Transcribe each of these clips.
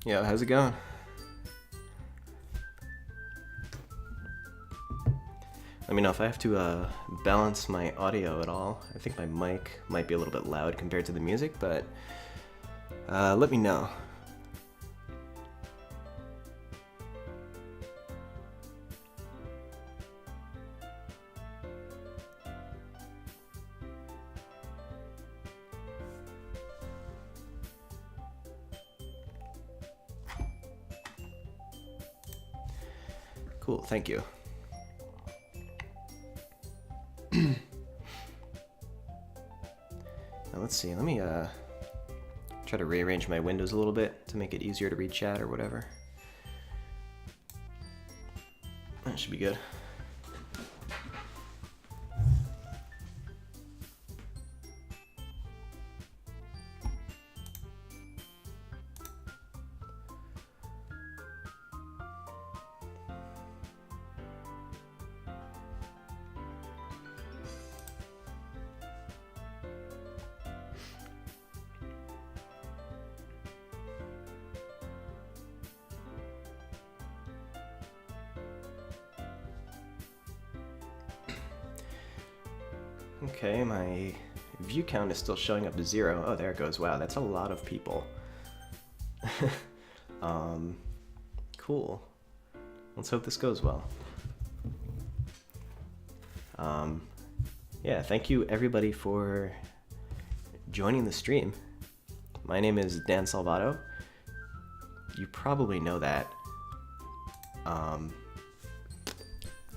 Yo, how's it going? Let me know if I have to balance my audio at all. I think my mic might be a little bit loud compared to the music, but let me know. Cool, thank you. Now let's see, let me try to rearrange my windows a little bit to make it easier to read chat or whatever. That should be good. Okay, my view count is still showing up to 0. Oh, there it goes. Wow, that's a lot of people. Cool. Let's hope this goes well. Yeah, thank you everybody for joining the stream. My name is Dan Salvato. You probably know that.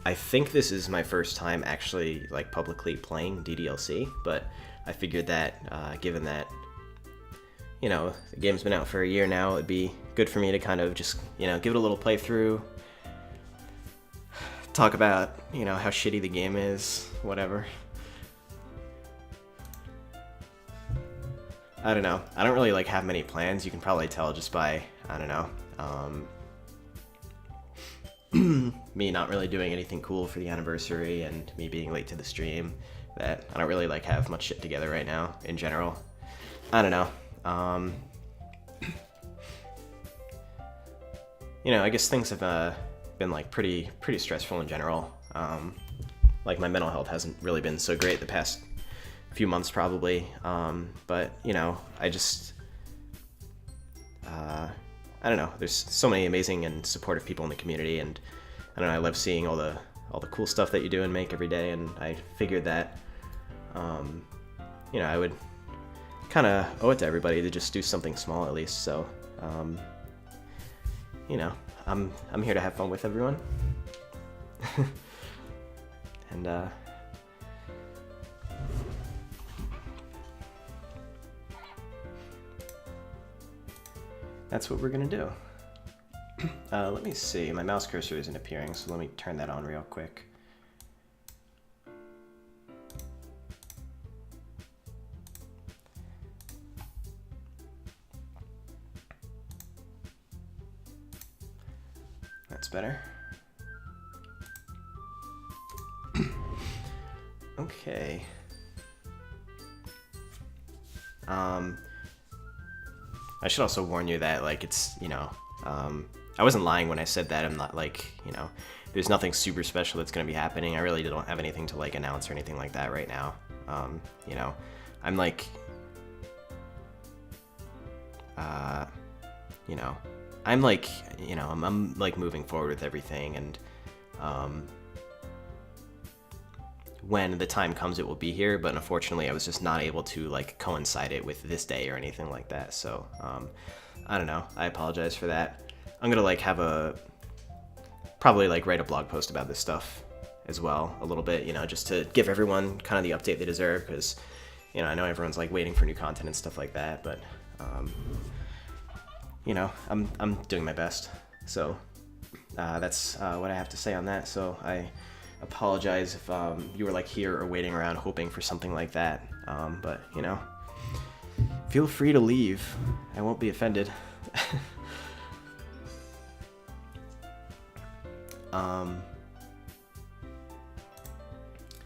I think this is my first time actually like publicly playing DDLC, but I figured that given that, you know, the game's been out for a year now, it'd be good for me to kind of just, you know, give it a little playthrough, talk about, you know, how shitty the game is, whatever. I don't know. I don't really like have many plans. You can probably tell just by, I don't know, me not really doing anything cool for the anniversary and me being late to the stream, that I don't really like have much shit together right now in general. I don't know. You know, I guess things have been like pretty stressful in general. Like my mental health hasn't really been so great the past few months probably. But you know, I just I don't know, there's so many amazing and supportive people in the community, and I don't know, I love seeing all the cool stuff that you do and make every day, and I figured that, you know, I would kind of owe it to everybody to just do something small at least, so, you know, I'm here to have fun with everyone, and, that's what we're gonna do. Let me see, my mouse cursor isn't appearing, so let me turn that on real quick. That's better. Okay. I should also warn you that, like, it's, you know, I wasn't lying when I said that. I'm not, like, you know, there's nothing super special that's going to be happening. I really don't have anything to, like, announce or anything like that right now. You know, I'm, like, you know, I'm, like, you know, I'm like, moving forward with everything, and, when the time comes, it will be here, but unfortunately I was just not able to like coincide it with this day or anything like that, so I don't know, I apologize for that. I'm gonna like have probably like write a blog post about this stuff as well a little bit, you know, just to give everyone kind of the update they deserve, because, you know, I know everyone's like waiting for new content and stuff like that, but you know, I'm doing my best, so that's what I have to say on that. So I apologize if you were like here or waiting around hoping for something like that, but you know, feel free to leave. I won't be offended.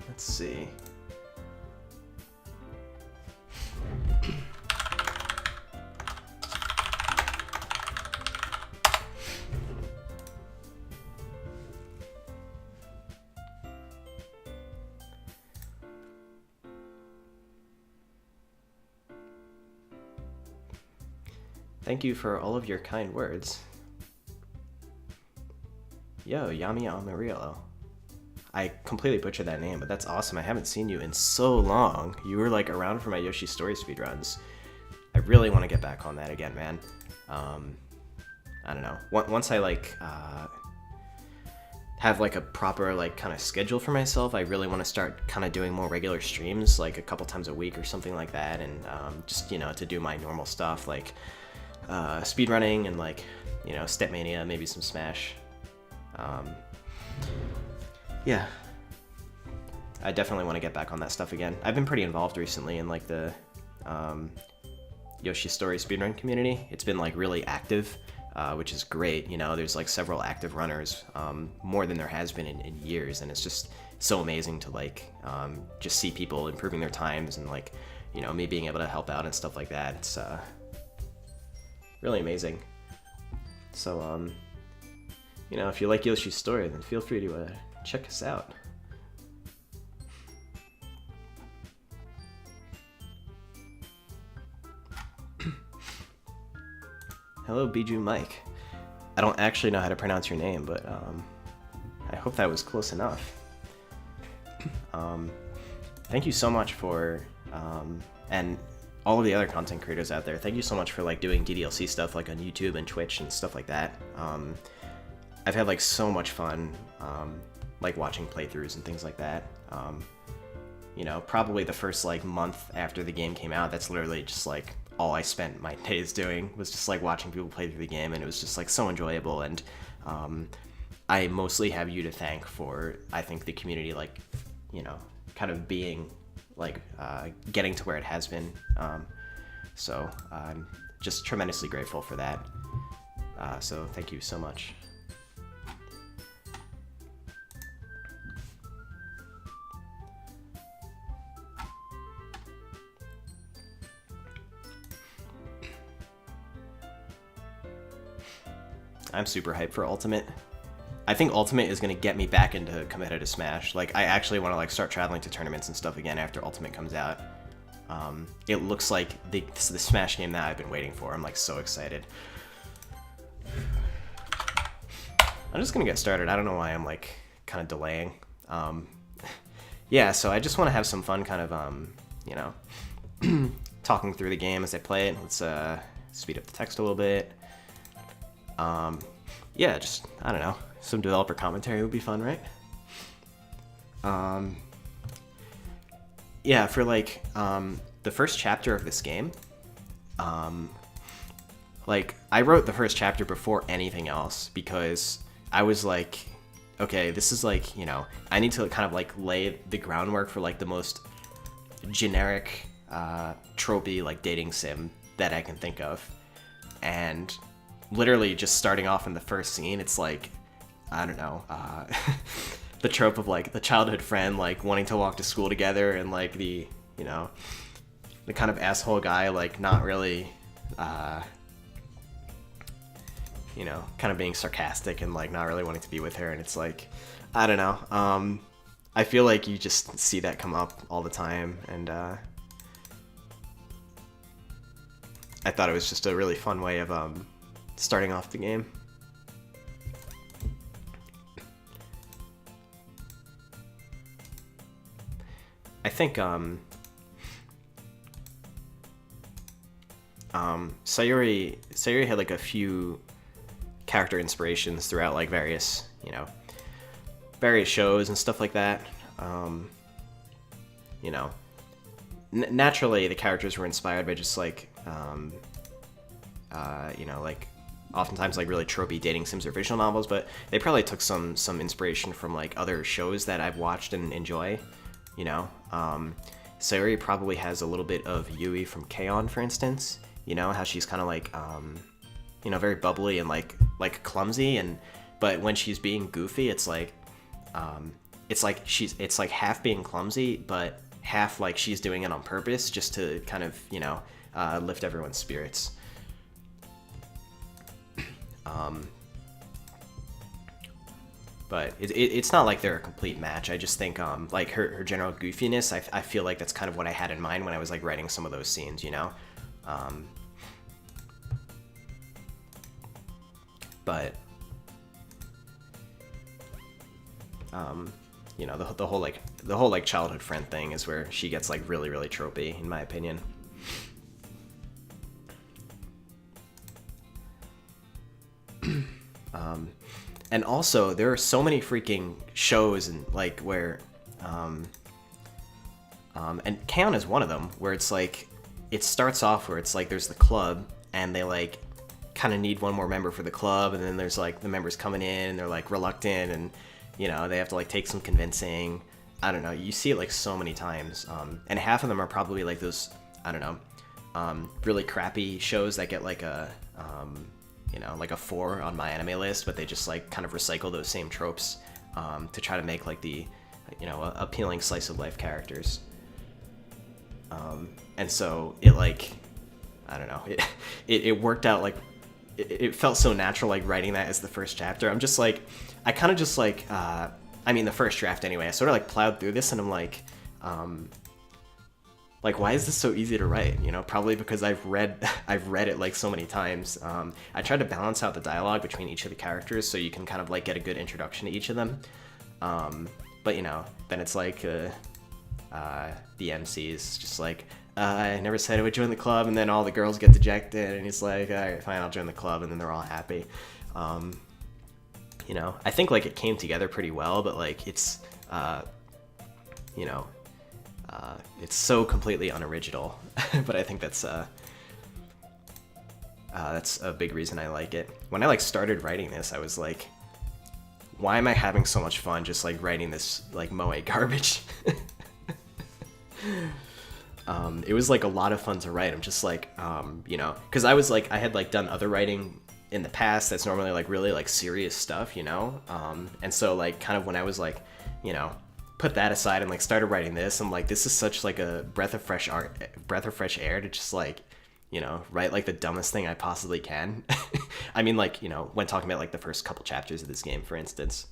Let's see. Thank you for all of your kind words. Yo, Yami Amarillo. I completely butchered that name, but that's awesome. I haven't seen you in so long. You were like around for my Yoshi Story speedruns. I really want to get back on that again, man. I don't know. Once I like have like a proper like kind of schedule for myself, I really want to start kind of doing more regular streams, like a couple times a week or something like that, and just, you know, to do my normal stuff like speedrunning and like, you know, Stepmania, maybe some Smash. Yeah, I definitely want to get back on that stuff again. I've been pretty involved recently in like the Yoshi Story speedrun community. It's been like really active, which is great. You know, there's like several active runners, more than there has been in years, and it's just so amazing to like just see people improving their times and like, you know, me being able to help out and stuff like that. It's really amazing. So you know, if you like Yoshi's Story, then feel free to check us out. Hello, Bijou Mike. I don't actually know how to pronounce your name, but I hope that was close enough. Thank you so much for, and all of the other content creators out there, thank you so much for like doing DDLC stuff like on YouTube and Twitch and stuff like that. I've had like so much fun, like watching playthroughs and things like that. You know, probably the first like month after the game came out, that's literally just like all I spent my days doing was just like watching people play through the game, and it was just like so enjoyable. And I mostly have you to thank for, I think, the community, like, you know, kind of being like getting to where it has been. So I'm just tremendously grateful for that. So thank you so much. I'm super hyped for Ultimate. I think Ultimate is going to get me back into competitive Smash. Like, I actually want to like start traveling to tournaments and stuff again after Ultimate comes out. It looks like the Smash game that I've been waiting for. I'm like so excited. I'm just going to get started. I don't know why I'm like kind of delaying. Yeah, so I just want to have some fun kind of, you know, talking through the game as I play it. Let's speed up the text a little bit. Yeah, just, I don't know, some developer commentary would be fun, right? Yeah, for like, the first chapter of this game, like, I wrote the first chapter before anything else, because I was like, okay, this is like, you know, I need to kind of like lay the groundwork for like the most generic, tropey, like dating sim that I can think of. And literally just starting off in the first scene, it's like, I don't know, the trope of like the childhood friend like wanting to walk to school together, and like the, you know, the kind of asshole guy like not really, you know, kind of being sarcastic and like not really wanting to be with her. And it's like, I don't know, I feel like you just see that come up all the time, and I thought it was just a really fun way of starting off the game. I think Sayuri had like a few character inspirations throughout like various, you know, various shows and stuff like that. You know, naturally the characters were inspired by just like you know, like oftentimes like really tropey dating sims or visual novels, but they probably took some inspiration from like other shows that I've watched and enjoy, you know. Sayuri probably has a little bit of Yui from K-On!, for instance, you know, how she's kind of like, you know, very bubbly and like clumsy, and but when she's being goofy, it's like it's like half being clumsy, but half like she's doing it on purpose just to kind of, you know, lift everyone's spirits. But it's not like they're a complete match. I just think like her general goofiness, I feel like that's kind of what I had in mind when I was like writing some of those scenes, you know. But you know, the whole like childhood friend thing is where she gets like really, really tropey, in my opinion. And also, there are so many freaking shows and like where, and K-On! Is one of them, where it's like, it starts off where it's like there's the club, and they like kind of need one more member for the club, and then there's like the members coming in, and they're like reluctant, and you know, they have to like take some convincing. I don't know, you see it like so many times, and half of them are probably like those, I don't know, really crappy shows that get like a, you know, like a 4 on my anime list, but they just like kind of recycle those same tropes to try to make like the, you know, appealing slice of life characters. And so it like, I don't know, it worked out like, it felt so natural like writing that as the first chapter. I'm just like, I kind of just like, I mean the first draft anyway, I sort of like plowed through this and I'm like why is this so easy to write? You know, probably because I've read it like so many times. I tried to balance out the dialogue between each of the characters so you can kind of like get a good introduction to each of them. But you know, then it's like the MC is just like, I never said I would join the club, and then all the girls get dejected, and he's like, all right, fine, I'll join the club, and then they're all happy. You know, I think like it came together pretty well, but like it's, you know, it's so completely unoriginal. But I think that's a big reason I like it. When I like started writing this, I was like, why am I having so much fun just like writing this like moe garbage? It was like a lot of fun to write. I'm just like, you know, because I was like, I had like done other writing in the past that's normally like really like serious stuff, you know, and so like kind of when I was like, you know, put that aside and like started writing this, I'm like, this is such like a breath of fresh air to just like, you know, write like the dumbest thing I possibly can. I mean, like, you know, when talking about like the first couple chapters of this game, for instance,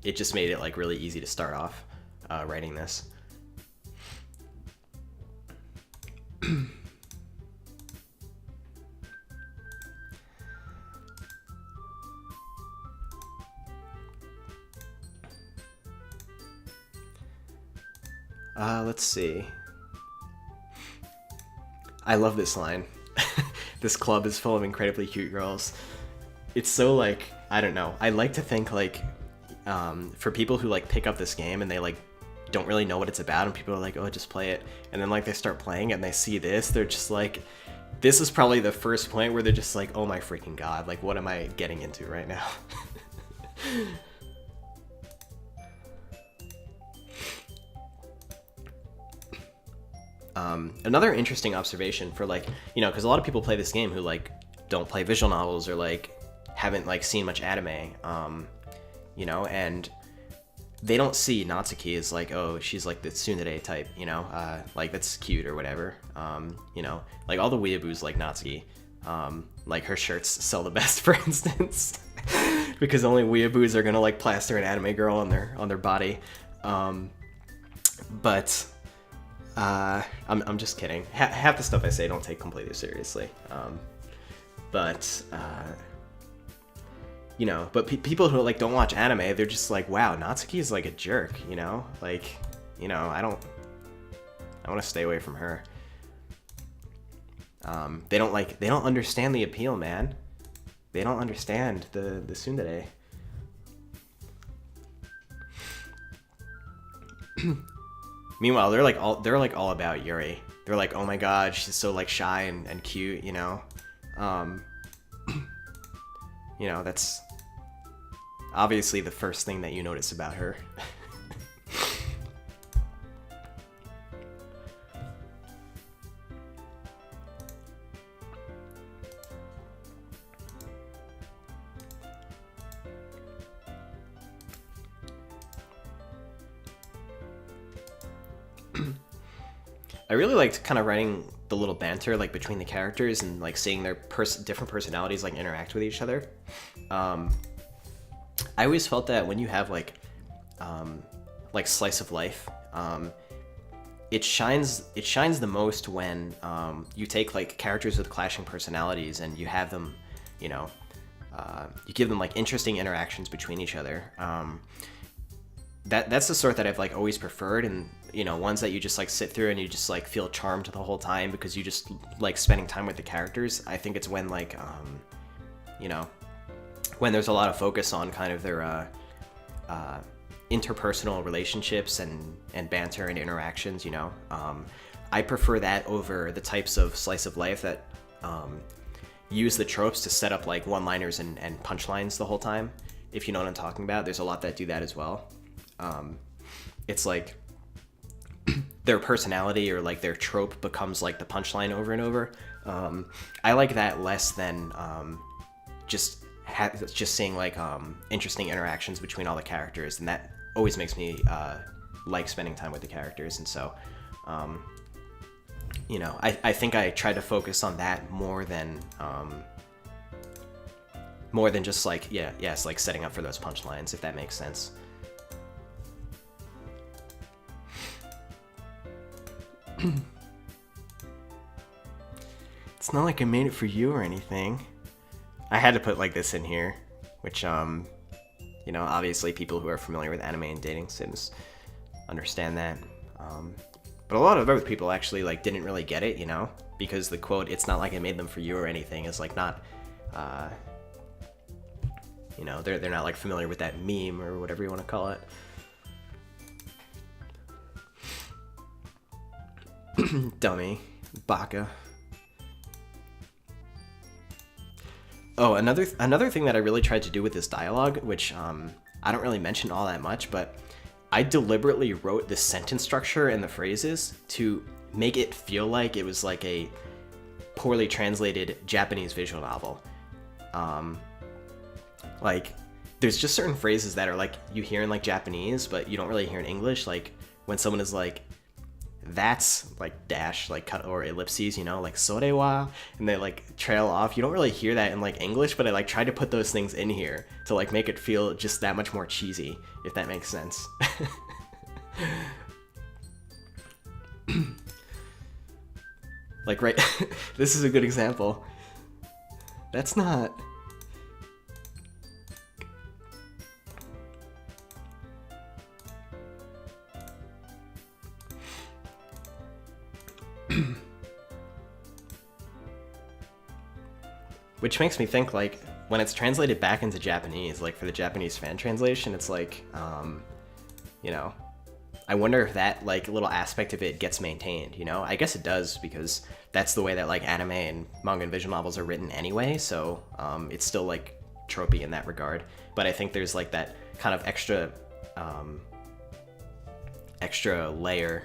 it just made it like really easy to start off writing this. Let's see. I love this line. This club is full of incredibly cute girls. It's so like, I don't know. I like to think like, for people who like pick up this game and they like don't really know what it's about, and people are like, oh, just play it, and then like they start playing it and they see this, they're just like, this is probably the first point where they're just like, oh my freaking god, like what am I getting into right now? Another interesting observation for like, you know, because a lot of people play this game who like don't play visual novels or like haven't like seen much anime, you know, and they don't see Natsuki as like, oh, she's like the tsundere type, you know, like that's cute or whatever, you know, like all the weeaboos like Natsuki, like her shirts sell the best, for instance, because only weeaboos are gonna like plaster an anime girl on their body, but I'm just kidding. Half the stuff I say don't take completely seriously, but you know, but people who like don't watch anime, they're just like, wow, Natsuki is like a jerk, you know, like, you know, I want to stay away from her. They don't understand the appeal, man. They don't understand the tsundere. Meanwhile, they're like all about Yuri. They're like, oh my god, she's so like shy and cute, you know. You know, that's obviously the first thing that you notice about her. I really liked kind of writing the little banter like between the characters and like seeing their different personalities like interact with each other. I always felt that when you have like slice of life, it shines the most when you take like characters with clashing personalities and you have them, you know, you give them like interesting interactions between each other. That's the sort that I've like always preferred, and you know, ones that you just like sit through and you just like feel charmed the whole time because you just like spending time with the characters. I think it's when like you know, when there's a lot of focus on kind of their interpersonal relationships and banter and interactions, you know. I prefer that over the types of slice of life that use the tropes to set up like one-liners and punchlines the whole time, if you know what I'm talking about. There's a lot that do that as well. It's like their personality or like their trope becomes like the punchline over and over. I like that less than just seeing like interesting interactions between all the characters, and that always makes me like spending time with the characters. And so you know, I think I try to focus on that more than just like yes, like setting up for those punchlines, if that makes sense. It's not like I made it for you or anything. I had to put like this in here, which you know, obviously people who are familiar with anime and dating sims understand that. But a lot of other people actually like didn't really get it, you know, because the quote, "It's not like I made them for you or anything," is like not you know, they're not like familiar with that meme or whatever you want to call it. Dummy. Baka. Oh, another thing that I really tried to do with this dialogue, which I don't really mention all that much, but I deliberately wrote the sentence structure and the phrases to make it feel like it was like a poorly translated Japanese visual novel. Like, there's just certain phrases that are like you hear in like Japanese, but you don't really hear in English. Like when someone is like, "That's," like dash, like cut or ellipses, you know, like "sore wa," and they like trail off. You don't really hear that in like English, but I like tried to put those things in here to like make it feel just that much more cheesy, if that makes sense. Like, right, this is a good example. That's not... Which makes me think, like, when it's translated back into Japanese, like for the Japanese fan translation, it's like, you know, I wonder if that like little aspect of it gets maintained, you know? I guess it does, because that's the way that like anime and manga and visual novels are written anyway, so it's still like tropey in that regard. But I think there's like that kind of extra layer,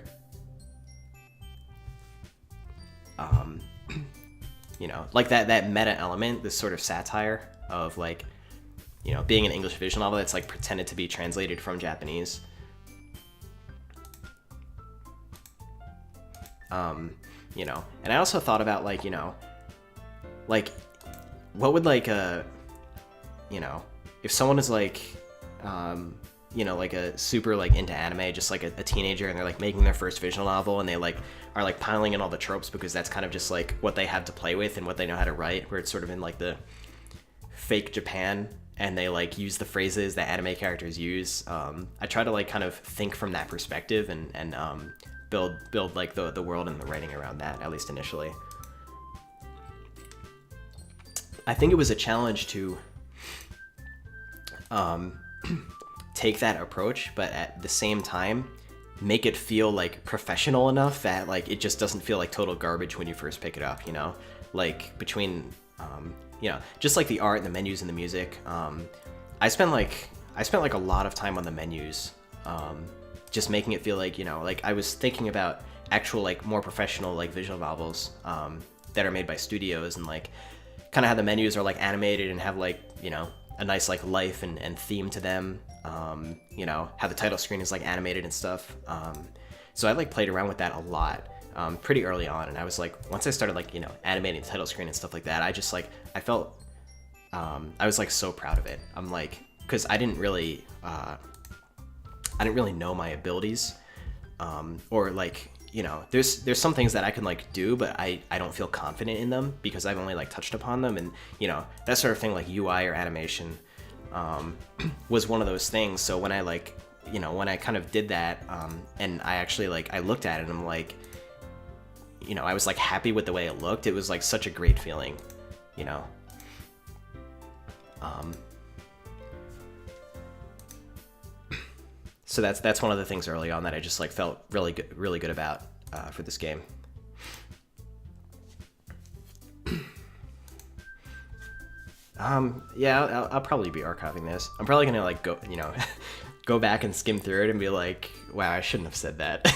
you know, like that meta element, this sort of satire of like, you know, being an English visual novel that's like pretended to be translated from Japanese. You know, and I also thought about like, you know, like what would like you know, if someone is like, you know, like a super like into anime, just like a teenager, and they're like making their first visual novel, and they like are like piling in all the tropes because that's kind of just like what they have to play with and what they know how to write, where it's sort of in like the fake Japan, and they like use the phrases that anime characters use. I try to like kind of think from that perspective and build like the world and the writing around that, at least initially. I think it was a challenge to take that approach, but at the same time make it feel like professional enough that like it just doesn't feel like total garbage when you first pick it up, you know? Like between you know, just like the art and the menus and the music. I spent like a lot of time on the menus, just making it feel like, you know, like I was thinking about actual like more professional like visual novels that are made by studios, and like kind of how the menus are like animated and have like, you know, a nice like life and theme to them. You know, how the title screen is like animated and stuff. So I like played around with that a lot pretty early on, and I was like, once I started like, you know, animating the title screen and stuff like that, I just like, I felt I was like so proud of it. I'm like, because I didn't really know my abilities, or like, there's some things that I can like do, but I don't feel confident in them because I've only like touched upon them, and that sort of thing, like UI or animation was one of those things. So when I like when I kind of did that, and I actually like I looked at it and I'm like, I was like happy with the way it looked. It was like such a great feeling, So that's one of the things early on that I just like felt really good about for this game. Yeah, I'll probably be archiving this. I'm probably gonna like go go back and skim through it and be like, wow, I shouldn't have said that.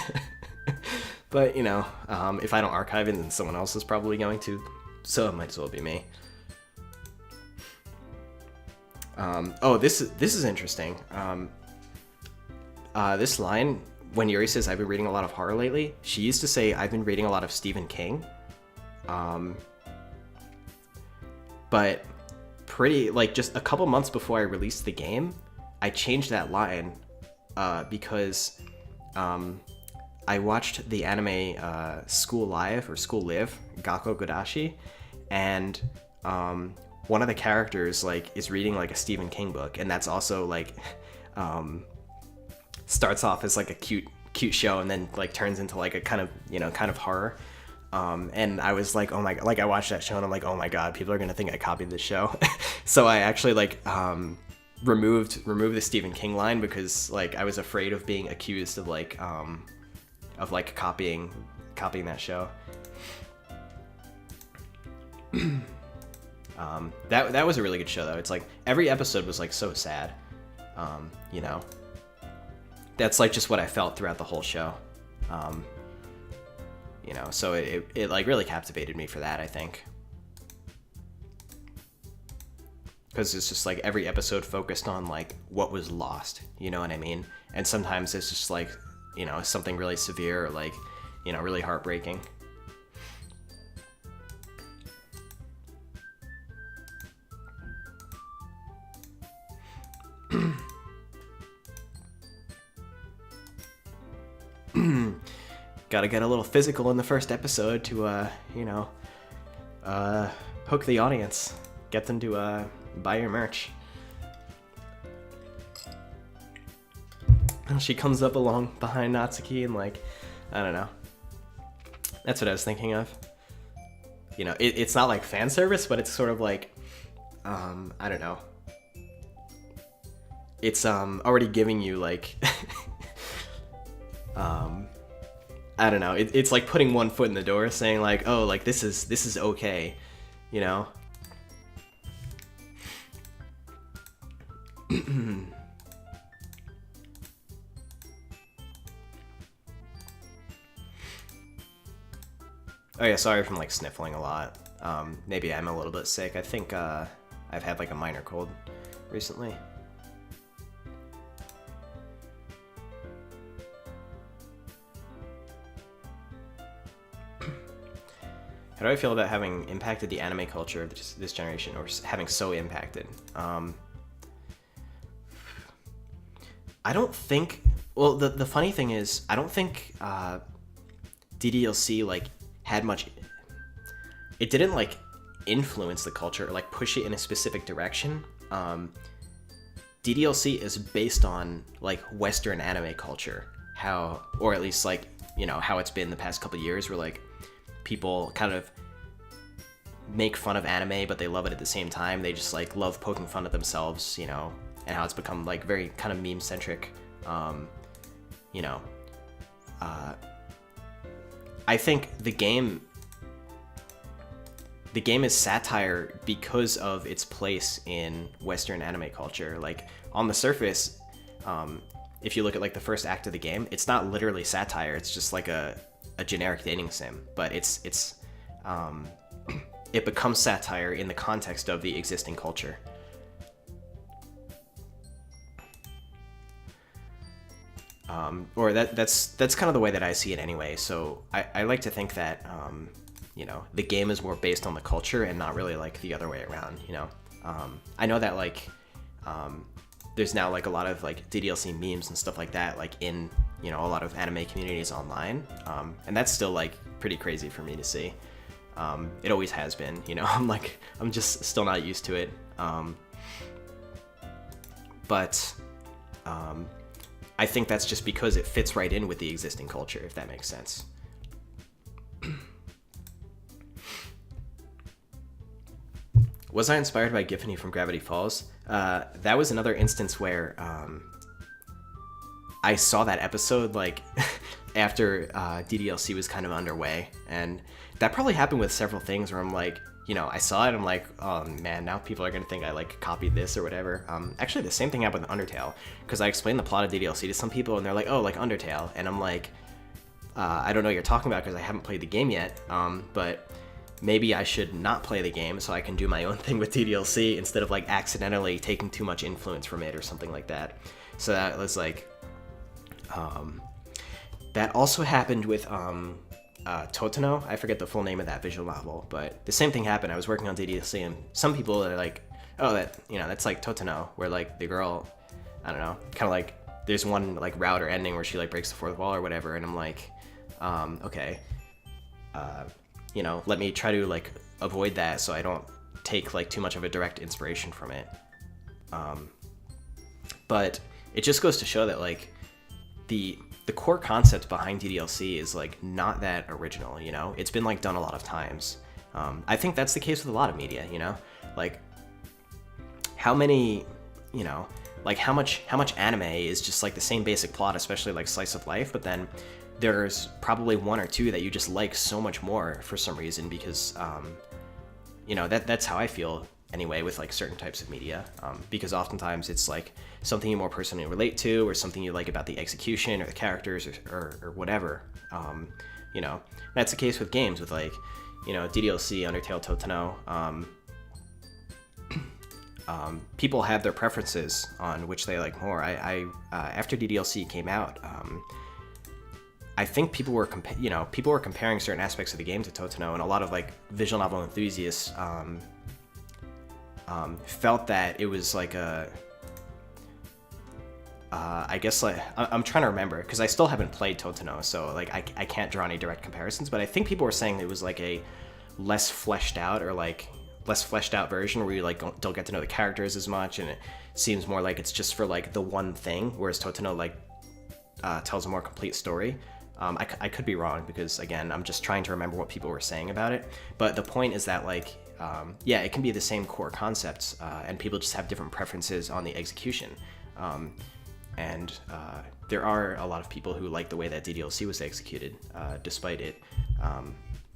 But if I don't archive it, then someone else is probably going to, so it might as well be me. This is interesting. This line, when Yuri says, I've been reading a lot of horror lately, she used to say, I've been reading a lot of Stephen King. But pretty, like, just a couple months before I released the game, I changed that line because I watched the anime School Live, Gakko Godashi, and one of the characters, like, is reading, like, a Stephen King book, and that's also, like, starts off as like a cute show and then like turns into like a kind of horror, and I was like, oh my god, like I watched that show and I'm like, oh my god, people are gonna think I copied this show. So I actually like removed the Stephen King line because like I was afraid of being accused of like copying that show. That was a really good show though. It's like every episode was like so sad. That's like just what I felt throughout the whole show. So it like really captivated me for that, I think. Because it's just like every episode focused on like what was lost, you know what I mean? And sometimes it's just like, something really severe or like, really heartbreaking. Gotta get a little physical in the first episode to, hook the audience. Get them to, buy your merch. She comes up along behind Natsuki and, like, I don't know. That's what I was thinking of. It's not like fan service, but it's sort of like, I don't know. It's, already giving you, like... I don't know. It's like putting one foot in the door, saying like, "Oh, like this is okay," Oh yeah, sorry for like sniffling a lot. Maybe I'm a little bit sick. I think I've had like a minor cold recently. How do I feel about having impacted the anime culture of this generation, or having so impacted? I don't think... Well, the funny thing is, I don't think DDLC, like, had much... It didn't, like, influence the culture or, like, push it in a specific direction. DDLC is based on, like, Western anime culture. How... Or at least, like, how it's been the past couple years, where, like, people kind of make fun of anime, but they love it at the same time. They just like love poking fun at themselves, and how it's become like very kind of meme centric. I think the game is satire because of its place in Western anime culture. Like on the surface, if you look at like the first act of the game, it's not literally satire. It's just like a generic dating sim, but it becomes satire in the context of the existing culture. Or that's kind of the way that I see it anyway. So I like to think that the game is more based on the culture and not really like the other way around. I know that like there's now like a lot of like DDLC memes and stuff like that like in you know, a lot of anime communities online, and that's still like pretty crazy for me to see. It always has been, you know. I'm just still not used to it. But I think that's just because it fits right in with the existing culture, if that makes sense. Was I inspired by Giffany from Gravity Falls? That was another instance where I saw that episode like after DDLC was kind of underway, and that probably happened with several things where I'm like, you know, I saw it, I'm like, oh man, now people are gonna think I like copied this or whatever. Actually, the same thing happened with Undertale, because I explained the plot of DDLC to some people, and they're like, oh, like Undertale, and I'm like, I don't know what you're talking about because I haven't played the game yet, but maybe I should not play the game so I can do my own thing with DDLC instead of like accidentally taking too much influence from it or something like that. So that was like, that also happened with Totino. I forget the full name of that visual novel, but the same thing happened. I was working on DDLC, and some people are like, oh, that, you know, that's like Totino, where like the girl, I don't know, kind of like there's one like route or ending where she like breaks the fourth wall or whatever, and I'm like, okay, you know, let me try to like avoid that so I don't take like too much of a direct inspiration from it. But it just goes to show that like the core concept behind DDLC is like not that original, you know? It's been like done a lot of times. I think that's the case with a lot of media, you know? Like how many, you know, like how much anime is just like the same basic plot, especially like slice of life, but then there's probably one or two that you just like so much more for some reason because, you know, that's how I feel anyway with like certain types of media, because oftentimes it's like something you more personally relate to or something you like about the execution or the characters or whatever. You know, that's the case with games with like, you know, DDLC, Undertale, Totino. People have their preferences on which they like more. I after DDLC came out, I think people were comparing certain aspects of the game to Totino, and a lot of like visual novel enthusiasts felt that it was like a I guess like I'm trying to remember because I still haven't played Totino, so like I can't draw any direct comparisons, but I think people were saying it was like a less fleshed out version where you like don't get to know the characters as much, and it seems more like it's just for like the one thing, whereas Totino like tells a more complete story. I could be wrong because again I'm just trying to remember what people were saying about it, but the point is that like yeah, it can be the same core concepts, and people just have different preferences on the execution. And there are a lot of people who like the way that DDLC was executed, despite it,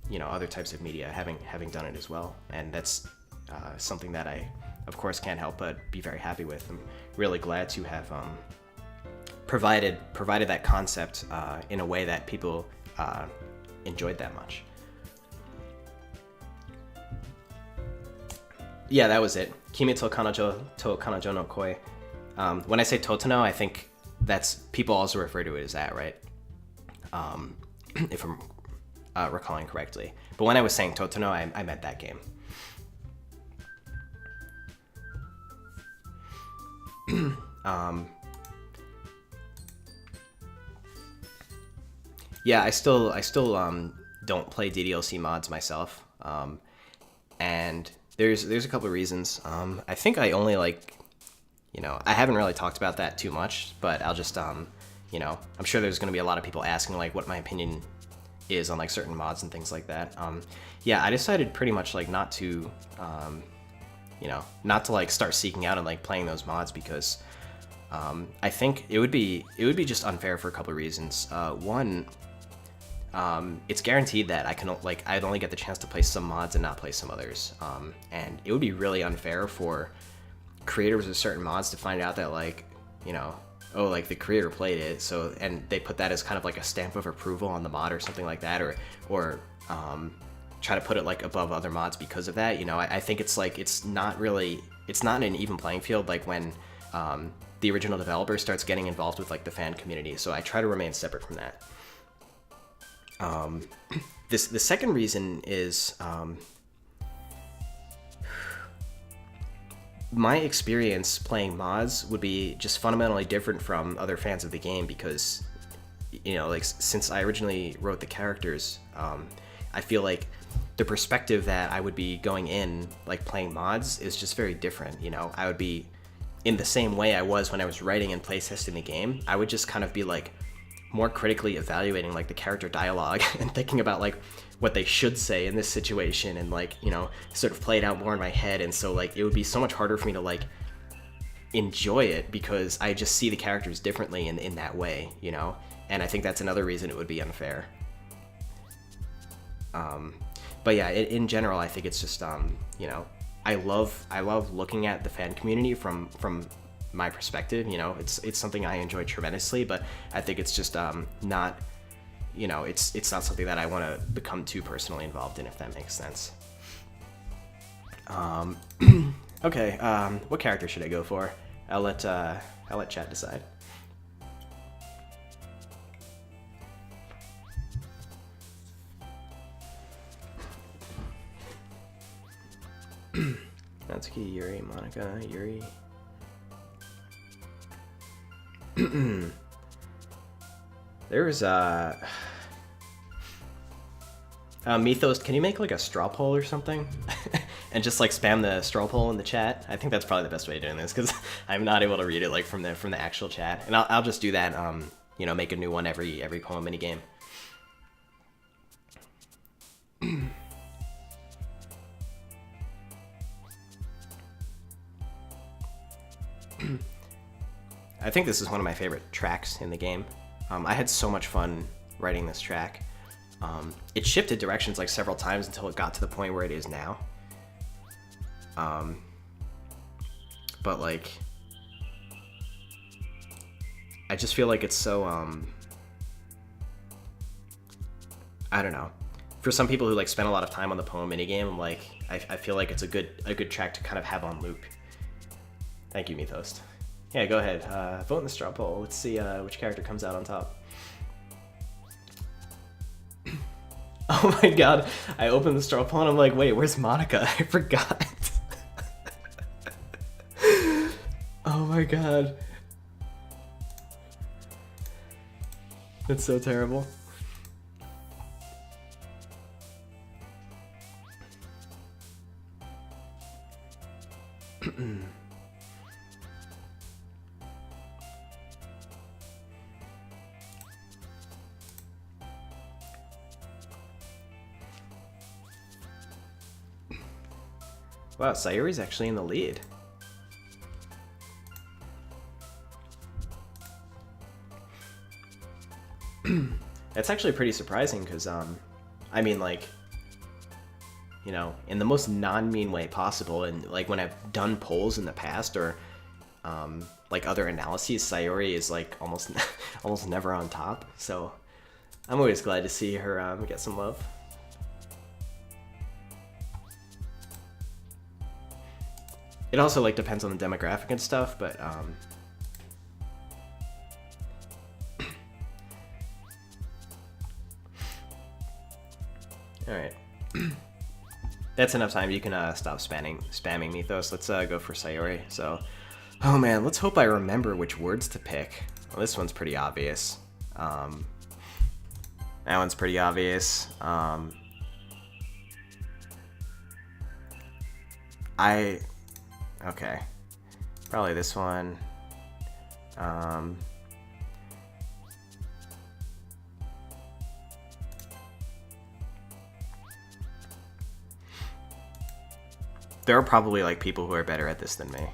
you know, other types of media having done it as well. And that's something that I, of course, can't help but be very happy with. I'm really glad to have provided that concept in a way that people enjoyed that much. Yeah, that was it. Kimi to Kanojo no Koi. When I say Totino, I think that's people also refer to it as that, right? If I'm recalling correctly. But when I was saying Totino, I meant that game. Yeah, I still don't play DDLC mods myself, and there's a couple of reasons. I think I only like, you know, I haven't really talked about that too much, but I'll just, you know, I'm sure there's going to be a lot of people asking like what my opinion is on like certain mods and things like that. Yeah, I decided pretty much like not to, you know, not to like start seeking out and like playing those mods because I think it would be just unfair for a couple of reasons. One, it's guaranteed that I'd only get the chance to play some mods and not play some others. And it would be really unfair for creators of certain mods to find out that like, you know, oh, like the creator played it, so, and they put that as kind of like a stamp of approval on the mod or something like that, or try to put it like above other mods because of that. You know, I think it's like, it's not an even playing field like when the original developer starts getting involved with like the fan community. So I try to remain separate from that. The second reason is my experience playing mods would be just fundamentally different from other fans of the game because you know, like since I originally wrote the characters, I feel like the perspective that I would be going in, like playing mods, is just very different. You know, I would be in the same way I was when I was writing and playtesting the game. I would just kind of be like more critically evaluating like the character dialogue and thinking about like what they should say in this situation, and like, you know, sort of play it out more in my head. And so like it would be so much harder for me to like enjoy it because I just see the characters differently in that way, you know. And I think that's another reason it would be unfair. But yeah, in general, I think it's just you know, I love looking at the fan community from my perspective. You know, it's something I enjoy tremendously, but I think it's just not, you know, it's not something that I want to become too personally involved in, if that makes sense. Okay, what character should I go for? I'll let chat decide. Natsuki, Yuri, Monica, Yuri. There's Mythos, can you make like a straw poll or something? And just like spam the straw poll in the chat? I think that's probably the best way of doing this, because I'm not able to read it like from the actual chat. And I'll just do that, you know, make a new one every poem mini game. I think this is one of my favorite tracks in the game. I had so much fun writing this track. It shifted directions like several times until it got to the point where it is now. But like, I just feel like it's so, I don't know. For some people who like spend a lot of time on the poem minigame, like I feel like it's a good track to kind of have on loop. Thank you, Mythos. Yeah, go ahead. Vote in the straw poll. Let's see which character comes out on top. Oh my god, I opened the straw poll and I'm like, wait, where's Monica? I forgot. Oh my god. That's so terrible. Wow, Sayuri's actually in the lead. That's actually pretty surprising because, I mean, like, you know, in the most non-mean way possible, and like when I've done polls in the past or like other analyses, Sayuri is like almost never on top. So I'm always glad to see her get some love. It also like depends on the demographic and stuff, but all right. That's enough time. You can stop spamming Mythos. Let's go for Sayuri. So, oh man, let's hope I remember which words to pick. Well, this one's pretty obvious. That one's pretty obvious. Okay, probably this one. There are probably like people who are better at this than me.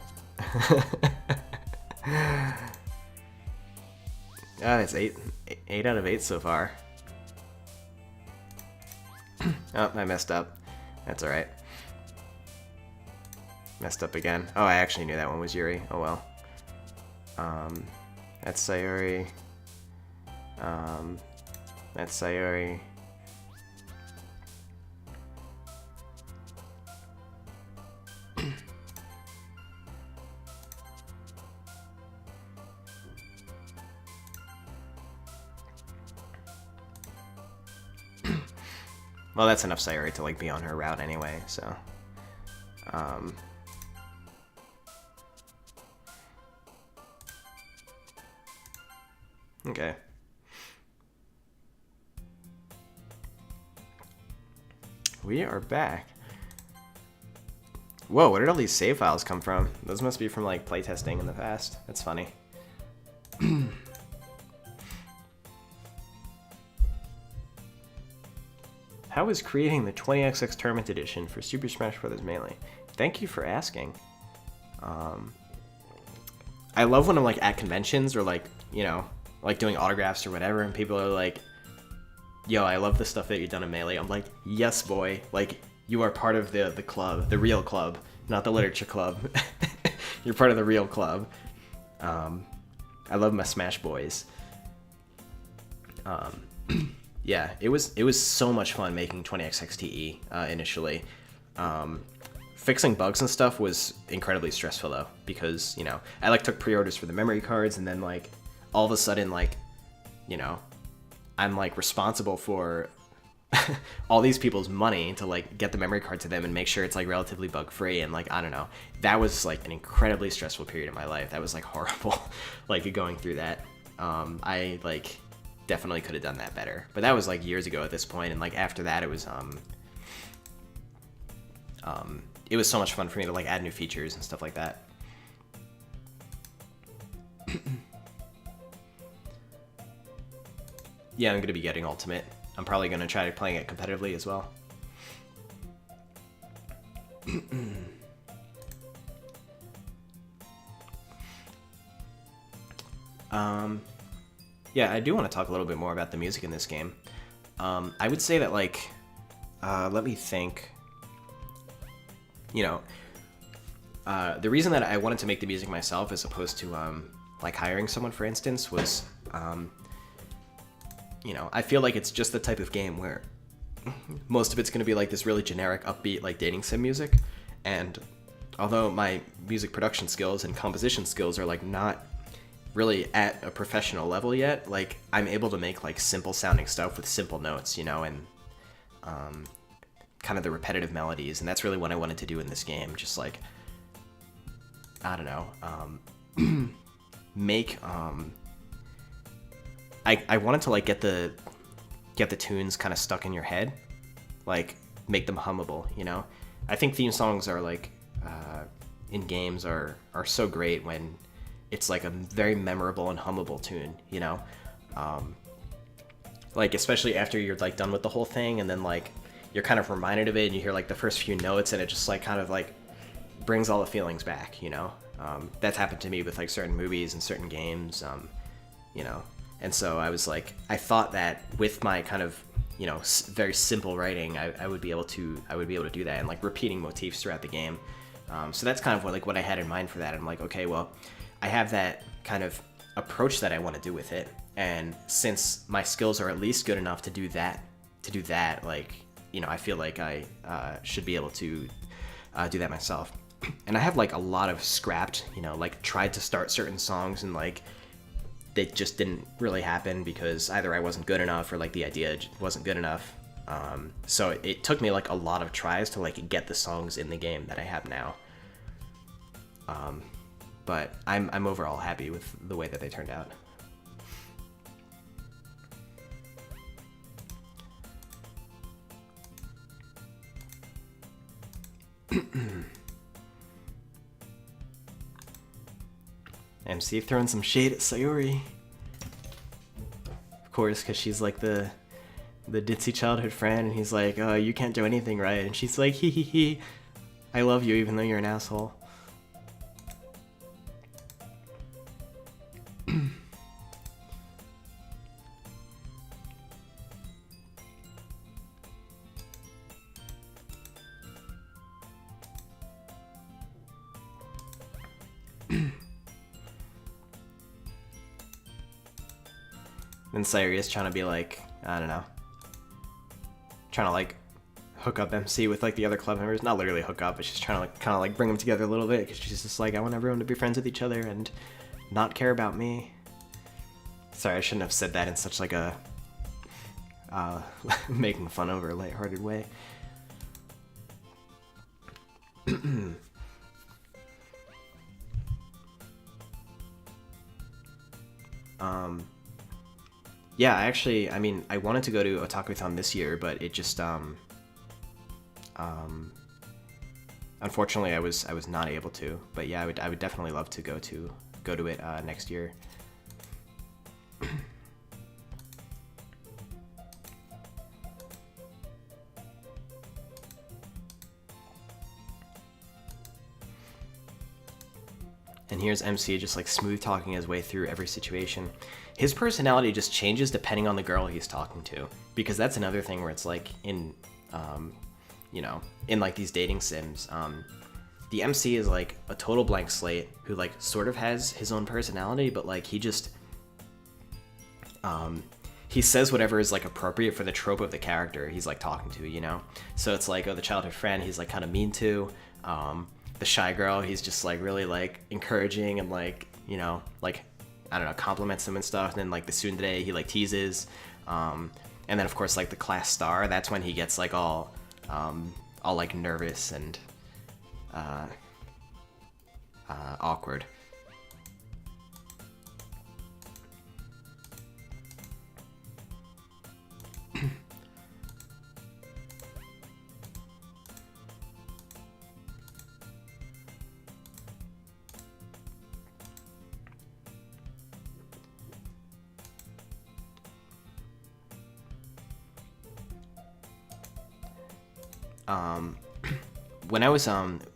It's 8 out of 8 so far. Oh, I messed up. That's all right. Messed up again. Oh, I actually knew that one was Yuri. Oh well. That's Sayuri. That's Sayuri. Well, that's enough Sayuri to like be on her route anyway, so. Okay. we are back. Whoa, where did all these save files come from? Those must be from like playtesting in the past. That's funny. How is creating the 20XX Tournament Edition for Super Smash Bros. Melee? Thank you for asking. I love when I'm like at conventions or like, you know, like doing autographs or whatever, and people are like, yo, I love the stuff that you've done in Melee. I'm like, yes, boy. Like, you are part of the club, the real club, not the literature club. You're part of the real club. I love my Smash Boys. Yeah, it was so much fun making 20XXTE initially. Fixing bugs and stuff was incredibly stressful though, because, you know, I like took pre-orders for the memory cards, and then like all of a sudden, like, you know, I'm like responsible for all these people's money to like get the memory card to them and make sure it's like relatively bug free, and like, I don't know, that was like an incredibly stressful period of my life. That was like horrible, like going through that. I like definitely could have done that better, but that was like years ago at this point, and like after that it was so much fun for me to like add new features and stuff like that. Yeah, I'm gonna be getting Ultimate. I'm probably gonna try playing it competitively as well. Yeah, I do want to talk a little bit more about the music in this game. I would say that like, let me think. You know, the reason that I wanted to make the music myself as opposed to like hiring someone, for instance, was you know, I feel like it's just the type of game where most of it's going to be like this really generic, upbeat, like dating sim music. And although my music production skills and composition skills are like not really at a professional level yet, like I'm able to make like simple sounding stuff with simple notes, you know, and kind of the repetitive melodies. And that's really what I wanted to do in this game. Just like, I don't know, make I wanted to like get the tunes kind of stuck in your head, like make them hummable, you know. I think theme songs are like in games are so great when it's like a very memorable and hummable tune, you know. Like especially after you're like done with the whole thing, and then like you're kind of reminded of it, and you hear like the first few notes, and it just like kind of like brings all the feelings back, you know. That's happened to me with like certain movies and certain games, you know. And so I was like, I thought that with my kind of, you know, very simple writing, I would be able to do that, and like repeating motifs throughout the game. So that's kind of what I had in mind for that. I'm like, okay, well, I have that kind of approach that I want to do with it, and since my skills are at least good enough to do that, like, you know, I feel like I should be able to do that myself. And I have like a lot of scrapped, you know, like tried to start certain songs, and like it just didn't really happen because either I wasn't good enough or like the idea wasn't good enough. So it took me like a lot of tries to like get the songs in the game that I have now. But I'm overall happy with the way that they turned out. MC throwing some shade at Sayori. Of course, because she's like the ditzy childhood friend, and he's like, oh, you can't do anything right. And she's like, hee hee hee, I love you even though you're an asshole. And Sayori is trying to be like, I don't know, trying to like hook up MC with like the other club members. Not literally hook up, but she's trying to like kind of like bring them together a little bit, because she's just like, I want everyone to be friends with each other and not care about me. Sorry, I shouldn't have said that in such like a making fun of her lighthearted way. Yeah, I mean, I wanted to go to Otakuthon this year, but it just, Unfortunately, I was not able to. But yeah, I would definitely love to go to it next year. And here's MC just like smooth talking his way through every situation. His personality just changes depending on the girl he's talking to, because that's another thing where it's like in, in like these dating sims, the MC is like a total blank slate who like sort of has his own personality, but like he just, he says whatever is like appropriate for the trope of the character he's like talking to, So it's like, oh, the childhood friend he's like kind of mean to, the shy girl he's just like really like encouraging and like, like, I don't know, compliments them and stuff. And then like the tsundere he like teases, and then of course like the class star, that's when he gets like all like nervous and awkward.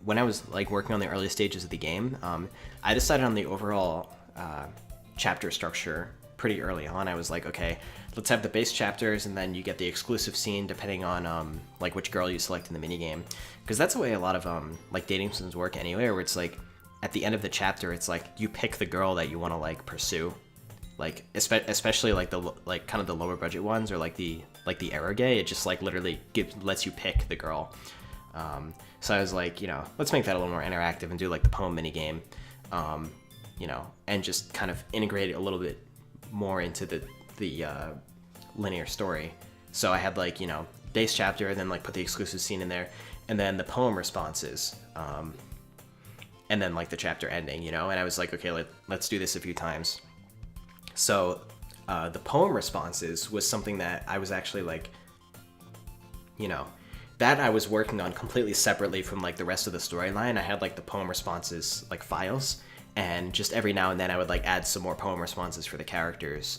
When I was like working on the early stages of the game, I decided on the overall chapter structure pretty early on. I was like, okay, let's have the base chapters, and then you get the exclusive scene depending on like which girl you select in the minigame, because that's the way a lot of like dating sims work anyway, where it's like at the end of the chapter, it's like you pick the girl that you want to like pursue, like especially like the like kind of the lower budget ones, or like the eroge. It just like literally lets you pick the girl. So I was like, let's make that a little more interactive and do like the poem minigame, and just kind of integrate it a little bit more into the linear story. So I had like, base chapter, and then like put the exclusive scene in there, and then the poem responses, and then like the chapter ending, and I was like, okay, let's do this a few times. So the poem responses was something that I was actually like, that I was working on completely separately from like the rest of the storyline. I had like the poem responses like files, and just every now and then I would like add some more poem responses for the characters,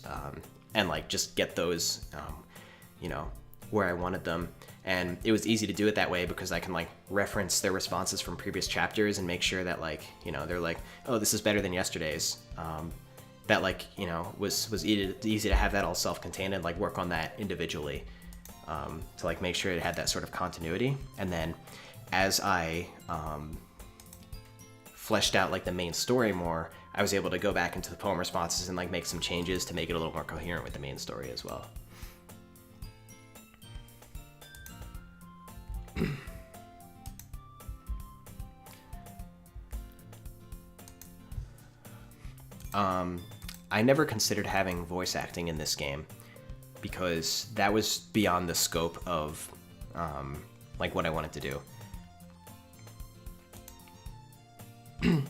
and like just get those, where I wanted them. And it was easy to do it that way because I can like reference their responses from previous chapters and make sure that like, they're like, oh, this is better than yesterday's. That like, was easy to have that all self-contained and like work on that individually. To like make sure it had that sort of continuity. And then as I fleshed out like the main story more, I was able to go back into the poem responses and like make some changes to make it a little more coherent with the main story as well. I never considered having voice acting in this game, because that was beyond the scope of like what I wanted to do.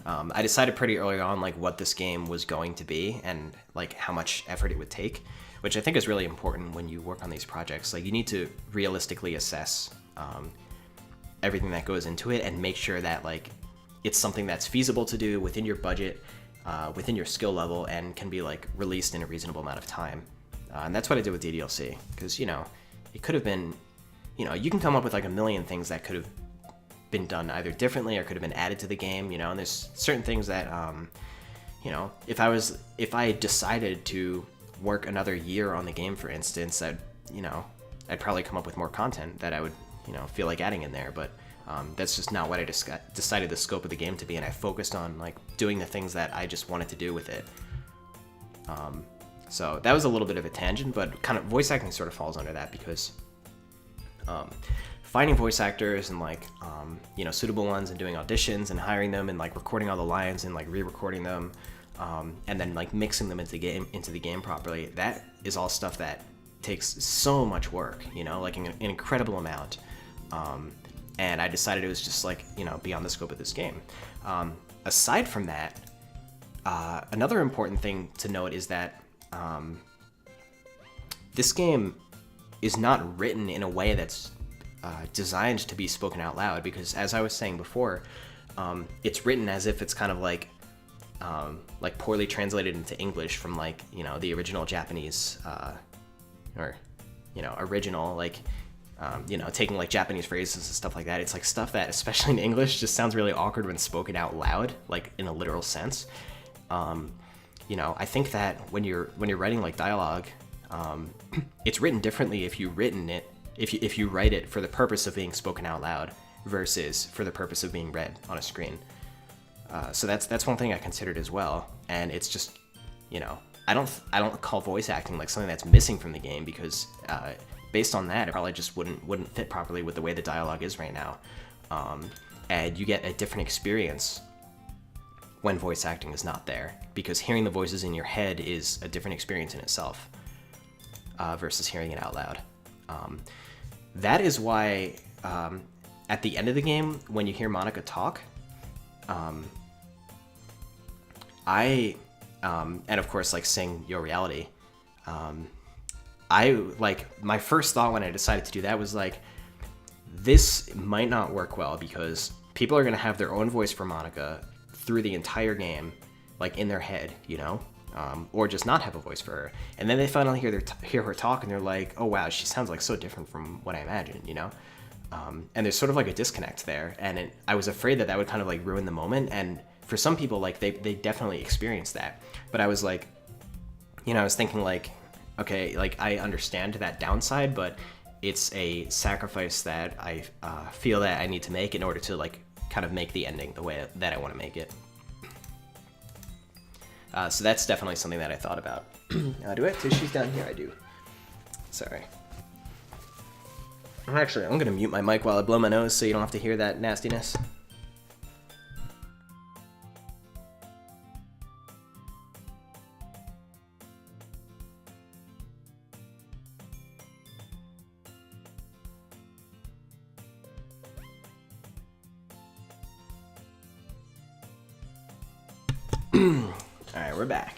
I decided pretty early on like what this game was going to be and like how much effort it would take, which I think is really important when you work on these projects. Like you need to realistically assess everything that goes into it and make sure that like it's something that's feasible to do within your budget, within your skill level, and can be like released in a reasonable amount of time. And that's what I did with DDLC, because, it could have been, you can come up with like a million things that could have been done either differently or could have been added to the game, and there's certain things that, if I decided to work another year on the game, for instance, I'd probably come up with more content that I would, feel like adding in there, but that's just not what I decided the scope of the game to be, and I focused on like doing the things that I just wanted to do with it. So that was a little bit of a tangent, but kind of voice acting sort of falls under that, because finding voice actors and like, suitable ones, and doing auditions and hiring them and like recording all the lines and like re-recording them, and then like mixing them into the game properly, that is all stuff that takes so much work, like an incredible amount. And I decided it was just like, beyond the scope of this game. Aside from that, another important thing to note is that this game is not written in a way that's designed to be spoken out loud, because as I was saying before, it's written as if it's kind of like poorly translated into English from like, you know, the original Japanese, or, you know, original, like, you know, taking like Japanese phrases and stuff like that. It's like stuff that, especially in English, just sounds really awkward when spoken out loud, like in a literal sense. You know, I think that when you're writing like dialogue, it's written differently if you write it for the purpose of being spoken out loud versus for the purpose of being read on a screen. So that's one thing I considered as well. And it's just, you know, I don't call voice acting like something that's missing from the game, because based on that, it probably just wouldn't fit properly with the way the dialogue is right now. And you get a different experience when voice acting is not there, because hearing the voices in your head is a different experience in itself, versus hearing it out loud. That is why at the end of the game, when you hear Monica talk, and of course like sing Your Reality, I like, my first thought when I decided to do that was like, this might not work well, because people are going to have their own voice for Monica through the entire game, like in their head, you know, or just not have a voice for her. And then they finally hear her talk and they're like, oh wow, she sounds like so different from what I imagined, you know? And there's sort of like a disconnect there. And I was afraid that would kind of like ruin the moment. And for some people, like they definitely experienced that. But I was like, you know, I was thinking like, okay, like I understand that downside, but it's a sacrifice that I feel that I need to make in order to like kind of make the ending the way that I want to make it. So that's definitely something that I thought about. Do I have tissues down here? I do. Sorry. I'm going to mute my mic while I blow my nose so you don't have to hear that nastiness. Alright, we're back.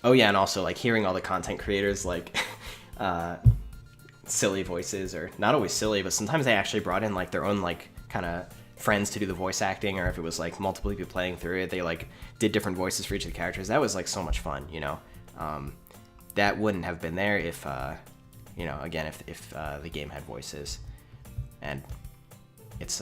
Oh yeah, and also like hearing all the content creators like silly voices, or not always silly, but sometimes they actually brought in like their own like kind of friends to do the voice acting, or if it was like multiple people playing through it, they like did different voices for each of the characters. That was like so much fun, you know. That wouldn't have been there if you know, again, if the game had voices. And it's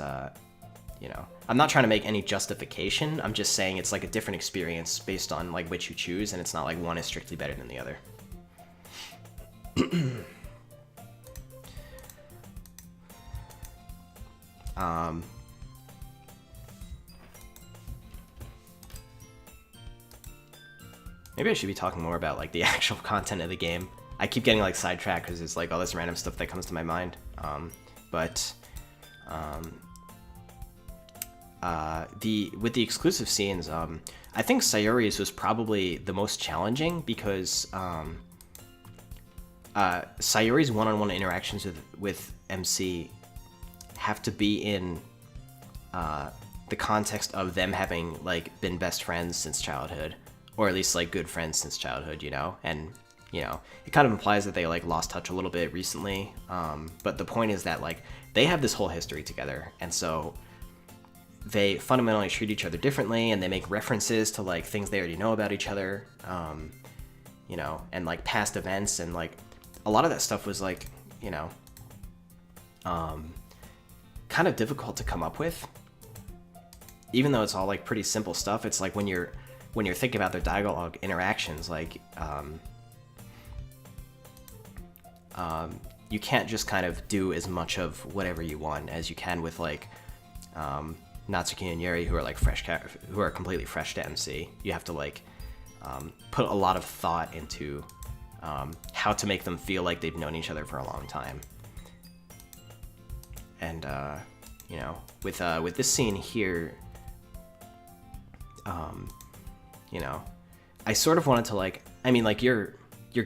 you know, I'm not trying to make any justification. I'm just saying it's like a different experience based on like which you choose, and it's not like one is strictly better than the other. Maybe I should be talking more about like the actual content of the game. I keep getting like sidetracked because it's like all this random stuff that comes to my mind. With the exclusive scenes, I think Sayori's was probably the most challenging, because Sayori's one-on-one interactions with MC have to be in the context of them having like been best friends since childhood, or at least like good friends since childhood, you know. And you know, it kind of implies that they like lost touch a little bit recently, but the point is that like they have this whole history together, and so they fundamentally treat each other differently, and they make references to like things they already know about each other, you know, and like past events, and like a lot of that stuff was like, you know, kind of difficult to come up with, even though it's all like pretty simple stuff. It's like when you're thinking about their dialogue interactions, like you can't just kind of do as much of whatever you want as you can with like Natsuki and Yuri, who are like who are completely fresh to MC. You have to like put a lot of thought into how to make them feel like they've known each other for a long time. And you know, with this scene here, you know, I sort of wanted to like, I mean, like you're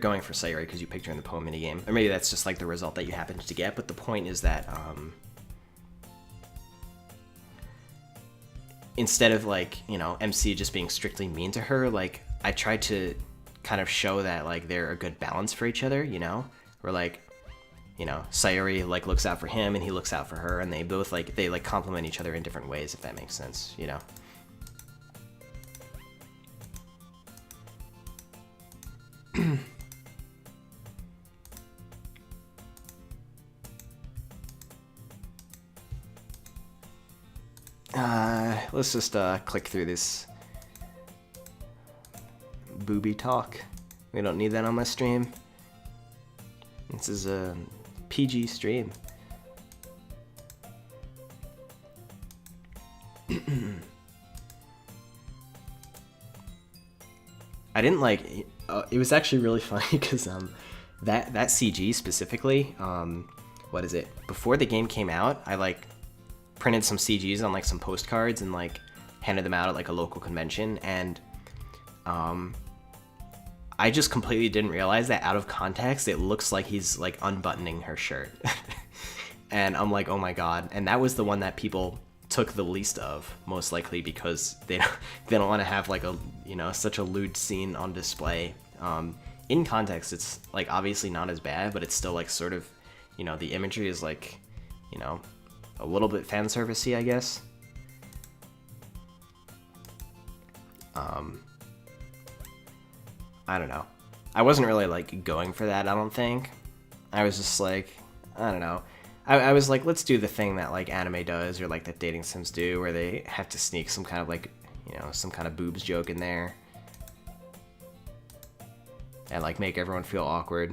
going for Sayori because you picked her in the poem minigame, or maybe that's just like the result that you happened to get. But the point is that instead of like, you know, MC just being strictly mean to her, like I tried to kind of show that like they're a good balance for each other, you know, where like, you know, Sayori like looks out for him and he looks out for her, and they both like complement each other in different ways, if that makes sense, you know. Let's just click through this booby talk. We don't need that on my stream. This is a PG stream. I didn't like it was actually really funny because that CG specifically, what is it? Before the game came out, I like printed some CGs on like some postcards and like handed them out at like a local convention, and I just completely didn't realize that out of context it looks like he's like unbuttoning her shirt. And I'm like, oh my god. And that was the one that people took the least of, most likely because they don't want to have like a, you know, such a lewd scene on display. In context it's like obviously not as bad, but it's still like sort of, you know, the imagery is like, you know, a little bit fan servicey, I guess. I don't know. I wasn't really like going for that, I don't think. I was just like, I don't know. I was like, let's do the thing that like anime does, or like that dating sims do, where they have to sneak some kind of like, you know, some kind of boobs joke in there. And like make everyone feel awkward.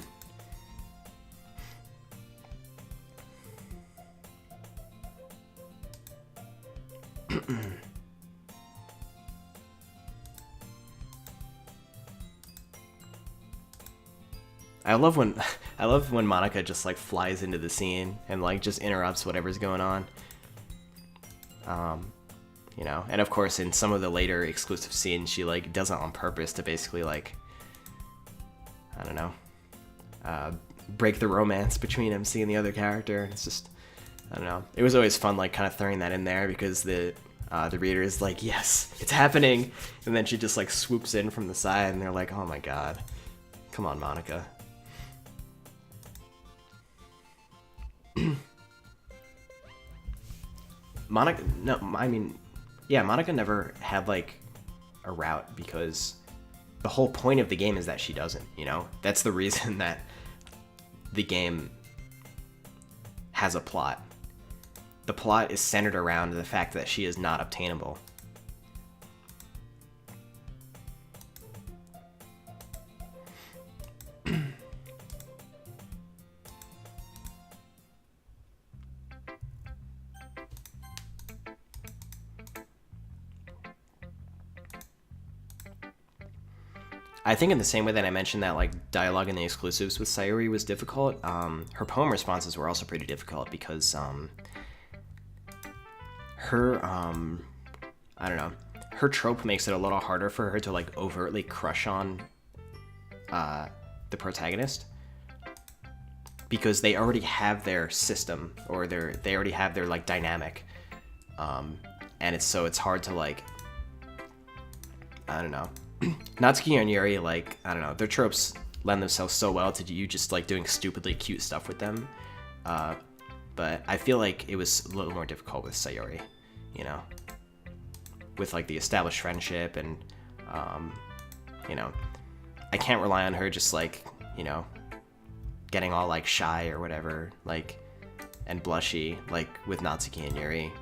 I love when Monica just like flies into the scene and like just interrupts whatever's going on. You know, and of course in some of the later exclusive scenes she like does it on purpose to basically like, I don't know, break the romance between MC and the other character. It's just, I don't know. It was always fun like kind of throwing that in there because the reader is like, yes, it's happening, and then she just like swoops in from the side and they're like, oh my god, come on, Monica. Monica, no, I mean, yeah, Monica never had like a route because the whole point of the game is that she doesn't, you know? That's the reason that the game has a plot. The plot is centered around the fact that she is not obtainable. I think in the same way that I mentioned that like dialogue in the exclusives with Sayori was difficult, her poem responses were also pretty difficult because her I don't know, her trope makes it a little harder for her to like overtly crush on the protagonist, because they already have their system, or they already have their like dynamic, and it's hard to like, I don't know. Natsuki and Yuri, like, I don't know, their tropes lend themselves so well to you just like doing stupidly cute stuff with them, but I feel like it was a little more difficult with Sayori, you know, with like the established friendship, and you know, I can't rely on her just like, you know, getting all like shy or whatever, like, and blushy like with Natsuki and Yuri.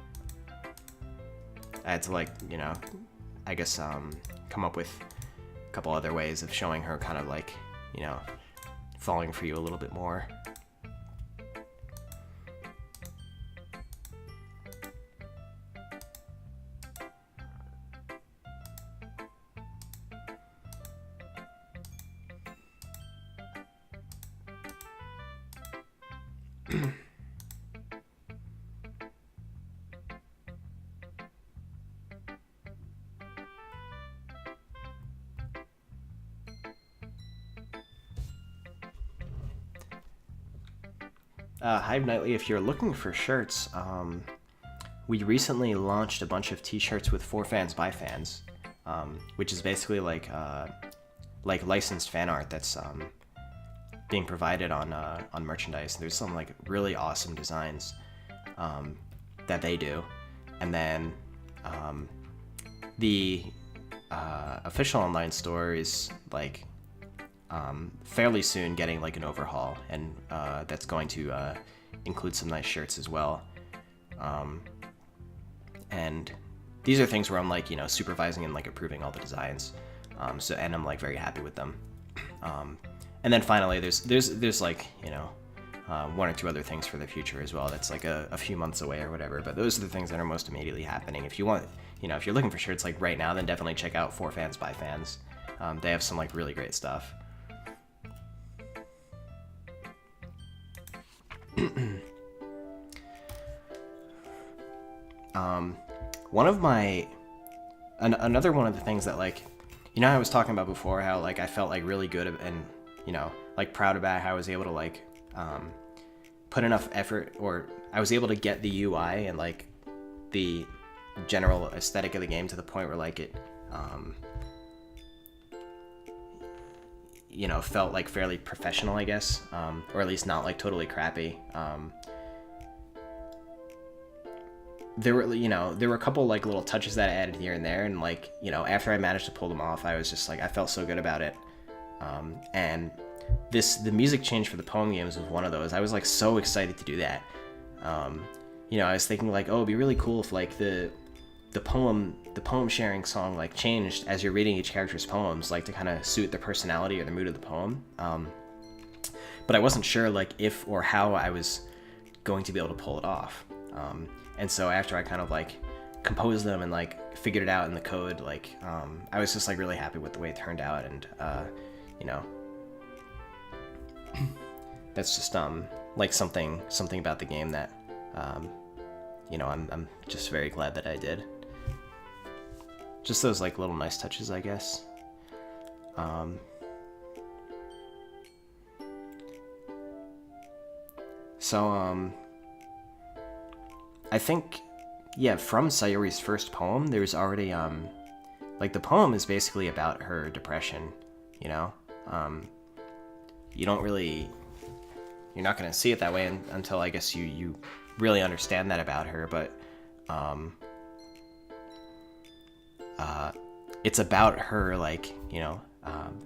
I had to like, you know, I guess come up with a couple other ways of showing her kind of like, you know, falling for you a little bit more. Hive Nightly, if you're looking for shirts, we recently launched a bunch of t-shirts with for fans by fans, which is basically like like licensed fan art that's being provided on merchandise. There's some like really awesome designs that they do, and then the official online store is like fairly soon getting like an overhaul, and that's going to include some nice shirts as well. And these are things where I'm like, you know, supervising and like approving all the designs. And I'm like very happy with them. And then finally, there's like, you know, one or two other things for the future as well. That's like a few months away or whatever. But those are the things that are most immediately happening. If you want, you know, if you're looking for shirts like right now, then definitely check out For Fans by Fans. They have some like really great stuff. Another one of the things that, like, you know how I was talking about before, how like I felt like really good and, you know, like proud about how I was able to like put enough effort, or I was able to get the UI and like the general aesthetic of the game to the point where like it you know, felt like fairly professional, I guess, or at least not like totally crappy. There were a couple like little touches that I added here and there, and like, you know, after I managed to pull them off, I was just like, I felt so good about it. And the music change for the poem games was one of those. I was like so excited to do that. You know, I was thinking like, oh, it'd be really cool if like the poem sharing song like changed as you're reading each character's poems, like to kind of suit the personality or the mood of the poem. But I wasn't sure like if or how I was going to be able to pull it off. And so after I kind of like composed them and like figured it out in the code, like I was just like really happy with the way it turned out. And you know, that's just like something about the game that you know, I'm just very glad that I did. Just those like little nice touches, I guess. I think, yeah, from Sayori's first poem, there's already, like, the poem is basically about her depression, you know? You don't really, you're not going to see it that way until, I guess, you really understand that about her, but, it's about her, like, you know,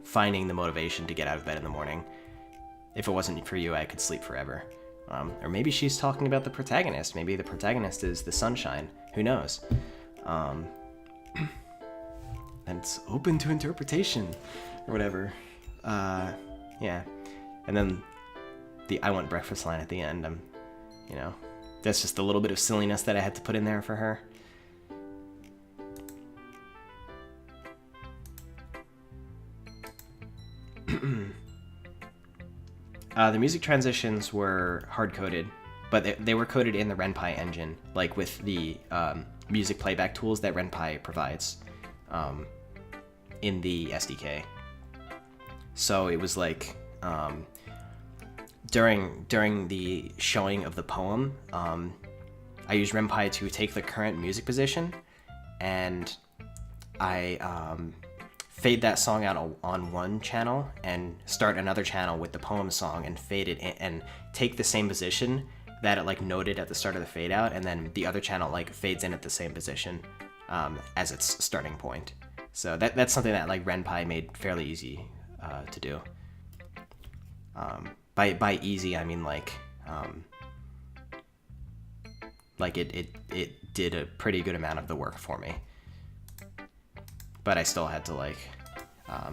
finding the motivation to get out of bed in the morning. If it wasn't for you, I could sleep forever. Or maybe she's talking about the protagonist. Maybe the protagonist is the sunshine. Who knows? And it's open to interpretation, or whatever. Yeah. And then the "I want breakfast" line at the end. You know, that's just a little bit of silliness that I had to put in there for her. The music transitions were hard-coded, but they were coded in the Ren'Py engine, like with the music playback tools that Ren'Py provides in the SDK. So it was like during the showing of the poem, I used Ren'Py to take the current music position, and I fade that song out on one channel and start another channel with the poem song and fade it in, and take the same position that it like noted at the start of the fade out, and then the other channel like fades in at the same position as its starting point. So that's something that like Ren'Py made fairly easy to do. By easy, I mean like it did a pretty good amount of the work for me. But I still had to like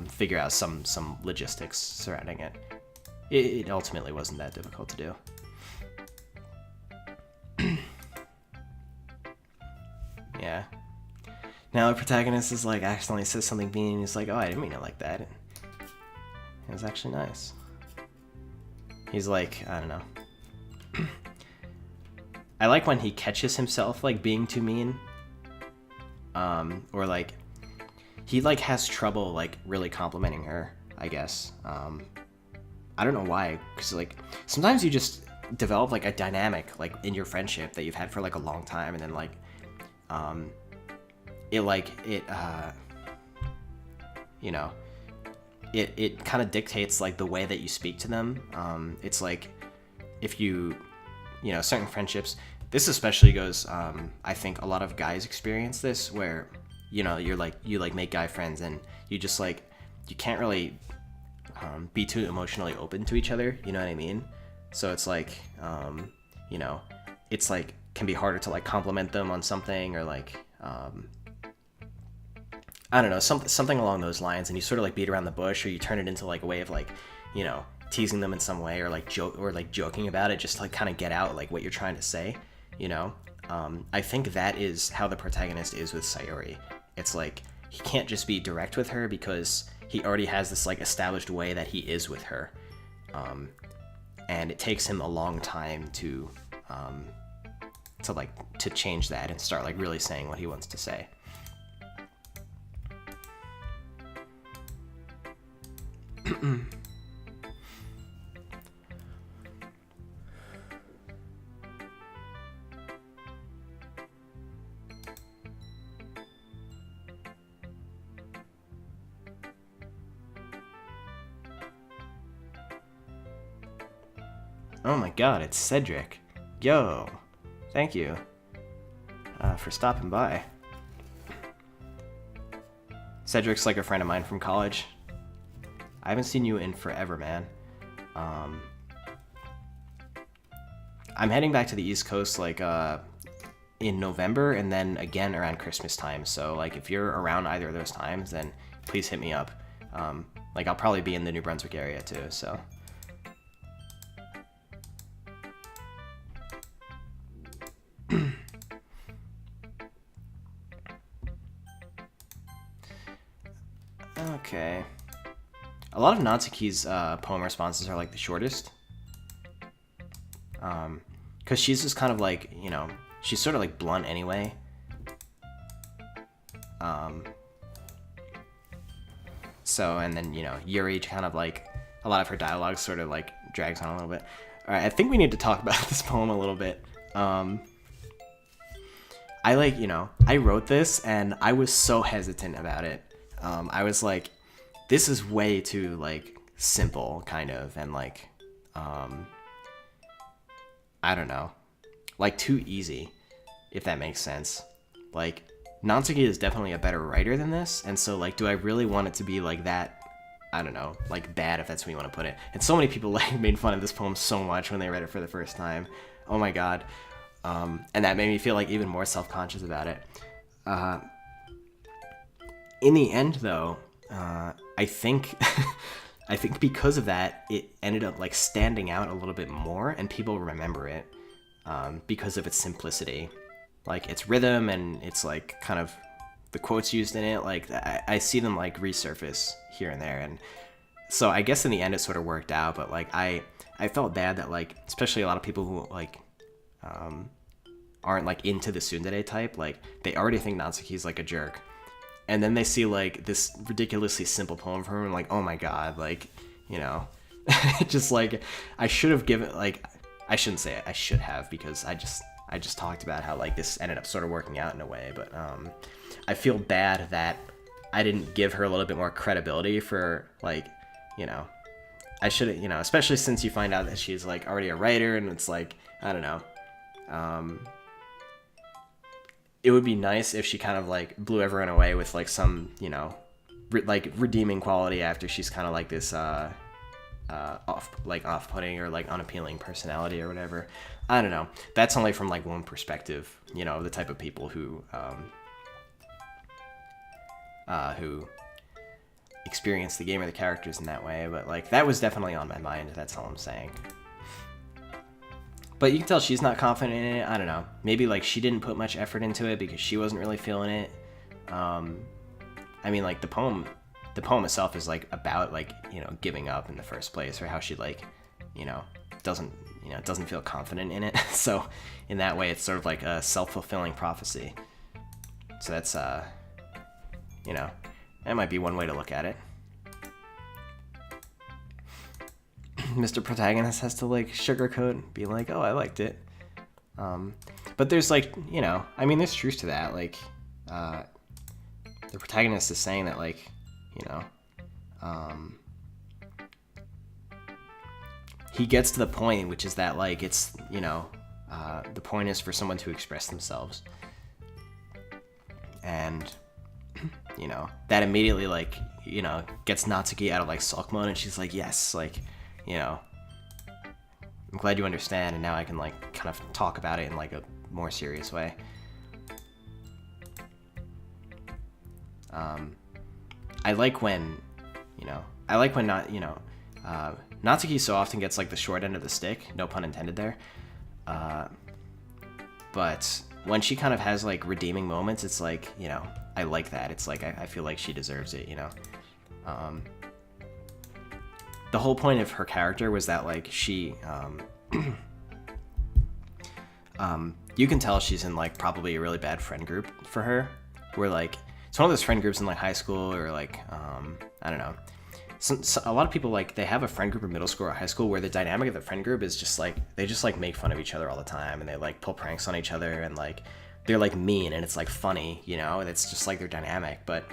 figure out some logistics surrounding it. It ultimately wasn't that difficult to do. Yeah. Now the protagonist is like accidentally says something mean, and he's like, "Oh, I didn't mean it like that." It was actually nice. He's like, I don't know. I like when he catches himself like being too mean. Or like he like has trouble like really complimenting her, I guess. I don't know why, because like sometimes you just develop like a dynamic like in your friendship that you've had for like a long time, and then like you know, it kind of dictates like the way that you speak to them. It's like if you know, certain friendships, this especially goes, I think a lot of guys experience this, where, you know, you make guy friends and you just like, you can't really be too emotionally open to each other, you know what I mean? So it's like, you know, it's like, can be harder to like compliment them on something, or like, I don't know, something along those lines, and you sort of like beat around the bush, or you turn it into like a way of like, you know, teasing them in some way, or like joking about it, just to like kind of get out like what you're trying to say, you know. I think that is how the protagonist is with Sayori. It's like he can't just be direct with her because he already has this like established way that he is with her, and it takes him a long time to change that and start like really saying what he wants to say. Oh my god, it's Cedric. Yo, thank you for stopping by. Cedric's like a friend of mine from college. I haven't seen you in forever, man. I'm heading back to the East Coast like in November, and then again around Christmas time. So like if you're around either of those times, then please hit me up. Like I'll probably be in the New Brunswick area too, so. Okay. A lot of Natsuki's poem responses are like the shortest. Because she's just kind of like, you know, she's sort of like blunt anyway. So, and then, you know, Yuri kind of like, a lot of her dialogue sort of like drags on a little bit. Alright, I think we need to talk about this poem a little bit. I like, you know, I wrote this and I was so hesitant about it. I was like, this is way too like simple kind of, and like, I don't know, like too easy, if that makes sense. Like Natsuki is definitely a better writer than this, and so like, do I really want it to be like that? I don't know, like bad, if that's where you want to put it. And so many people like made fun of this poem so much when they read it for the first time. Oh my god. And that made me feel like even more self-conscious about it. In the end though, I think I think because of that, it ended up like standing out a little bit more, and people remember it because of its simplicity. Like its rhythm, and it's like kind of the quotes used in it, like I see them like resurface here and there, and so I guess in the end it sort of worked out. But like I felt bad that like, especially a lot of people who like aren't like into the tsundere type, like they already think Natsuki's like a jerk, and then they see like this ridiculously simple poem from him, and like, oh my god, like, you know, just like I should have given, like, I shouldn't say it, I should have, because I just talked about how like this ended up sort of working out in a way, but I feel bad that I didn't give her a little bit more credibility for, like, you know, I should, you know, especially since you find out that she's like already a writer, and it's like, I don't know, it would be nice if she kind of like blew everyone away with like some, you know, like redeeming quality after she's kind of like this off-putting or like unappealing personality or whatever. I don't know. That's only from like one perspective, you know, the type of people who experience the game or the characters in that way. But like that was definitely on my mind. That's all I'm saying. But you can tell she's not confident in it. I don't know. Maybe like she didn't put much effort into it because she wasn't really feeling it. I mean, like the poem itself is like about like, you know, giving up in the first place, or how she like, you know, doesn't feel confident in it. So in that way, it's sort of like a self-fulfilling prophecy. So that's you know, that might be one way to look at it. Mr. Protagonist has to like sugarcoat, be like, oh, I liked it. But there's like, you know, I mean, there's truth to that. Like, the protagonist is saying that, like, you know, he gets to the point, which is that like it's, you know, the point is for someone to express themselves, and you know that immediately like, you know, gets Natsuki out of like sulk mode, and she's like, yes, like, you know, I'm glad you understand, and now I can like kind of talk about it in like a more serious way. I like when, you know, not, you know, Natsuki so often gets like the short end of the stick, no pun intended there. But when she kind of has like redeeming moments, it's like, you know, I like that. It's like, I feel like she deserves it, you know. The whole point of her character was that like she, you can tell she's in like probably a really bad friend group for her, where like, it's one of those friend groups in like high school or like, I don't know. So a lot of people like, they have a friend group in middle school or high school where the dynamic of the friend group is just like, they just like make fun of each other all the time, and they like pull pranks on each other, and like they're like mean, and it's like funny, you know, it's just like their dynamic. But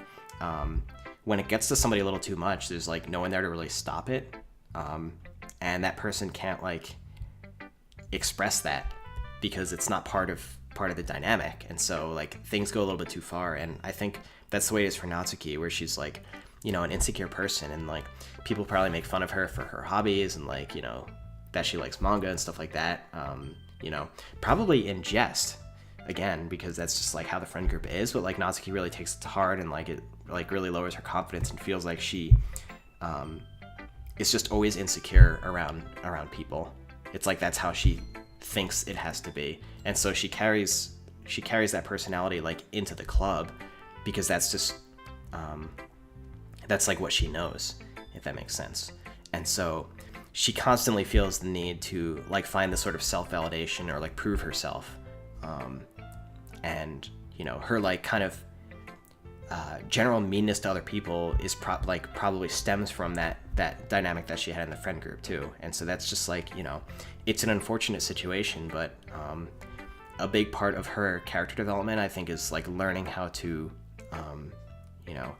when it gets to somebody a little too much, there's like no one there to really stop it, and that person can't like express that because it's not part of the dynamic, and so like things go a little bit too far. And I think that's the way it is for Natsuki, where she's like, you know, an insecure person, and like people probably make fun of her for her hobbies, and like, you know, that she likes manga and stuff like that, you know, probably in jest, again, because that's just like how the friend group is. But like Natsuki really takes it to heart, and like it like really lowers her confidence, and feels like she is just always insecure around people. It's like that's how she thinks it has to be, and so she carries that personality like into the club, because that's just that's like what she knows, if that makes sense. And so she constantly feels the need to like find this sort of self-validation or like prove herself, and you know, her like kind of general meanness to other people is probably stems from that dynamic that she had in the friend group too. And so that's just like, you know, it's an unfortunate situation, but a big part of her character development, I think, is like learning how to you know,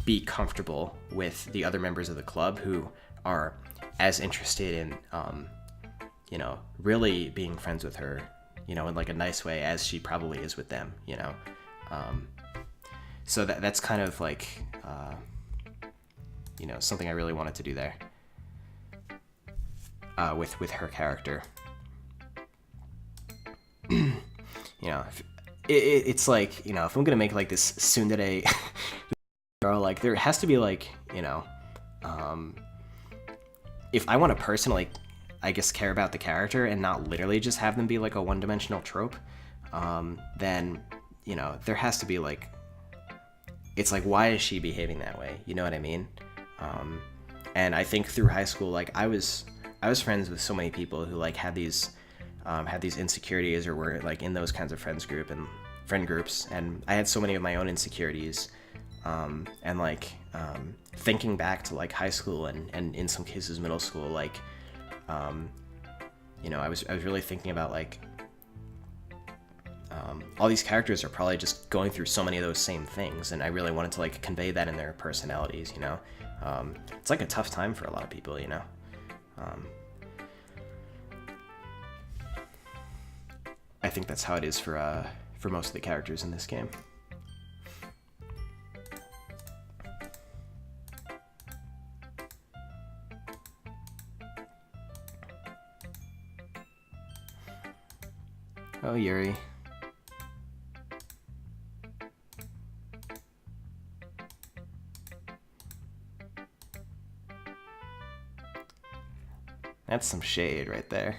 be comfortable with the other members of the club who are as interested in you know, really being friends with her, you know, in like a nice way as she probably is with them, you know. So that's kind of like, you know, something I really wanted to do there with her character. You know, it's like, you know, if I'm gonna make like this tsundere girl, like there has to be like, you know, if I want to personally, I guess, care about the character and not literally just have them be like a one-dimensional trope, then, you know, there has to be like, it's like, why is she behaving that way? You know what I mean? And I think through high school, like I was friends with so many people who like had these insecurities, or were like in those kinds of friend groups, and I had so many of my own insecurities, and like thinking back to like high school and in some cases middle school, like you know, I was really thinking about like all these characters are probably just going through so many of those same things, and I really wanted to like convey that in their personalities, you know. It's like a tough time for a lot of people, you know. I think that's how it is for most of the characters in this game. Oh, Yuri. That's some shade right there.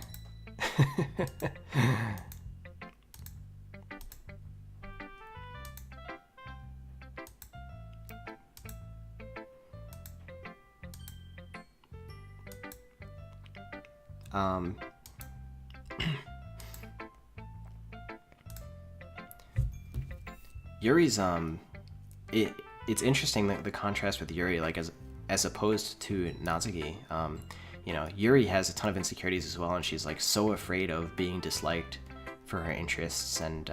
Yuri's it's interesting the contrast with Yuri, like as opposed to Natsuki. You know, Yuri has a ton of insecurities as well, and she's like so afraid of being disliked for her interests, and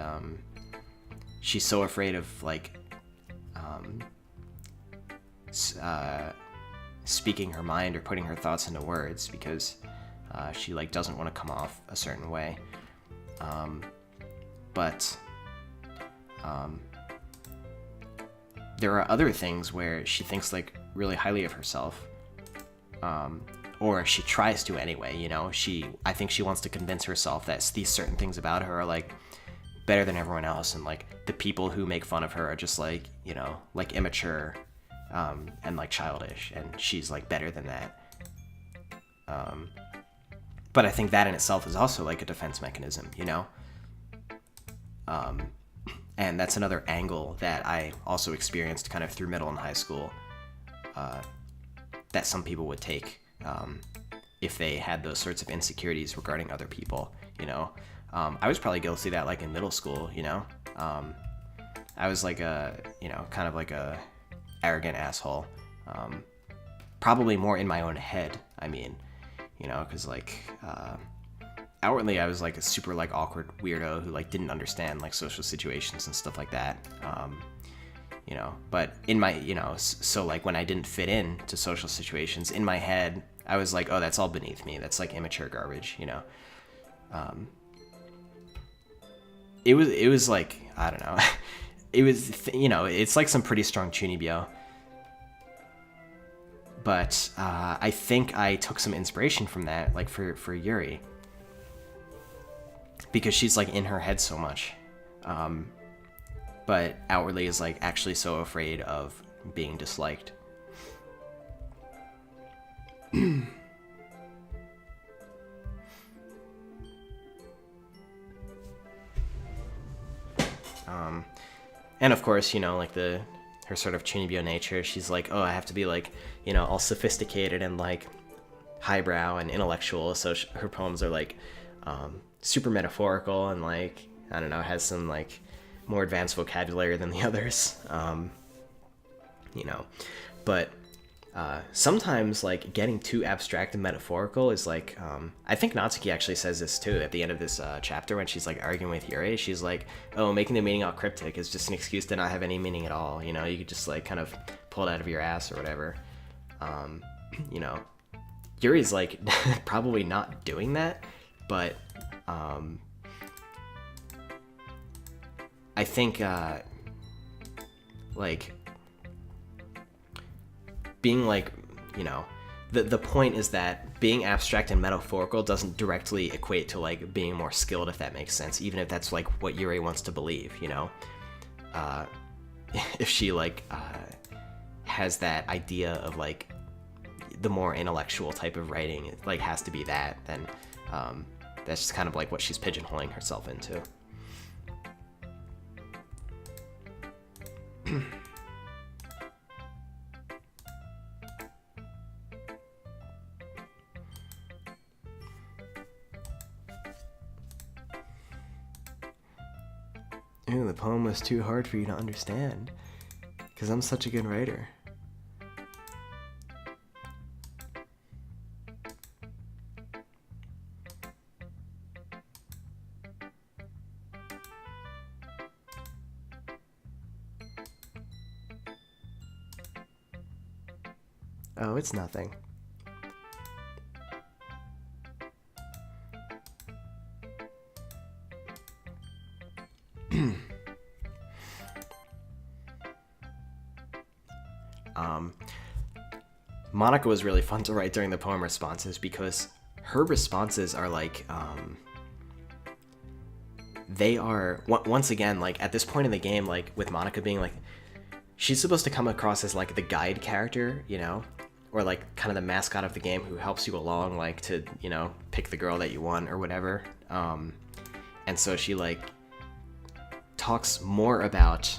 she's so afraid of like speaking her mind or putting her thoughts into words, because She like doesn't want to come off a certain way. But there are other things where she thinks like really highly of herself, or she tries to anyway. You know, I think she wants to convince herself that these certain things about her are like better than everyone else, and like the people who make fun of her are just like, you know, like immature and like childish, and she's like better than that. But I think that in itself is also like a defense mechanism, you know? And that's another angle that I also experienced kind of through middle and high school, that some people would take if they had those sorts of insecurities regarding other people, you know? I was probably guilty of that like in middle school, you know? I was like kind of like a arrogant asshole. Probably more in my own head, I mean, you know, because like outwardly I was like a super like awkward weirdo who like didn't understand like social situations and stuff like that, you know, but in my, you know, so like when I didn't fit in to social situations, in my head I was like, oh, that's all beneath me, that's like immature garbage, you know. It was like, I don't know, it was, you know, it's like some pretty strong chunibyo. But I think I took some inspiration from that, like for Yuri, because she's like in her head so much, but outwardly is like actually so afraid of being disliked. And of course, you know, like her sort of chunibyo nature, she's like, oh, I have to be like, you know, all sophisticated and like highbrow and intellectual, so her poems are like super metaphorical and like, I don't know, has some like more advanced vocabulary than the others, you know, but sometimes like getting too abstract and metaphorical is like, I think Natsuki actually says this too at the end of this chapter when she's like arguing with Yuri. She's like, oh, making the meaning all cryptic is just an excuse to not have any meaning at all, you know, you could just like kind of pull it out of your ass or whatever. You know, Yuri's like probably not doing that, but I think like being like, you know, the point is that being abstract and metaphorical doesn't directly equate to like being more skilled, if that makes sense, even if that's like what Yuri wants to believe, you know. If she like has that idea of like the more intellectual type of writing, it like has to be that, then that's just kind of like what she's pigeonholing herself into. Ooh, the poem was too hard for you to understand, because I'm such a good writer. Oh, it's nothing. Monica was really fun to write during the poem responses because her responses are like, they are, once again, like at this point in the game, like with Monica being like, she's supposed to come across as like the guide character, you know, or like kind of the mascot of the game who helps you along, like to, you know, pick the girl that you want or whatever. And so she like talks more about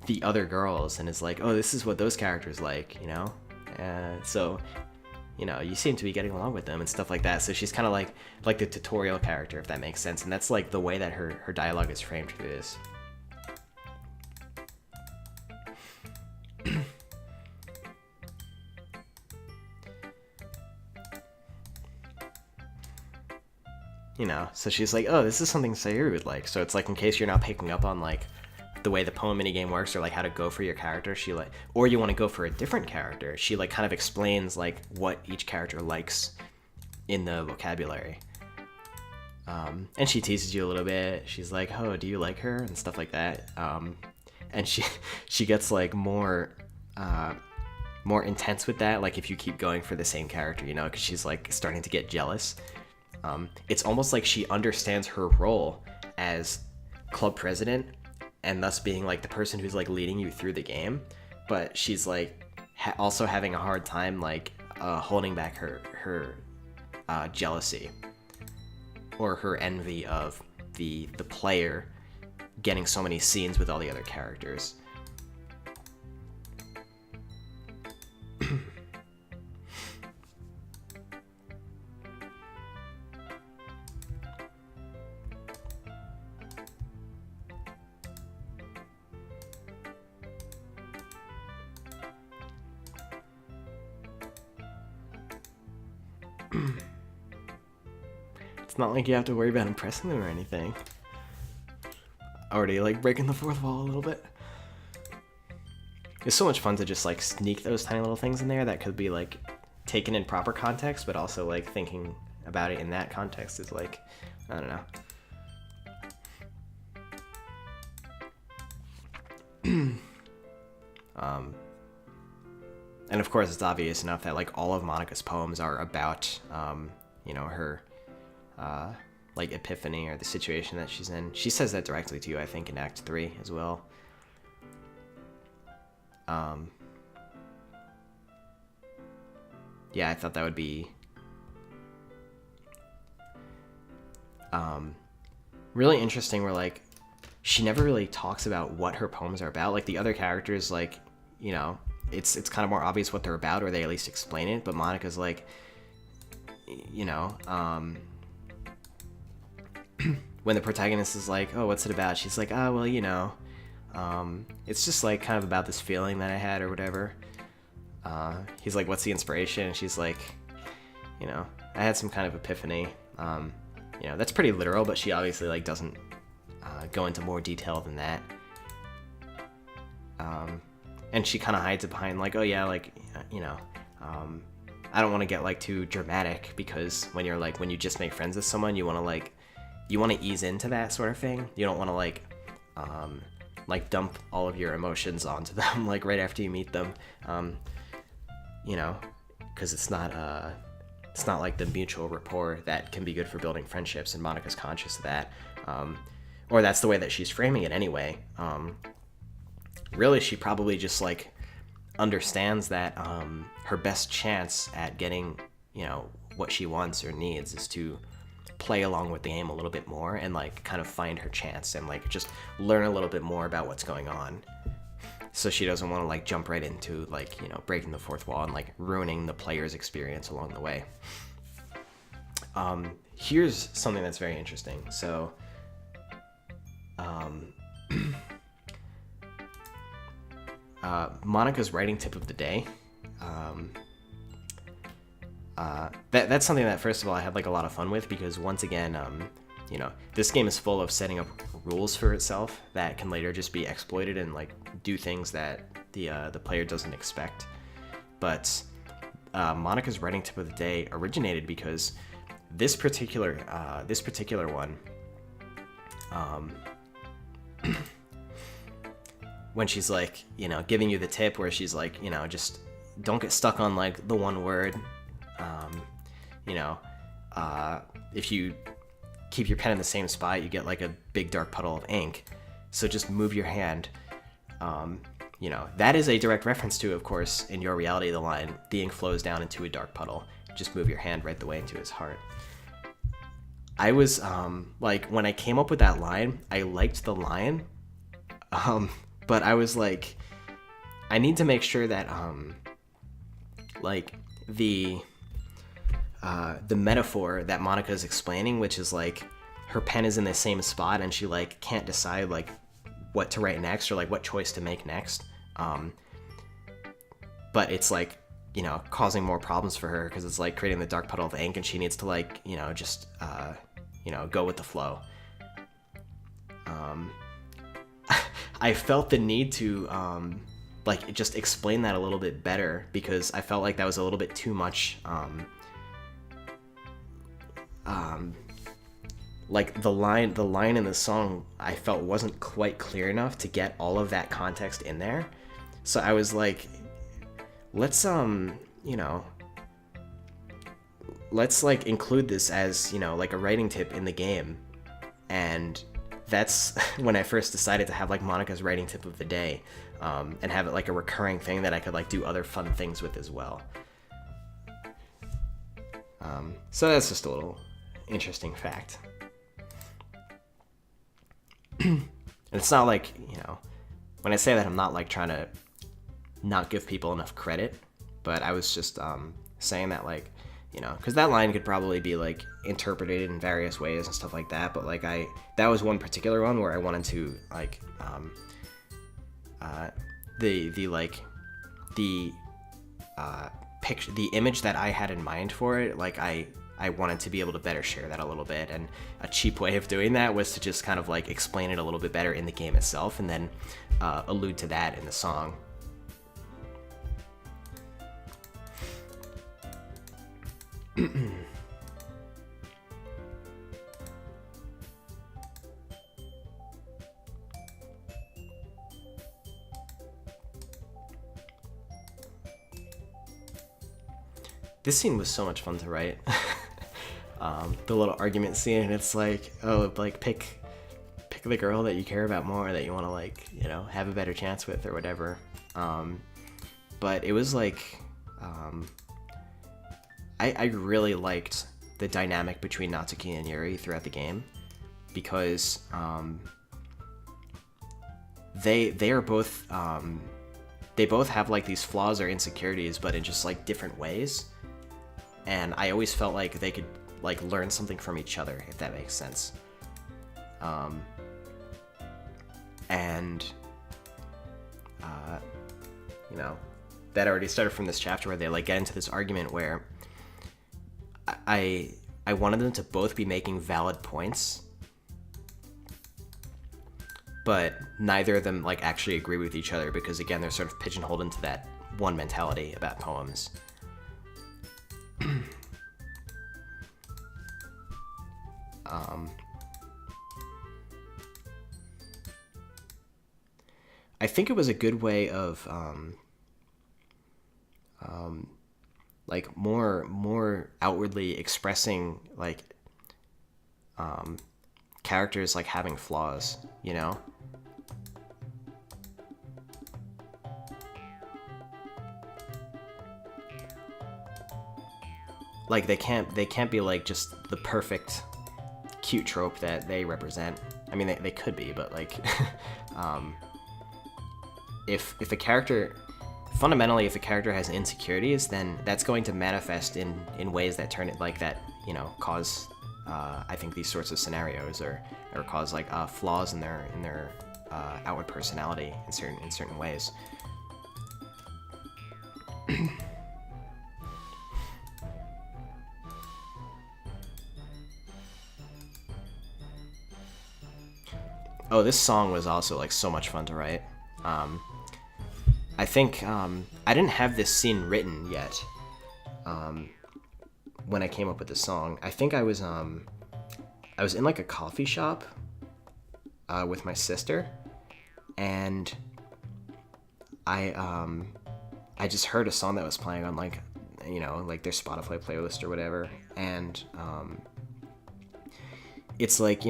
the other girls and is like, oh, this is what those characters like, you know? So, you know, you seem to be getting along with them and stuff like that. So she's kind of like the tutorial character, if that makes sense. And that's like the way that her dialogue is framed through this. You know, so she's like, oh, this is something Sayuri would like. So it's like, in case you're not picking up on like the way the poem minigame works or like how to go for your character, she like, or you want to go for a different character, she like kind of explains like what each character likes in the vocabulary. And she teases you a little bit. She's like, oh, do you like her? And stuff like that. And she gets like more intense with that, like if you keep going for the same character, you know, because she's like starting to get jealous. It's almost like she understands her role as club president and thus being like the person who's like leading you through the game, but she's like also having a hard time like holding back her jealousy or her envy of the player getting so many scenes with all the other characters. It's not like you have to worry about impressing them or anything. Already like breaking the fourth wall a little bit. It's so much fun to just like sneak those tiny little things in there that could be like taken in proper context, but also like thinking about it in that context is like, I don't know. And of course it's obvious enough that like all of Monica's poems are about, you know, her like epiphany or the situation that she's in. She says that directly to you, I think, in Act 3 as well. Yeah, I thought that would be really interesting, where like she never really talks about what her poems are about. Like the other characters, like, you know, it's kind of more obvious what they're about, or they at least explain it, but Monica's like, you know, when the protagonist is like, oh, what's it about? She's like, oh, well, you know, it's just like kind of about this feeling that I had or whatever. He's like, what's the inspiration? And she's like, you know, I had some kind of epiphany. You know, that's pretty literal, but she obviously like doesn't go into more detail than that. And she kind of hides it behind like, oh yeah, like, you know, I don't want to get like too dramatic, because when you just make friends with someone, you want to ease into that sort of thing. You don't want to like dump all of your emotions onto them like right after you meet them. You know, because it's not like the mutual rapport that can be good for building friendships, and Monica's conscious of that. Or that's the way that she's framing it anyway. Really, she probably just like understands that her best chance at getting, you know, what she wants or needs is to play along with the game a little bit more and like kind of find her chance and like just learn a little bit more about what's going on. So she doesn't want to like jump right into like, you know, breaking the fourth wall and like ruining the player's experience along the way. Here's something that's very interesting. So Monica's writing tip of the day. That's something that, first of all, I had like a lot of fun with, because once again, you know, this game is full of setting up rules for itself that can later just be exploited and like do things that the player doesn't expect. But Monica's writing tip of the day originated because this particular one, when she's like, you know, giving you the tip where she's like, you know, just don't get stuck on like the one word. You know, if you keep your pen in the same spot, you get like a big dark puddle of ink. So just move your hand. You know, that is a direct reference to, of course, in your reality, the line, the ink flows down into a dark puddle. Just move your hand right the way into his heart. I was, like, when I came up with that line, I liked the line, but I was like, I need to make sure that, like, the metaphor that Monica is explaining, which is like her pen is in the same spot and she like can't decide like what to write next or like what choice to make next, but it's like, you know, causing more problems for her because it's like creating the dark puddle of ink and she needs to like, you know, just you know, go with the flow. I felt the need to like just explain that a little bit better, because I felt like that was a little bit too much like the line in the song I felt wasn't quite clear enough to get all of that context in there. So I was like, let's let's like include this as, like a writing tip in the game. And that's when I first decided to have like Monica's writing tip of the day, and have it like a recurring thing that I could like do other fun things with as well. So that's just a little interesting fact. And it's not like, when I say that, I'm not like trying to not give people enough credit, but I was just saying that, like, because that line could probably be like interpreted in various ways and stuff like that, but like that was one particular one where I wanted to like picture, the image that I had in mind for it, like I wanted to be able to better share that a little bit, and a cheap way of doing that was to just kind of like explain it a little bit better in the game itself, and then allude to that in the song. This scene was so much fun to write. The little argument scene, and it's like, oh, like pick the girl that you care about more, that you want to like, have a better chance with or whatever. But it was like, I really liked the dynamic between Natsuki and Yuri throughout the game, because they are both they both have like these flaws or insecurities, but in just like different ways. And I always felt like they could like learn something from each other, if that makes sense. That already started from this chapter where they like get into this argument where I wanted them to both be making valid points, but neither of them like actually agree with each other, because again, they're sort of pigeonholed into that one mentality about poems. I think it was a good way of like more outwardly expressing like characters like having flaws, Like they can't be like just the perfect cute trope that they represent. I mean, they could be, but like if a character, fundamentally, if a character has insecurities, then that's going to manifest in ways that turn it like that, cause I think these sorts of scenarios, or cause like flaws in their outward personality in certain ways. Oh, this song was also like so much fun to write. I think I didn't have this scene written yet when I came up with the song. I think I was in like a coffee shop with my sister, and I just heard a song that was playing on like like their Spotify playlist or whatever, and it's like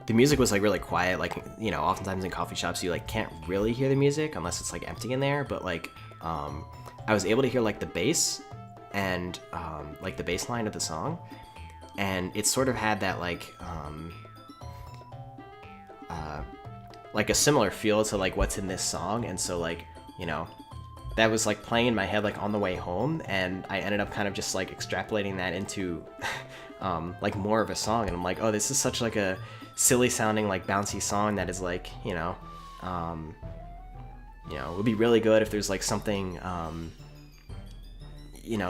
the music was like really quiet, like oftentimes in coffee shops you like can't really hear the music unless it's like empty in there, but like I was able to hear like the bass and like the bass line of the song, and it sort of had that like a similar feel to like what's in this song, and so like that was like playing in my head like on the way home, and I ended up kind of just like extrapolating that into like more of a song, and I'm like, oh, this is such like a silly sounding like bouncy song that is like it would be really good if there's like something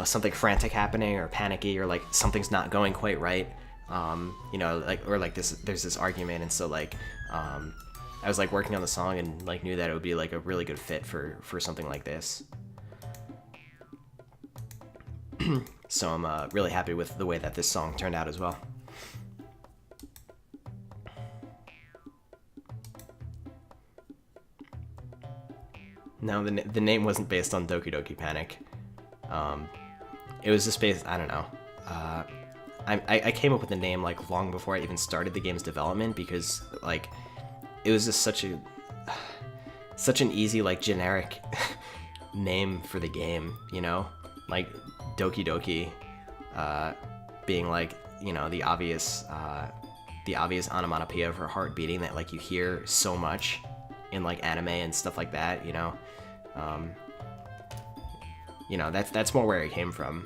something frantic happening or panicky, or like something's not going quite right, like, or like there's this argument, and so like I was like working on the song and like knew that it would be like a really good fit for something like this. So I'm really happy with the way that this song turned out as well. No, the name wasn't based on Doki Doki Panic. It was just based, I don't know. I came up with the name like long before I even started the game's development, because like it was just such an easy, like, generic name for the game, you know? Like Doki Doki being like, you know, the obvious onomatopoeia for heart beating that like you hear so much in like anime and stuff like that, you know? That's more where it came from.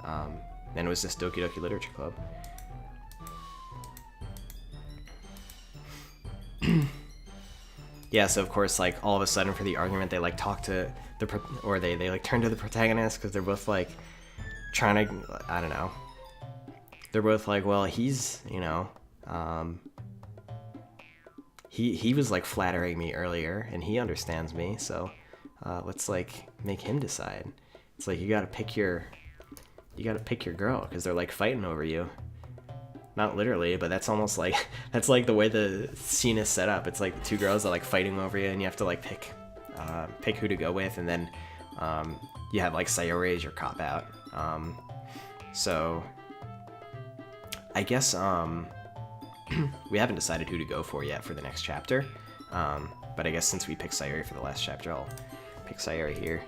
And it was this Doki Doki Literature Club. Yeah, so of course, like, all of a sudden for the argument, they like talk to they like turn to the protagonist, because they're both like trying to, I don't know. They're both like, well, he's, you know, he was like flattering me earlier, and he understands me, so let's like make him decide. It's like you gotta pick your girl, because they're like fighting over you. Not literally, but that's almost like that's like the way the scene is set up. It's like the two girls are like fighting over you, and you have to like pick who to go with, and then you have like Sayori as your cop out. So I guess we haven't decided who to go for yet for the next chapter. But I guess since we picked Sayori for the last chapter, I'll pick Sayori here.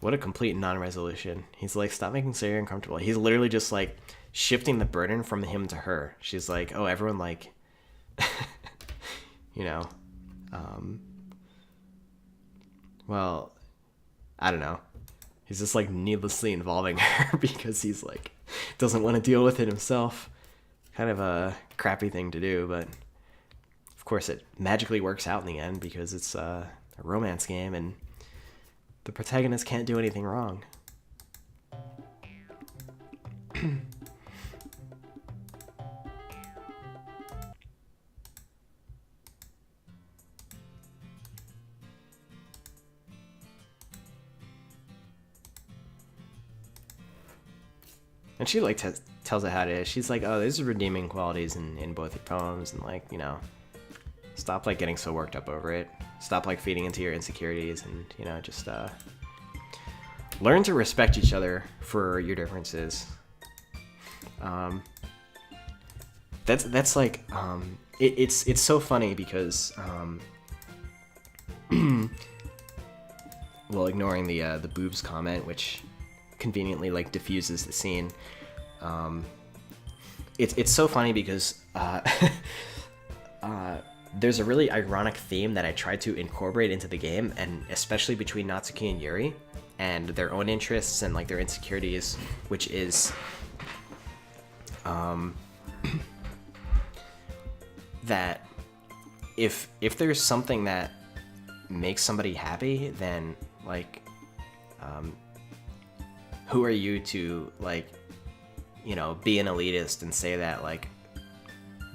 What a complete non-resolution. He's like, stop making Sayori uncomfortable. He's literally just like shifting the burden from him to her. She's like, oh, everyone like, you know, well, I don't know. He's just like needlessly involving her because he's like, doesn't want to deal with it himself. Kind of a crappy thing to do, but of course it magically works out in the end because it's a romance game and the protagonist can't do anything wrong. And she like tells it how it is. She's like, oh, there's redeeming qualities in both your poems, and like, you know, stop like getting so worked up over it. Stop like feeding into your insecurities, and you know, just learn to respect each other for your differences. That's like it's so funny because well, ignoring the boobs comment, which conveniently like diffuses the scene. It's so funny because there's a really ironic theme that I tried to incorporate into the game, and especially between Natsuki and Yuri and their own interests and like their insecurities, which is that if there's something that makes somebody happy, then like who are you to like, you know, be an elitist and say that like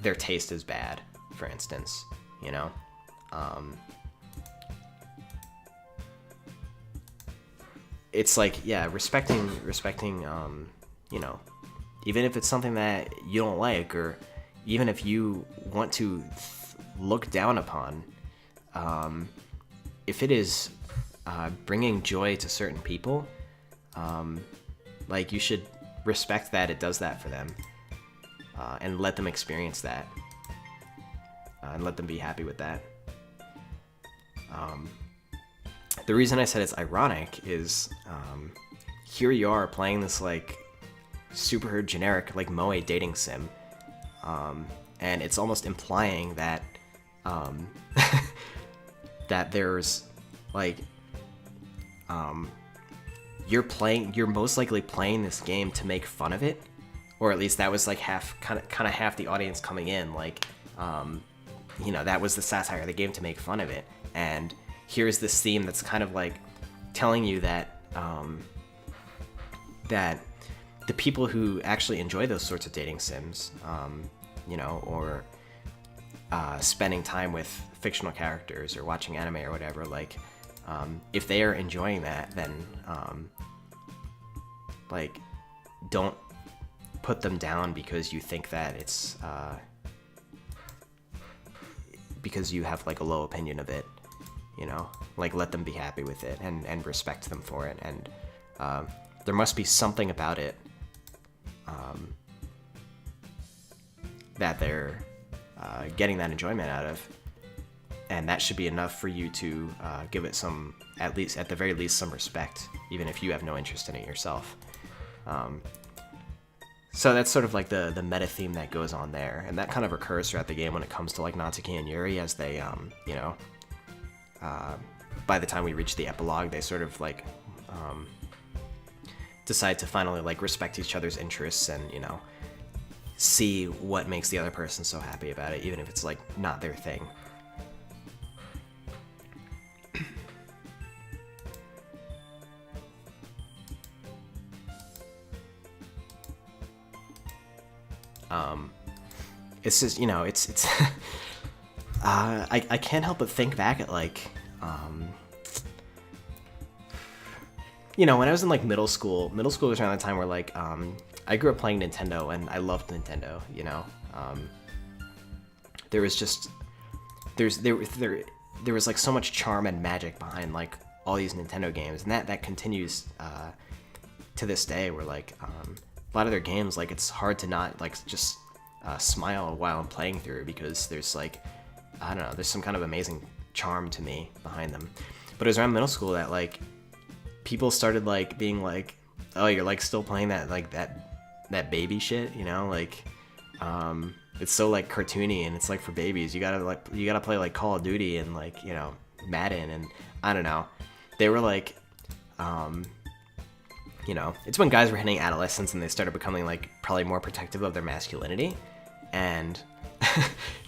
their taste is bad, for instance, you know? It's like, yeah, respecting, you know, even if it's something that you don't like, or even if you want to look down upon, if it is bringing joy to certain people, like you should respect that it does that for them, and let them experience that, and let them be happy with that. The reason I said it's ironic is here you are playing this like super generic like moe dating sim, and it's almost implying that that there's like you're most likely playing this game to make fun of it, or at least that was like kind of half the audience coming in, like you know, that was the satire of the game, to make fun of it. And here's this theme that's kind of like telling you that that the people who actually enjoy those sorts of dating sims, you know, or spending time with fictional characters or watching anime or whatever, like, if they are enjoying that, then, like, don't put them down because you think that it's, because you have, like, a low opinion of it, you know? Like, let them be happy with it and respect them for it, and, there must be something about it, that they're, getting that enjoyment out of, and that should be enough for you to give it some, at the very least, some respect, even if you have no interest in it yourself. So that's sort of like the meta theme that goes on there, and that kind of recurs throughout the game when it comes to like Natsuki and Yuri, as they, you know, by the time we reach the epilogue, they sort of like decide to finally like respect each other's interests and, you know, see what makes the other person so happy about it, even if it's like not their thing. It's just, you know, it's I can't help but think back at like, you know, when I was in like middle school was around the time where like, I grew up playing Nintendo and I loved Nintendo, you know. There was just, there was like so much charm and magic behind like all these Nintendo games, and that continues to this day, where like a lot of their games, like it's hard to not like just smile while I'm playing through, because there's like, I don't know, there's some kind of amazing charm to me behind them. But it was around middle school that like people started like being like, oh, you're like still playing that like that baby shit, you know, like it's so like cartoony and it's like for babies. You gotta play like Call of Duty and like, you know, Madden, and I don't know. They were like, you know, it's when guys were hitting adolescence and they started becoming like probably more protective of their masculinity, and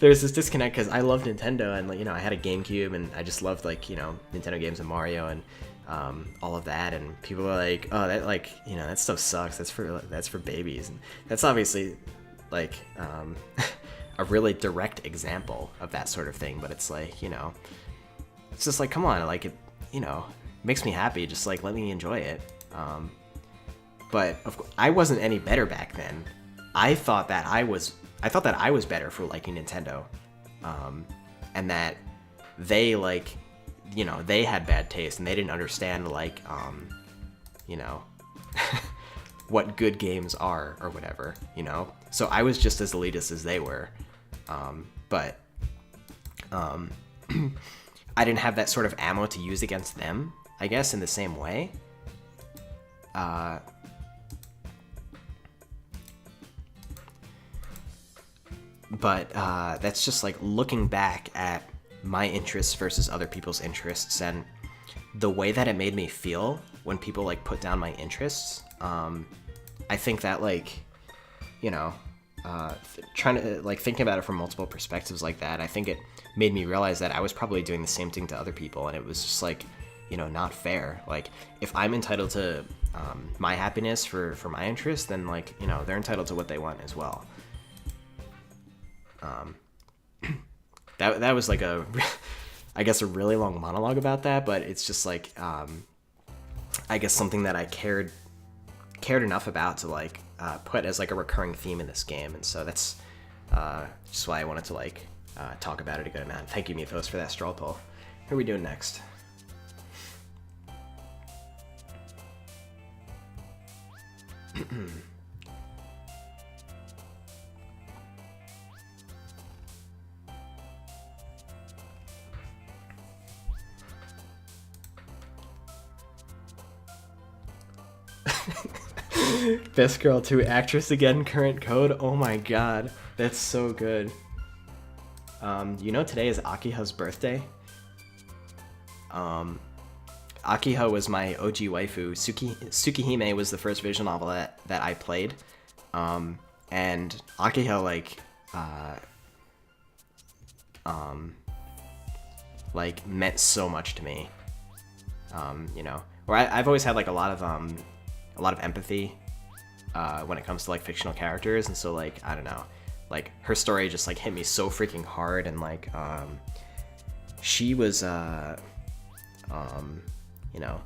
there's this disconnect because I loved Nintendo and, like, you know, I had a GameCube and I just loved like, you know, Nintendo games and Mario and all of that, and people are like, oh, that, like, you know, that stuff sucks, that's for babies, and that's obviously like a really direct example of that sort of thing. But it's like, you know, it's just like, come on, like, it, you know, makes me happy, just like let me enjoy it. But of course, I wasn't any better back then. I thought that I was better for liking Nintendo, and that they, like, you know, they had bad taste and they didn't understand, like, you know, what good games are or whatever, you know. So I was just as elitist as they were, but I didn't have that sort of ammo to use against them, I guess, in the same way. But that's just like looking back at my interests versus other people's interests, and the way that it made me feel when people like put down my interests. I think that, like, you know, trying to like thinking about it from multiple perspectives like that, I think it made me realize that I was probably doing the same thing to other people, and it was just like, you know, not fair. Like, if I'm entitled to my happiness for my interests, then, like, you know, they're entitled to what they want as well. That was like I guess a really long monologue about that, but it's just like, I guess something that I cared enough about to like put as like a recurring theme in this game, and so that's just why I wanted to like talk about it a good amount. Thank you, Mythos, for that straw poll. Who are we doing next? Best Girl 2 actress again, current code. Oh my god, that's so good. You know, today is Akiha's birthday. Akiha was my OG waifu. Tsukihime was the first visual novel that I played. And Akiha, like meant so much to me. You know, where I've always had like a lot of empathy when it comes to like fictional characters, and so like I don't know, like her story just like hit me so freaking hard, and like she was you know,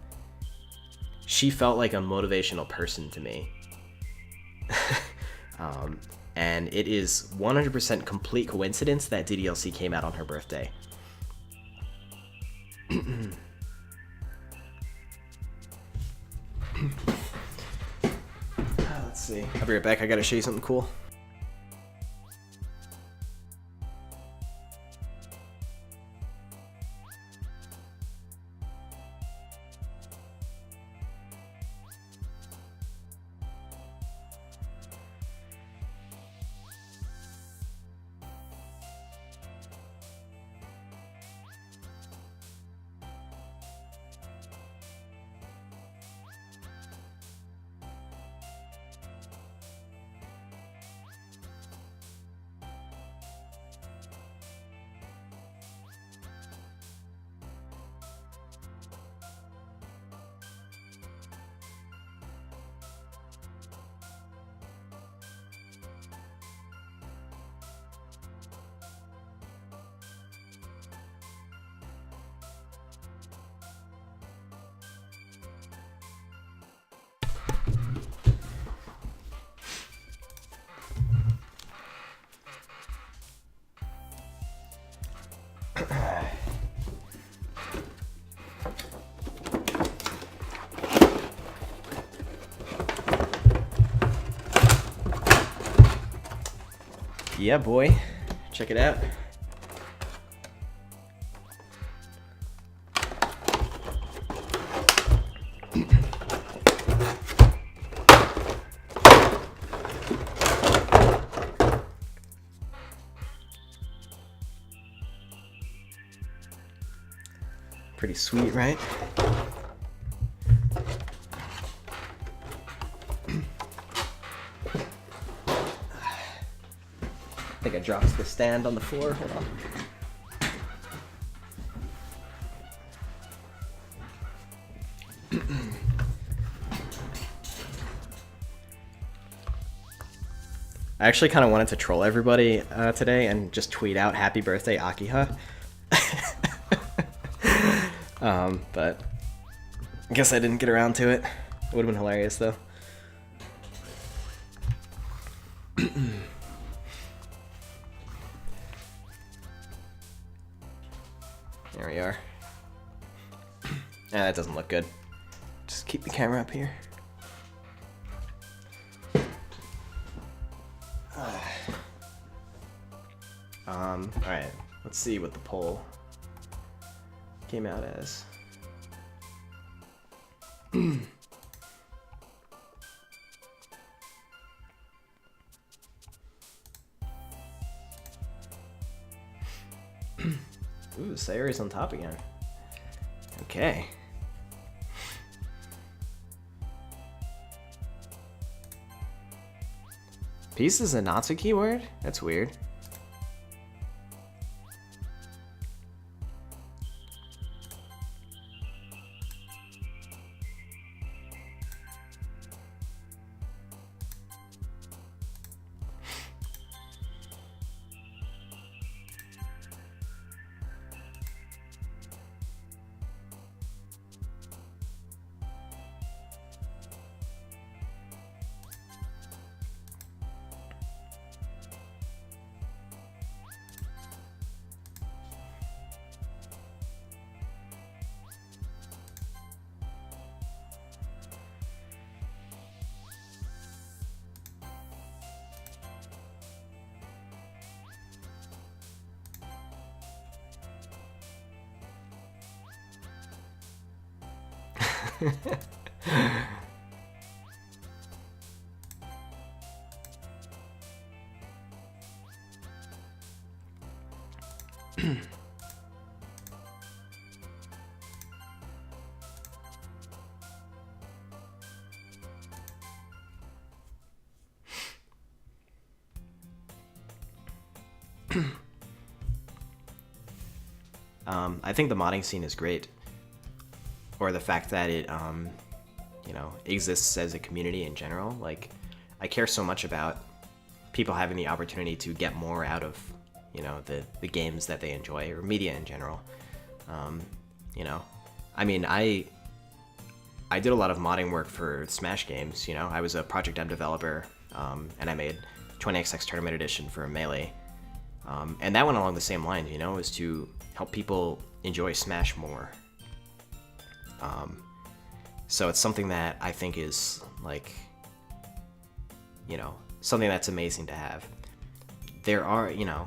she felt like a motivational person to me. And it is 100% complete coincidence that DDLC came out on her birthday. Let's see. I'll be right back. I gotta show you something cool. Yeah, boy. Check it out. Pretty sweet, right? I think I dropped the stand on the floor. Hold on. I actually kind of wanted to troll everybody today and just tweet out "Happy Birthday, Akiha." But I guess I didn't get around to it. It would have been hilarious though. There we are. That doesn't look good. Just keep the camera up here. Alright, let's see what the poll came out as. Ooh, Sayori's on top again. Okay. Peace is a Natsu keyword? That's weird. I think the modding scene is great, or the fact that it, you know, exists as a community in general. Like, I care so much about people having the opportunity to get more out of, you know, the games that they enjoy, or media in general. You know, I mean, I did a lot of modding work for Smash games. You know, I was a Project M developer, and I made 20XX Tournament Edition for Melee. And that went along the same lines, you know, is to help people enjoy Smash more. So it's something that I think is, like, you know, something that's amazing to have. There are, you know,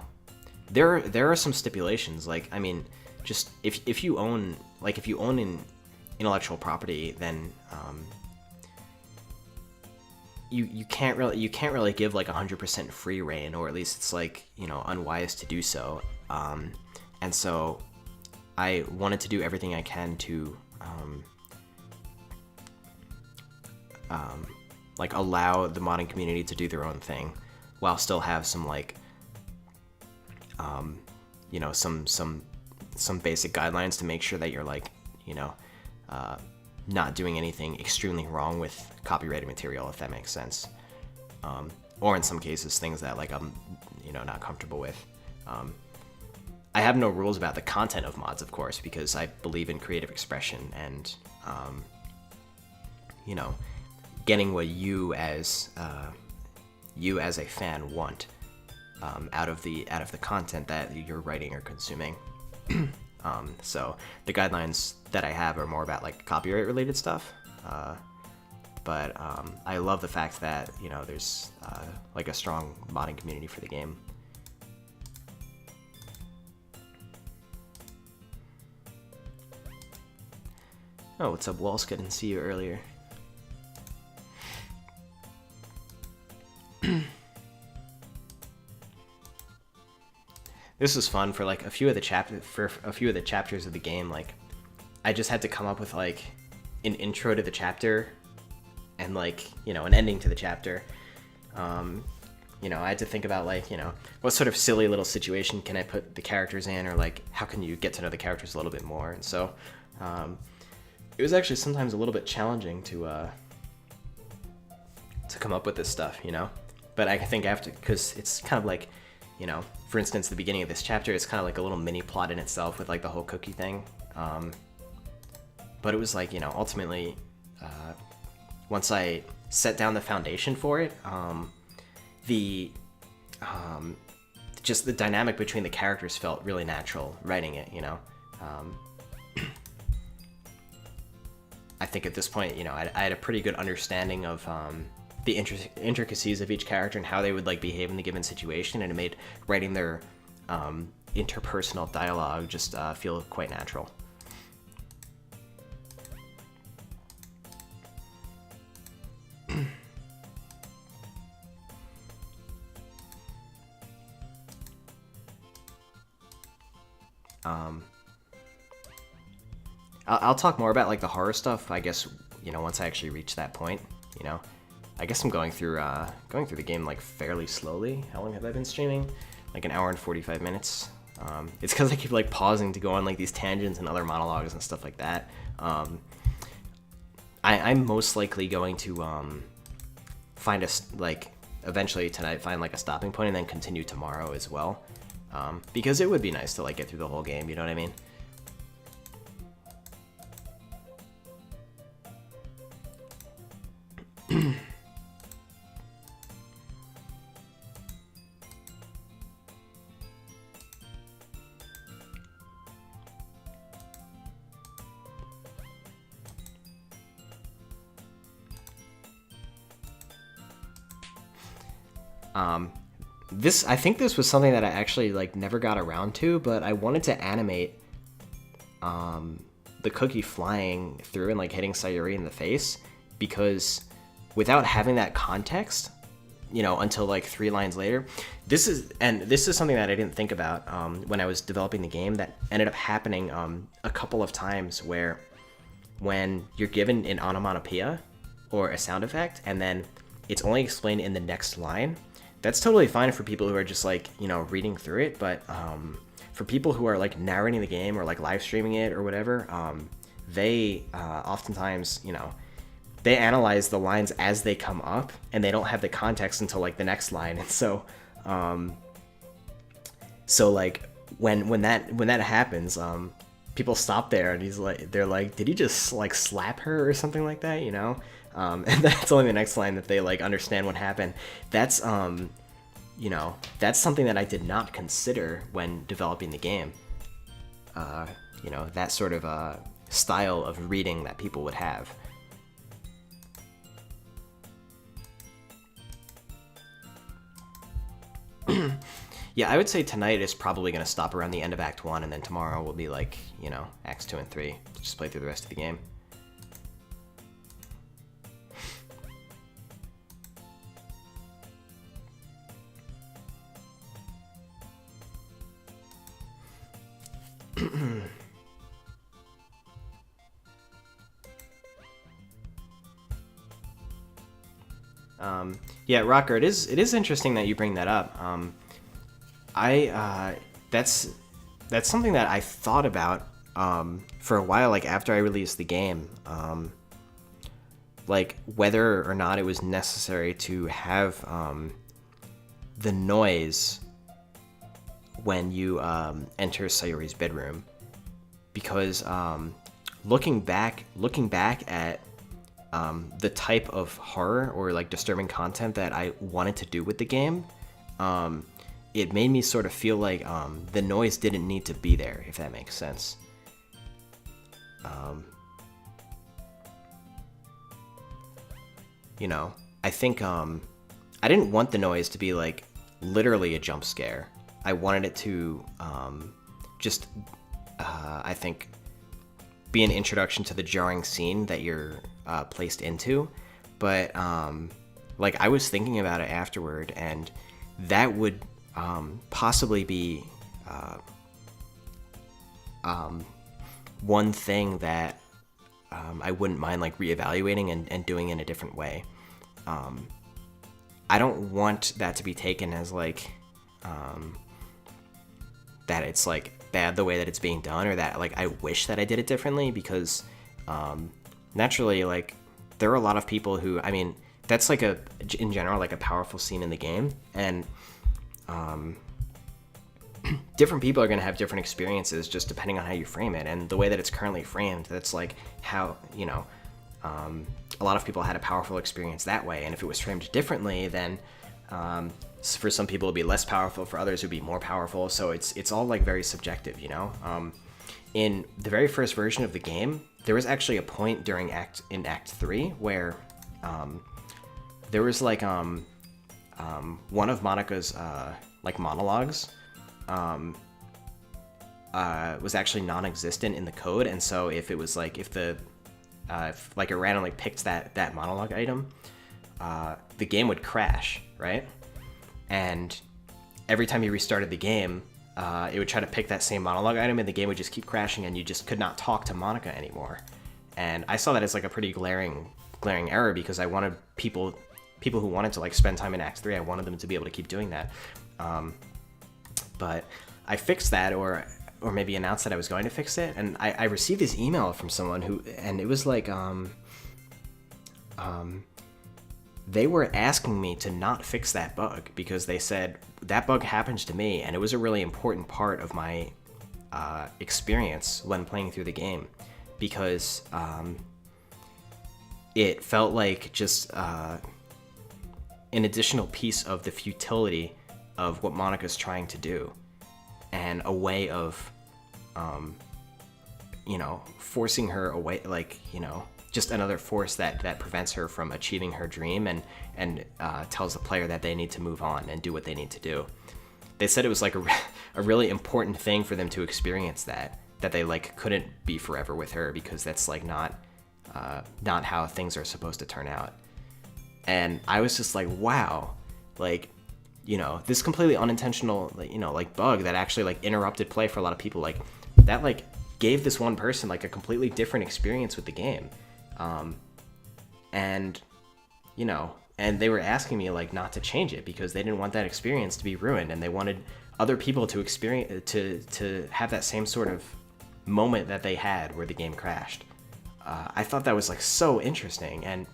there are some stipulations. Like, I mean, just if you own, like, if you own an intellectual property, then you can't really give like 100% free reign, or at least it's like, you know, unwise to do so. And so I wanted to do everything I can to like allow the modding community to do their own thing, while still have some, like, you know, some basic guidelines to make sure that you're, like, you know, not doing anything extremely wrong with copyrighted material, if that makes sense. Or in some cases, things that, like, I'm, you know, not comfortable with. I have no rules about the content of mods, of course, because I believe in creative expression and, you know, getting what you as a fan want out of the content that you're writing or consuming. So the guidelines that I have are more about, like, copyright related stuff. But I love the fact that, you know, there's like a strong modding community for the game. Oh, what's up, Walska? Didn't see you earlier. This was fun for, like, a few of the chapters of the game. Like, I just had to come up with, like, an intro to the chapter and, like, you know, an ending to the chapter. You know, I had to think about, like, you know, what sort of silly little situation can I put the characters in, or, like, how can you get to know the characters a little bit more. And so it was actually sometimes a little bit challenging to come up with this stuff, you know. But I think after, because it's kind of like, you know, for instance, the beginning of this chapter is kind of like a little mini plot in itself with, like, the whole cookie thing. But it was like, you know, ultimately, once I set down the foundation for it, just the dynamic between the characters felt really natural writing it, you know. I think at this point, you know, I had a pretty good understanding of the intricacies of each character and how they would, like, behave in the given situation, and it made writing their interpersonal dialogue just feel quite natural. I'll talk more about, like, the horror stuff, I guess, you know, once I actually reach that point, you know. I guess I'm going through the game, like, fairly slowly. How long have I been streaming? Like, an hour and 45 minutes. It's because I keep, like, pausing to go on, like, these tangents and other monologues and stuff like that. I'm most likely going to find eventually tonight, find, like, a stopping point and then continue tomorrow as well. Because it would be nice to, like, get through the whole game, you know what I mean? I think this was something that I actually, like, never got around to, but I wanted to animate the cookie flying through and, like, hitting Sayuri in the face, because without having that context, you know, until, like, 3 lines later, this is something that I didn't think about when I was developing the game, that ended up happening a couple of times, where when you're given an onomatopoeia or a sound effect and then it's only explained in the next line, that's totally fine for people who are just, like, you know, reading through it. But for people who are, like, narrating the game or, like, live streaming it or whatever, they oftentimes, you know, they analyze the lines as they come up, and they don't have the context until like the next line. And so like when that happens, people stop there, and they're like, did he just like slap her or something like that, you know? And that's only the next line that they like understand what happened. That's you know, that's something that I did not consider when developing the game. You know, that sort of style of reading that people would have. Yeah, I would say tonight is probably going to stop around the end of Act 1, and then tomorrow will be like, you know, Acts 2 and 3. Just play through the rest of the game. Yeah, Rocker, it is interesting that you bring that up. That's something that I thought about for a while, like after I released the game, like whether or not it was necessary to have the noise when you enter Sayori's bedroom, because looking back at the type of horror or like disturbing content that I wanted to do with the game, it made me sort of feel like the noise didn't need to be there, if that makes sense. You know, I think I didn't want the noise to be like literally a jump scare. I wanted it to just, I think, be an introduction to the jarring scene that you're placed into. But like I was thinking about it afterward, and that would possibly be one thing that I wouldn't mind like reevaluating and doing in a different way. I don't want that to be taken as like that it's like bad the way that it's being done, or that like I wish that I did it differently, because naturally like there are a lot of people who, I mean, that's like in general like a powerful scene in the game, and different people are going to have different experiences just depending on how you frame it. And the way that it's currently framed, that's like how, you know, a lot of people had a powerful experience that way, and if it was framed differently, then for some people it'd be less powerful, for others it'd be more powerful. So it's all like very subjective, you know. In the very first version of the game, there was actually a point during Act 3 where there was like one of Monica's like monologues was actually non-existent in the code, and so if it was like if like it randomly picked that monologue item, the game would crash, right? And every time you restarted the game, it would try to pick that same monologue item, and the game would just keep crashing, and you just could not talk to Monica anymore. And I saw that as like a pretty glaring error, because I wanted people who wanted to like spend time in Act 3, I wanted them to be able to keep doing that. But I fixed that, or maybe announced that I was going to fix it, and I received this email from someone who, and it was like they were asking me to not fix that bug, because they said that bug happens to me, and it was a really important part of my experience when playing through the game, because it felt like just an additional piece of the futility of what Monica's trying to do, and a way of you know, forcing her away, like, you know, just another force that prevents her from achieving her dream, and tells the player that they need to move on and do what they need to do. They said it was like a really important thing for them to experience that they like couldn't be forever with her, because that's like not how things are supposed to turn out. And I was just like, wow, like, you know, this completely unintentional, you know, like bug that actually like interrupted play for a lot of people, like that like gave this one person like a completely different experience with the game. And, you know, and they were asking me like not to change it, because they didn't want that experience to be ruined, and they wanted other people to experience, to have that same sort of moment that they had where the game crashed. I thought that was like so interesting, and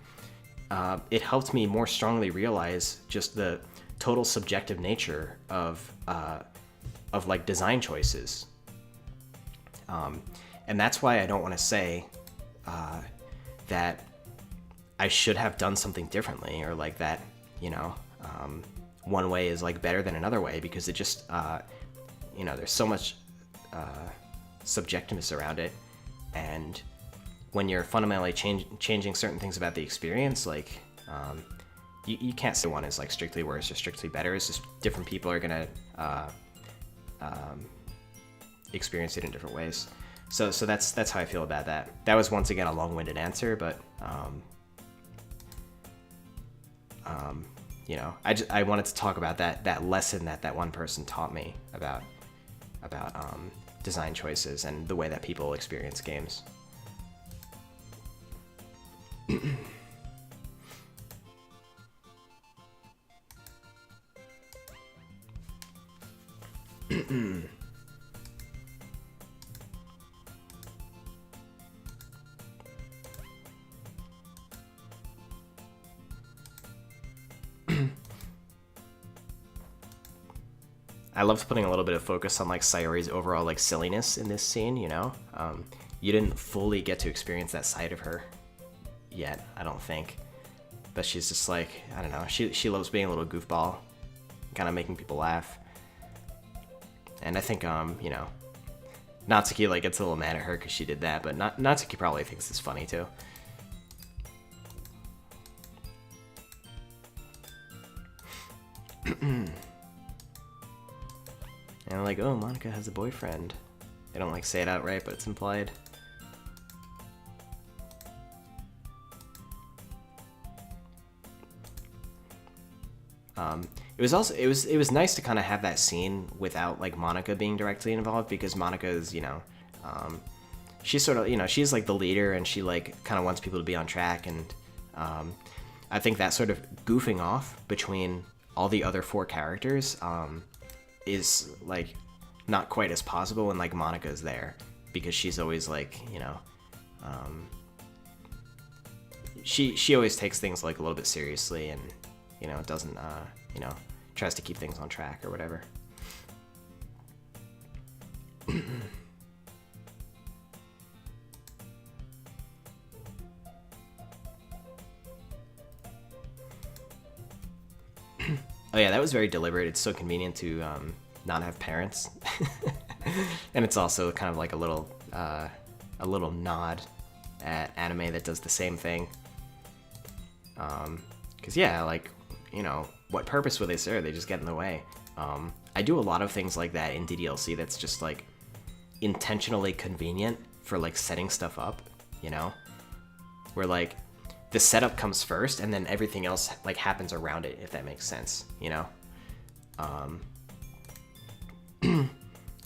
it helped me more strongly realize just the total subjective nature of like design choices. And that's why I don't want to say that I should have done something differently, or like that, you know, one way is like better than another way, because it just, you know, there's so much subjectiveness around it. And when you're fundamentally changing certain things about the experience, like, you can't say one is like strictly worse or strictly better. It's just different people are gonna experience it in different ways. So that's how I feel about that. That was once again a long-winded answer, but you know, I wanted to talk about that lesson that one person taught me about design choices and the way that people experience games. I loved putting a little bit of focus on like Sayori's overall like silliness in this scene, you know? You didn't fully get to experience that side of her yet, I don't think. But she's just like, I don't know, she loves being a little goofball, kind of making people laugh. And I think, you know, Natsuki like gets a little mad at her because she did that, but Natsuki probably thinks it's funny too. And like, oh, Monica has a boyfriend. They don't like say it outright, but it's implied. It was nice to kind of have that scene without like Monica being directly involved, because Monica is, you know, she's sort of, you know, she's like the leader, and she like kind of wants people to be on track, and I think that sort of goofing off between all the other four characters is like not quite as possible when like Monica's there, because she's always like, you know, she always takes things like a little bit seriously, and you know, doesn't you know, tries to keep things on track or whatever. Oh yeah, that was very deliberate. It's so convenient to not have parents. And it's also kind of like a little nod at anime that does the same thing. 'Cause yeah, like, you know, what purpose would they serve? They just get in the way. I do a lot of things like that in DDLC that's just like intentionally convenient for like setting stuff up, you know? Where like the setup comes first and then everything else like happens around it, if that makes sense, you know?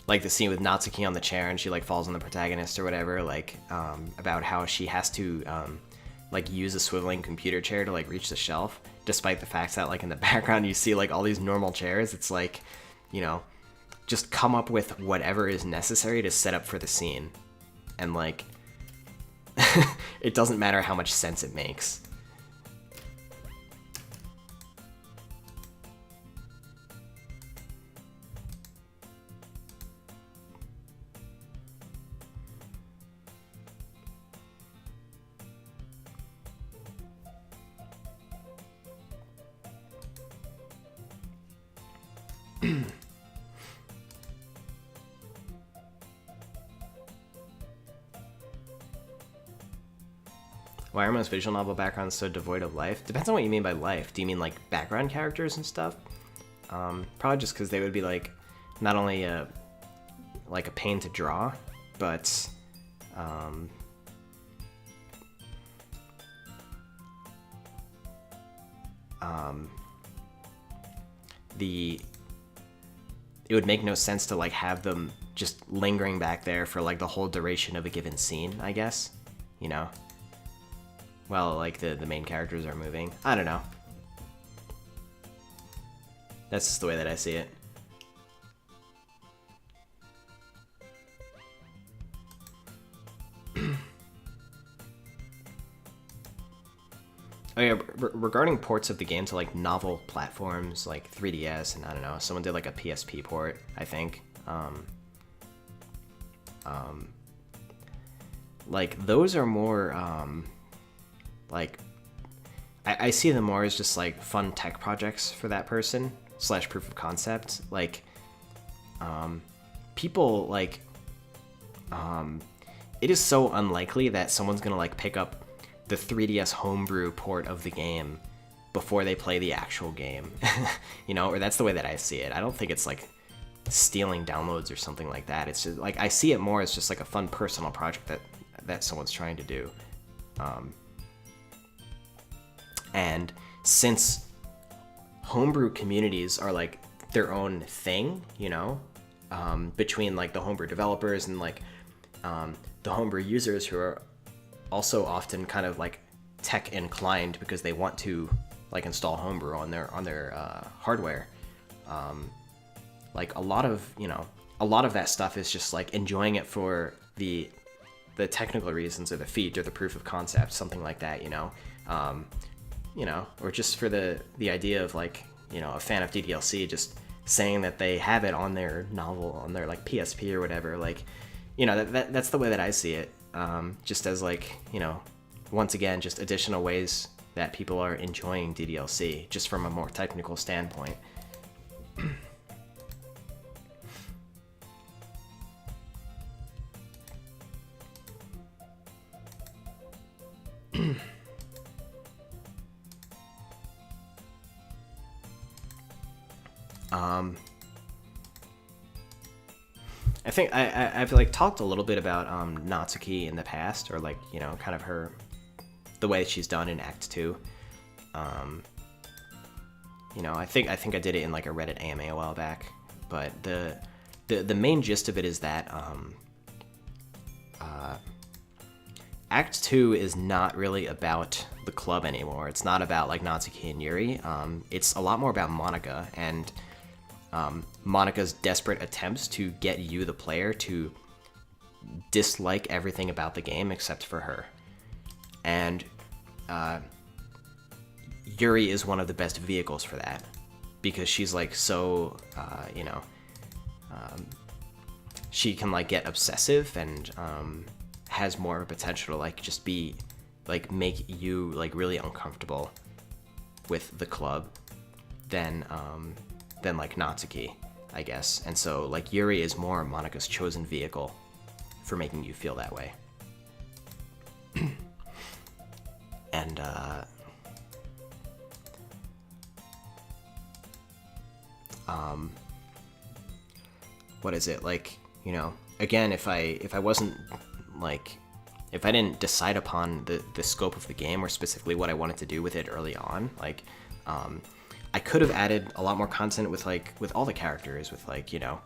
Like the scene with Natsuki on the chair and she like falls on the protagonist or whatever, like about how she has to like use a swiveling computer chair to like reach the shelf, despite the fact that like in the background you see like all these normal chairs. It's like, you know, just come up with whatever is necessary to set up for the scene, and like it doesn't matter how much sense it makes. Why are most visual novel backgrounds so devoid of life? Depends on what you mean by life. Do you mean like background characters and stuff? Probably just because they would be like not only like a pain to draw, but it would make no sense to like have them just lingering back there for like the whole duration of a given scene, I guess, you know? Well, like the main characters are moving. I don't know. That's just the way that I see it. Oh yeah, regarding ports of the game to like novel platforms like 3DS and I don't know, someone did like a PSP port, I think. Like those are more like I see them more as just like fun tech projects for that person / proof of concept. Like people like it is so unlikely that someone's gonna like pick up the 3DS homebrew port of the game before they play the actual game. You know, or that's the way that I see it. I don't think it's like stealing downloads or something like that. It's just like I see it more as just like a fun personal project that someone's trying to do. And since homebrew communities are like their own thing, you know, between like the homebrew developers and like the homebrew users who are also often kind of like tech inclined because they want to like install homebrew on their hardware. Like a lot of that stuff is just like enjoying it for the technical reasons or the feat or the proof of concept, something like that, you know, or just for the idea of like, you know, a fan of DDLC just saying that they have it on their novel, on their like PSP or whatever, like, you know, that's the way that I see it. Just as like, you know, once again, just additional ways that people are enjoying DDLC just from a more technical standpoint. I think I've like talked a little bit about Natsuki in the past, or like, you know, kind of the way she's done in Act 2. You know, I think I did it in like a Reddit AMA a while back, but the main gist of it is that Act 2 is not really about the club anymore. It's not about like Natsuki and Yuri. It's a lot more about Monika and Monika's desperate attempts to get you, the player, to dislike everything about the game except for her. And Yuri is one of the best vehicles for that, because she's like so, you know, she can like get obsessive and has more of a potential to like just be like make you like really uncomfortable with the club than like Natsuki, I guess. And so like Yuri is more Monika's chosen vehicle for making you feel that way. And what is it, like, you know, again, if I wasn't like, if I didn't decide upon the scope of the game or specifically what I wanted to do with it early on, like I could have added a lot more content with all the characters, with like, you know,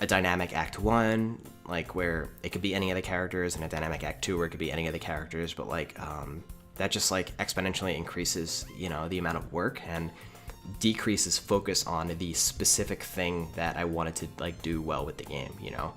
a dynamic Act 1, like where it could be any of the characters, and a dynamic Act 2 where it could be any of the characters, but like that just like exponentially increases, you know, the amount of work and decreases focus on the specific thing that I wanted to like do well with the game, you know.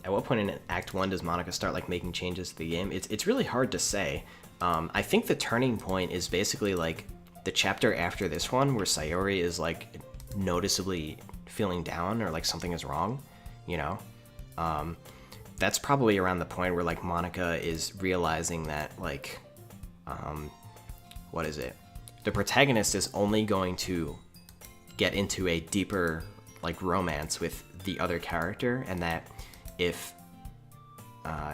At what point in Act 1 does Monika start like making changes to the game? It's really hard to say. I think the turning point is basically like the chapter after this one, where Sayori is like noticeably feeling down, or like something is wrong, you know. That's probably around the point where like Monika is realizing that like what is it? The protagonist is only going to get into a deeper like romance with the other character, and that if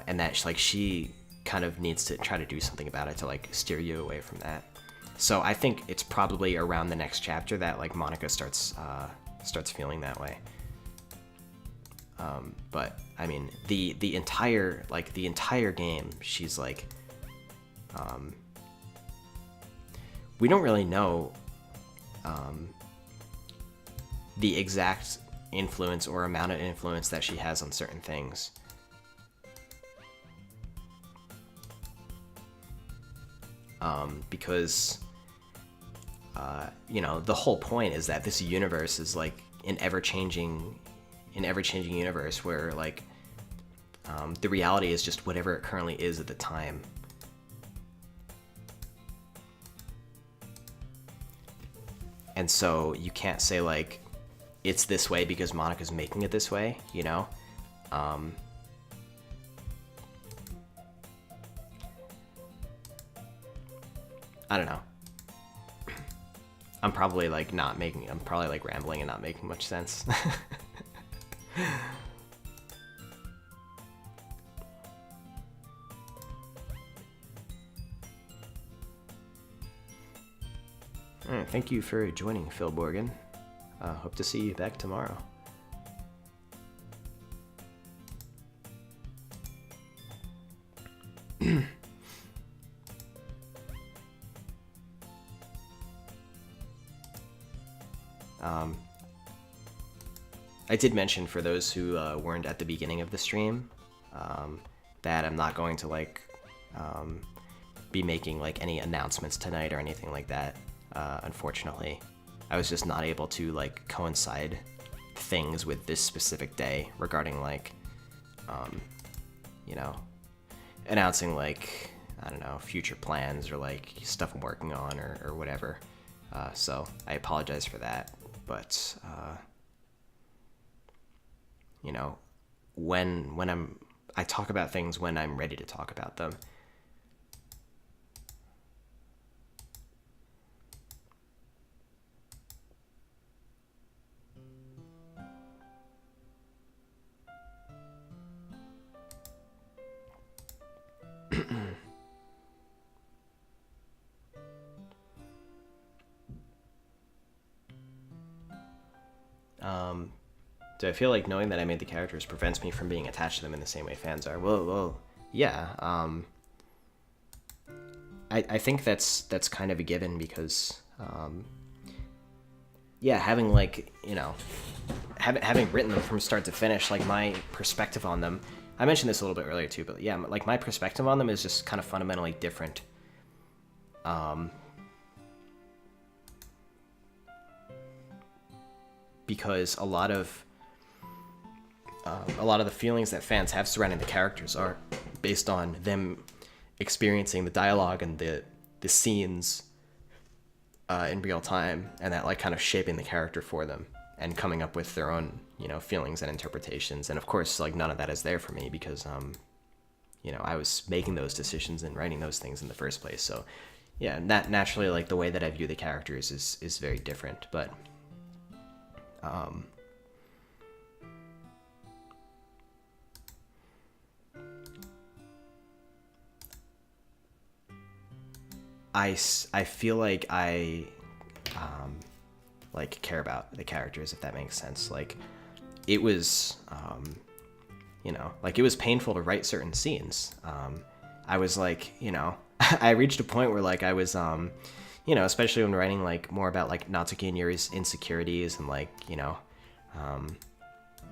and that like she kind of needs to try to do something about it to like steer you away from that. So I think it's probably around the next chapter that like Monika starts feeling that way. But I mean, the entire game, she's like, we don't really know the exact influence or amount of influence that she has on certain things. because you know, the whole point is that this universe is like an ever-changing universe where like the reality is just whatever it currently is at the time. And so you can't say like it's this way because Monica's making it this way, you know? I don't know. I'm probably like rambling and not making much sense. All right, thank you for joining, Phil Borgen. Hope to see you back tomorrow. I did mention for those who weren't at the beginning of the stream that I'm not going to like be making like any announcements tonight or anything like that. Unfortunately, I was just not able to like coincide things with this specific day regarding like you know, announcing like, I don't know, future plans or like stuff I'm working on or whatever. So I apologize for that, but you know, when I talk about things when I'm ready to talk about them. Do I feel like knowing that I made the characters prevents me from being attached to them in the same way fans are? Well, yeah. I think that's kind of a given because, yeah, having like, you know, having written them from start to finish, like my perspective on them, I mentioned this a little bit earlier too, but yeah, like my perspective on them is just kind of fundamentally different. Because a lot of the feelings that fans have surrounding the characters are based on them experiencing the dialogue and the scenes in real time, and that like kind of shaping the character for them and coming up with their own, you know, feelings and interpretations. And of course, like none of that is there for me because you know, I was making those decisions and writing those things in the first place. So yeah, that naturally, like the way that I view the characters is very different. But I feel like I like care about the characters, if that makes sense. Like it was you know, like it was painful to write certain scenes. I was like, you know, I reached a point where like I was you know, especially when writing like more about like Natsuki and Yuri's insecurities and like, you know,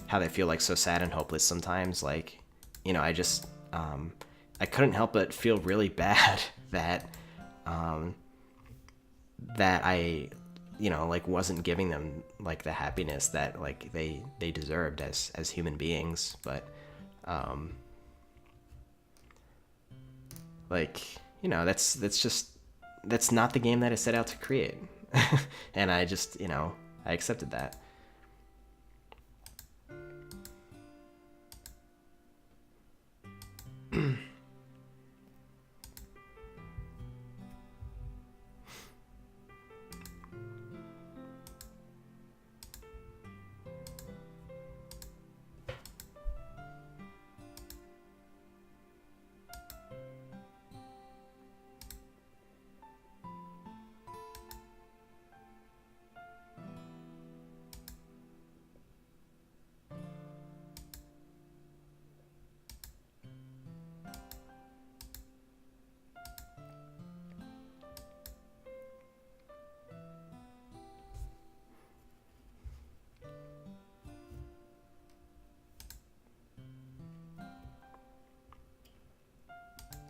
how they feel like so sad and hopeless sometimes. Like, you know, I just I couldn't help but feel really bad that that I, you know, like wasn't giving them like the happiness that like they deserved as human beings. But like, you know, that's not the game that I set out to create. And I just, you know, I accepted that.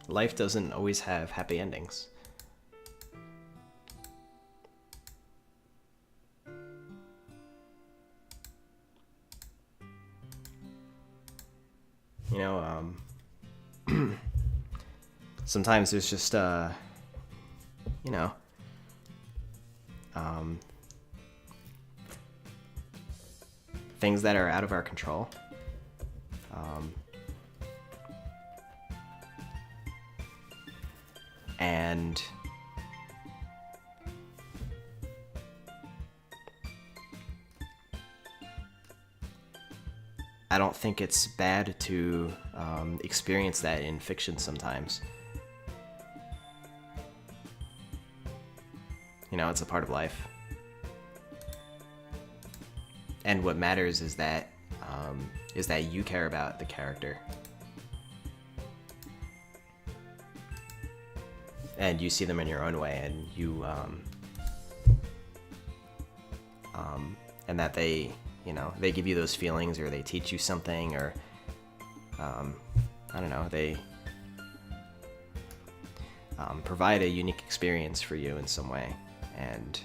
Life doesn't always have happy endings. you know, sometimes there's just, you know, things that are out of our control. And I don't think it's bad to experience that in fiction sometimes. You know, it's a part of life. And what matters is that you care about the character. And you see them in your own way, and you, and that they, you know, they give you those feelings, or they teach you something, or, I don't know, they provide a unique experience for you in some way. And,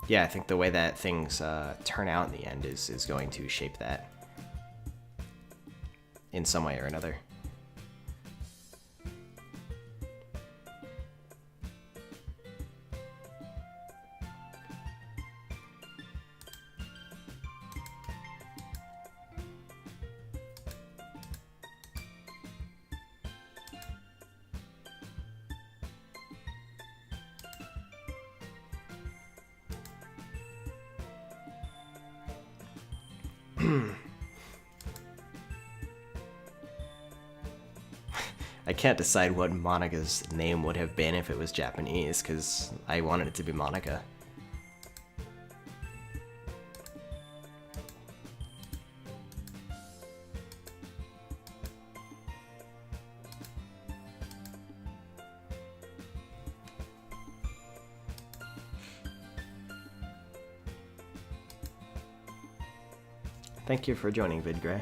yeah, I think the way that things turn out in the end is going to shape that in some way or another. I can't decide what Monika's name would have been if it was Japanese, because I wanted it to be Monika. Thank you for joining, VidGray.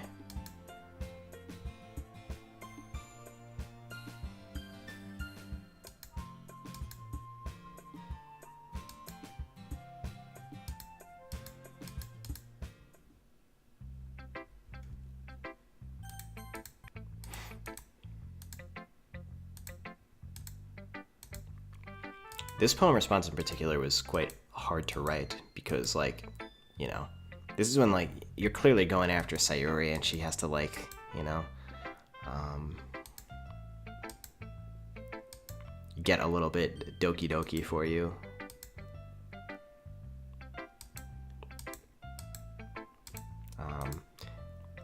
This poem response in particular was quite hard to write because, like, you know, this is when, like, you're clearly going after Sayuri and she has to, like, you know, get a little bit doki doki for you.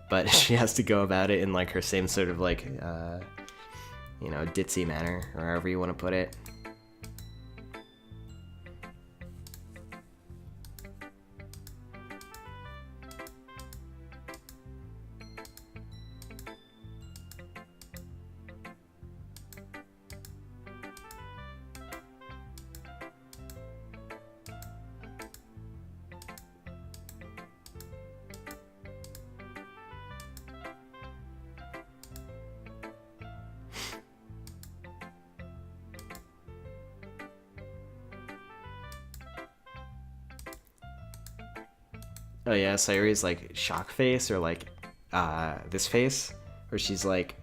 But she has to go about it in, like, her same sort of, like, you know, ditzy manner, or however you want to put it. Oh yeah, Sayuri's like shock face, or like this face where she's like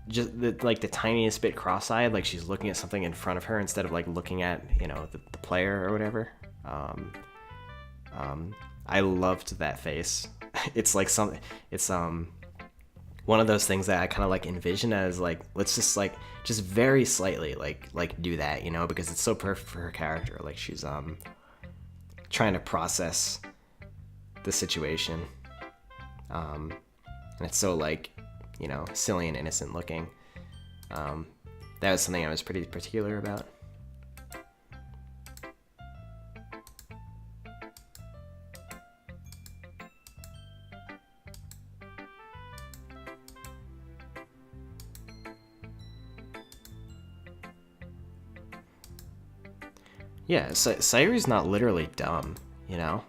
just the tiniest bit cross-eyed, like she's looking at something in front of her instead of like looking at, you know, the player or whatever. I loved that face. It's like something. It's one of those things that I kind of like envision as like, let's just like just very slightly like do that, you know, because it's so perfect for her character. Like she's trying to process the situation, and it's so, like, you know, silly and innocent looking. That was something I was pretty particular about. Yeah, Sayuri's not literally dumb, you know?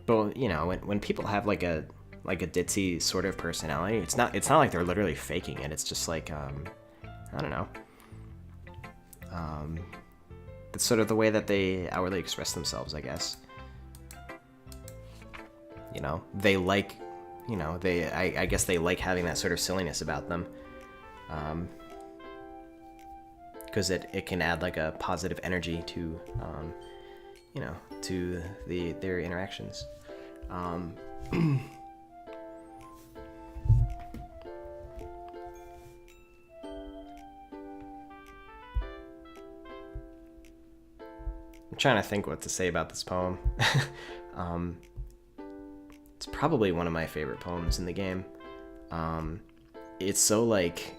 But you know, when people have like a ditzy sort of personality, it's not like they're literally faking it. It's just like I don't know. It's sort of the way that they outwardly express themselves, I guess. You know, they like, you know, I guess they like having that sort of silliness about them. Because it can add like a positive energy to, you know, to their interactions. I'm trying to think what to say about this poem. It's probably one of my favorite poems in the game. It's so like,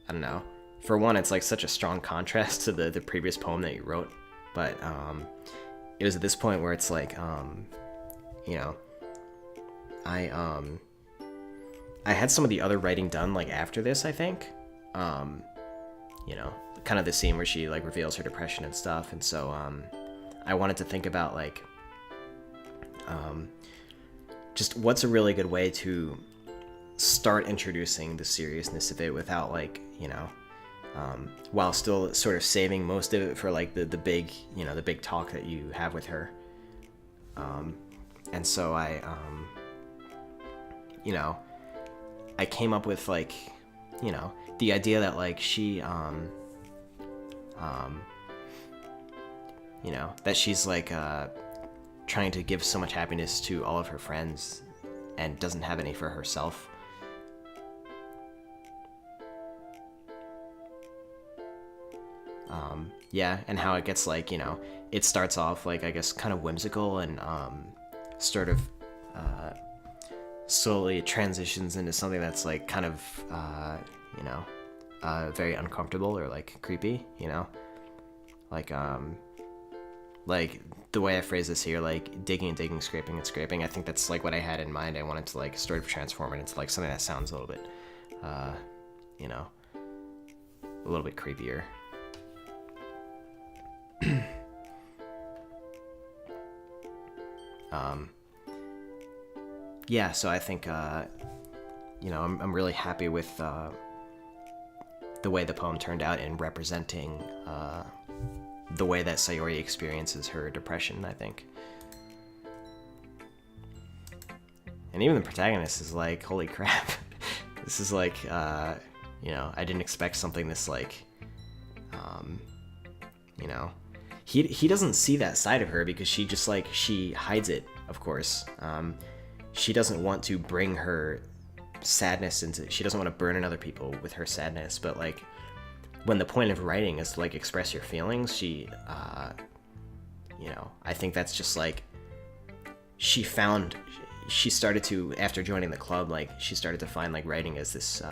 I don't know. For one, it's like such a strong contrast to the previous poem that you wrote. But it was at this point where it's like, you know, I had some of the other writing done like after this, I think. You know, kind of the scene where she like reveals her depression and stuff, and so I wanted to think about like just what's a really good way to start introducing the seriousness of it without like, you know, while still sort of saving most of it for like the big, you know, the big talk that you have with her. And so I you know, I came up with like, you know, the idea that like she you know, that she's like trying to give so much happiness to all of her friends and doesn't have any for herself. Yeah, and how it gets like, you know, it starts off like, I guess, kind of whimsical and sort of slowly transitions into something that's like kind of, you know, very uncomfortable or like creepy, you know, like the way I phrase this here, like digging and digging, scraping and scraping. I think that's like what I had in mind. I wanted to like sort of transform it into like something that sounds a little bit, you know, a little bit creepier. Yeah, so I think, you know, I'm really happy with the way the poem turned out in representing the way that Sayori experiences her depression, I think. And even the protagonist is like, holy crap. This is like, you know, I didn't expect something this like, you know, he doesn't see that side of her because she just like, she hides it, of course. She doesn't want to bring her sadness into, she doesn't want to burden other people with her sadness, but like when the point of writing is to like express your feelings, she, you know, I think that's just like, she started to, after joining the club, like she started to find like writing as this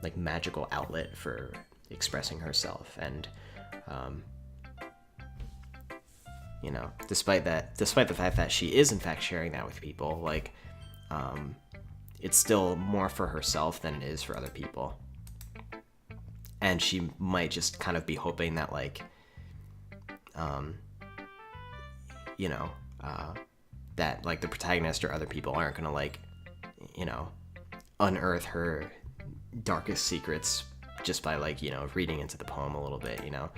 like magical outlet for expressing herself. And you know, despite the fact that she is in fact sharing that with people, like it's still more for herself than it is for other people. And she might just kind of be hoping that like, you know, that like the protagonist or other people aren't gonna like, you know, unearth her darkest secrets just by like, you know, reading into the poem a little bit, you know.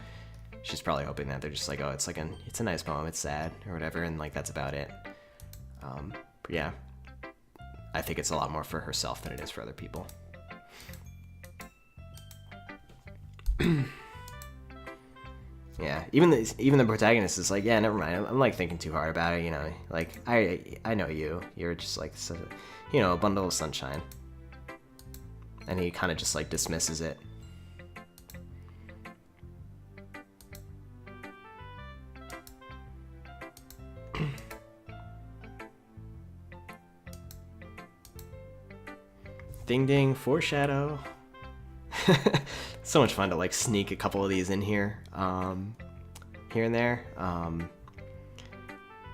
She's probably hoping that they're just like, oh, it's a nice poem, it's sad or whatever, and like that's about it. But yeah, I think it's a lot more for herself than it is for other people. Yeah, even the protagonist is like, yeah, never mind. I'm like thinking too hard about it, you know. Like I know you're just like, you know, a bundle of sunshine, and he kind of just like dismisses it. Ding ding, foreshadow. So much fun to like sneak a couple of these in here, here and there.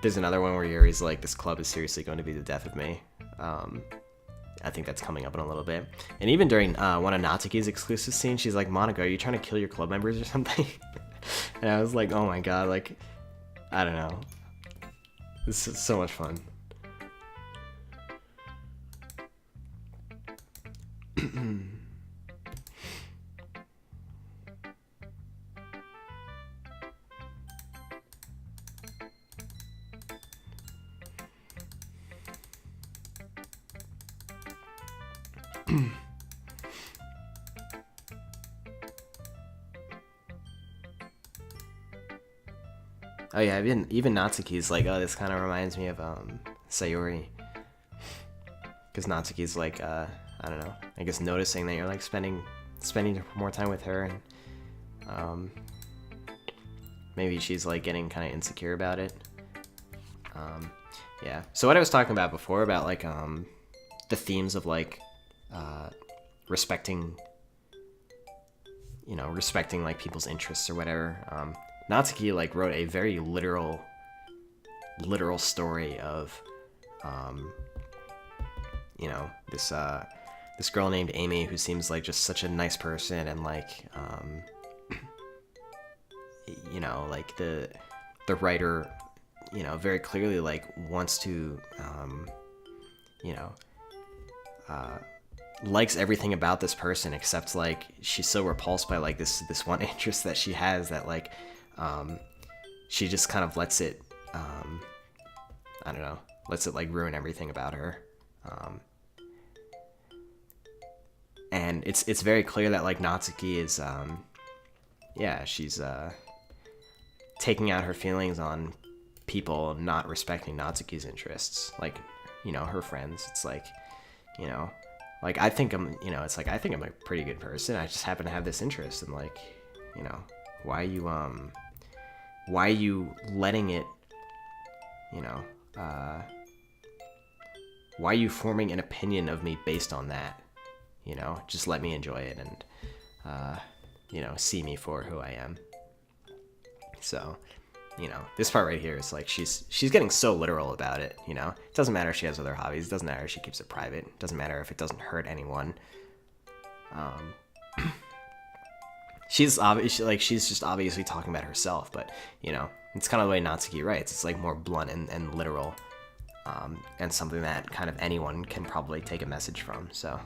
There's another one where Yuri's like, this club is seriously going to be the death of me. I think that's coming up in a little bit. And even during one of Natsuki's exclusive scenes, she's like, Monica, are you trying to kill your club members or something? And I was like, oh my god, like, I don't know. This is so much fun. Oh yeah, even Natsuki's like, oh, this kind of reminds me of Sayori, because Natsuki's like, I don't know, I guess noticing that you're like spending more time with her, and maybe she's like getting kind of insecure about it. Yeah. So what I was talking about before about like the themes of like respecting like people's interests or whatever. Natsuki like wrote a very literal story of this girl named Amy who seems like just such a nice person, and like like the writer very clearly like wants to likes everything about this person, except like she's so repulsed by like this one interest that she has that like she just kind of lets it like ruin everything about her. And it's very clear that like Natsuki is she's taking out her feelings on people not respecting Natsuki's interests, like her friends. It's like like I think I'm it's like I think I'm a pretty good person, I just happen to have this interest, and like why are you letting it why are you forming an opinion of me based on that? Just let me enjoy it and see me for who I am. So this part right here is like she's getting so literal about it. It doesn't matter if she has other hobbies, it doesn't matter if she keeps it private, it doesn't matter if it doesn't hurt anyone. She's just obviously talking about herself, but it's kind of the way Natsuki writes. It's like more blunt and literal, and something that kind of anyone can probably take a message from. So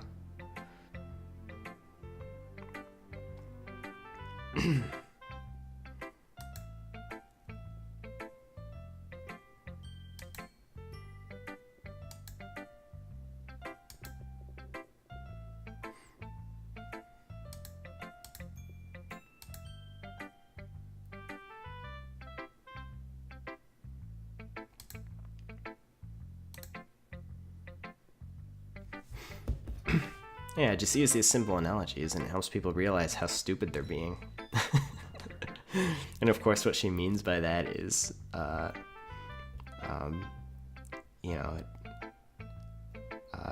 yeah, just use these simple analogies, and it helps people realize how stupid they're being. And of course, what she means by that is,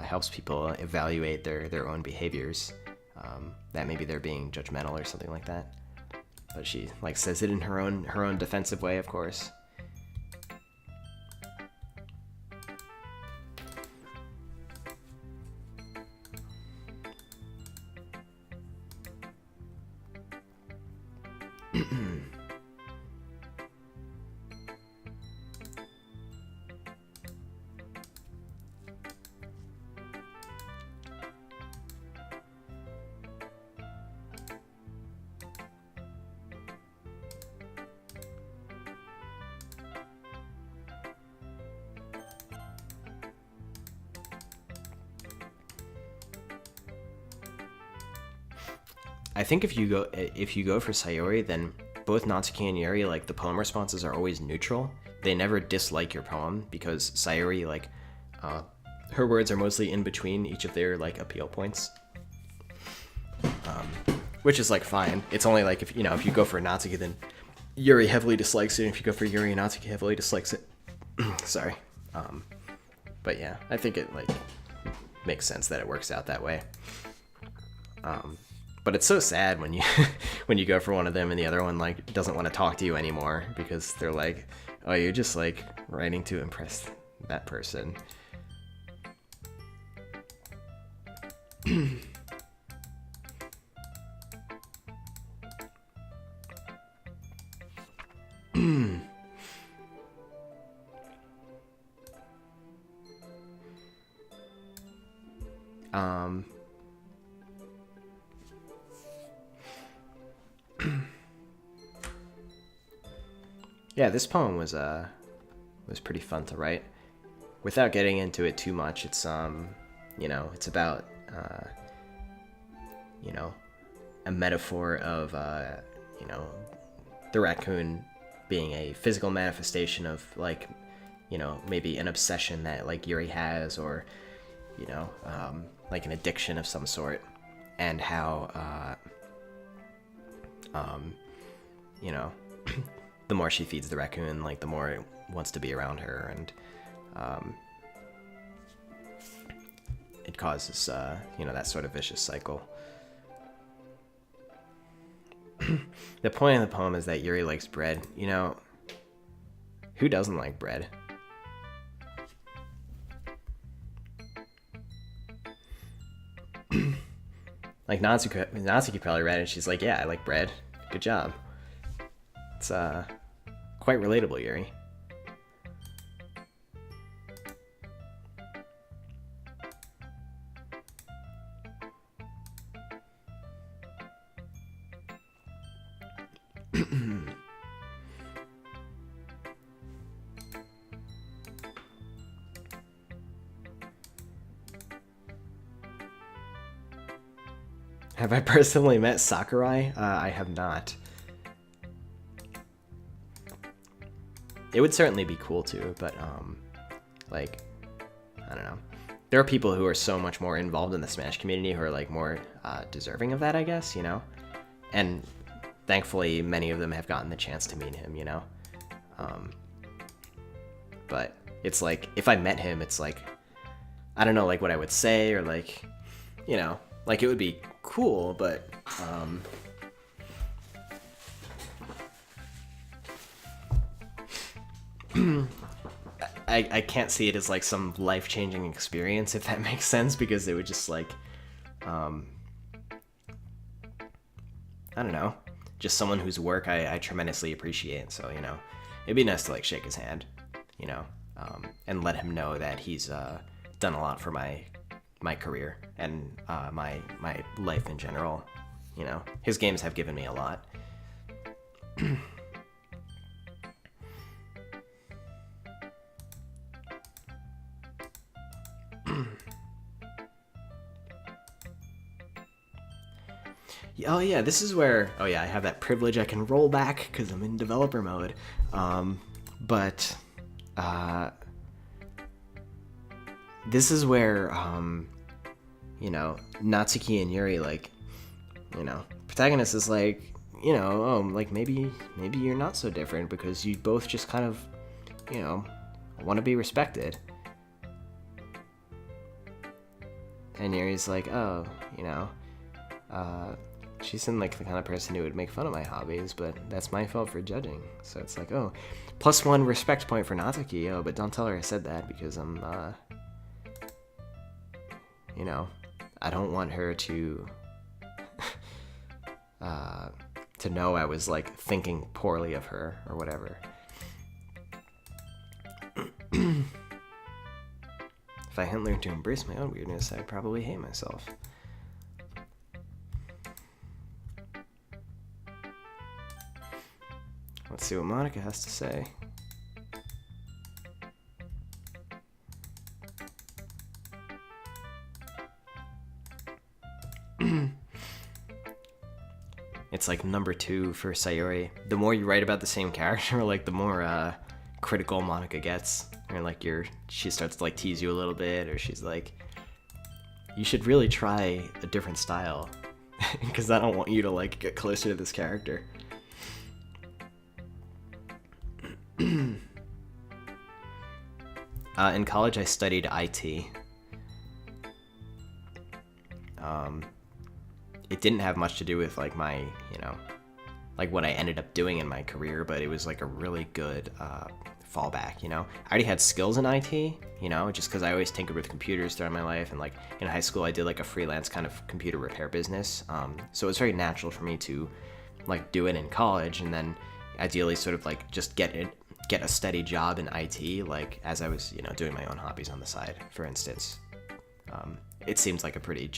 helps people evaluate their own behaviors, that maybe they're being judgmental or something like that. But she like says it in her own defensive way, of course. I think if you go for Sayori, then both Natsuki and Yuri, like the poem responses are always neutral. They never dislike your poem, because Sayori, like, her words are mostly in between each of their like appeal points, which is like fine. It's only like if you go for Natsuki, then Yuri heavily dislikes it. And if you go for Yuri, Natsuki heavily dislikes it. Sorry, but yeah, I think it like makes sense that it works out that way. But it's so sad when you when you go for one of them and the other one like doesn't want to talk to you anymore, because they're like, oh, you're just like writing to impress that person. Yeah, this poem was pretty fun to write. Without getting into it too much, it's it's about you know, a metaphor of, you know, the raccoon being a physical manifestation of, like, you know, maybe an obsession that, like, Yuri has, or, you know, like an addiction of some sort, and how, you know, the more she feeds the raccoon, like, the more it wants to be around her, and, it causes, you know, that sort of vicious cycle. The point of the poem is that Yuri likes bread. You know, who doesn't like bread? Like, Natsuki probably read it, and she's like, yeah, I like bread. Good job. It's, quite relatable, Yuri. Have I personally met Sakurai? I have not. It would certainly be cool to, but, like, I don't know. There are people who are so much more involved in the Smash community who are, like, more deserving of that, I guess, you know? And thankfully, many of them have gotten the chance to meet him, you know? But it's like, if I met him, it's like, I don't know, like, what I would say, or, like, you know, like, it would be cool, but, I can't see it as, like, some life-changing experience, if that makes sense, because it would just, like, I don't know, just someone whose work I tremendously appreciate, so, you know, it'd be nice to, like, shake his hand, you know, and let him know that he's, done a lot for my career and, my life in general, you know. His games have given me a lot. Oh yeah, this is where, oh yeah, I have that privilege. I can roll back because I'm in developer mode. But this is where, you know, Natsuki and Yuri, like, you know, protagonist is like, you know, oh, like, maybe you're not so different because you both just kind of, you know, want to be respected. And Yuri's like, oh, you know, she seemed like the kind of person who would make fun of my hobbies, but that's my fault for judging. So it's like, oh, +1 respect point for Natsuki. Oh, but don't tell her I said that because I'm, you know, I don't want her to, to know I was, like, thinking poorly of her or whatever. If I hadn't learned to embrace my own weirdness, I'd probably hate myself. Let's see what Monica has to say. It's like number 2 for Sayori. The more you write about the same character, like, the more critical Monica gets. Or, like, she starts to, like, tease you a little bit, or she's like, you should really try a different style because I don't want you to, like, get closer to this character. In college, I studied IT. It didn't have much to do with, like, my, you know, like, what I ended up doing in my career, but it was, like, a really good fallback, you know? I already had skills in IT, you know, just because I always tinkered with computers throughout my life, and, like, in high school, I did, like, a freelance kind of computer repair business, so it was very natural for me to, like, do it in college, and then ideally sort of, like, just get a steady job in IT, like, as I was, you know, doing my own hobbies on the side, for instance. It seems like a pretty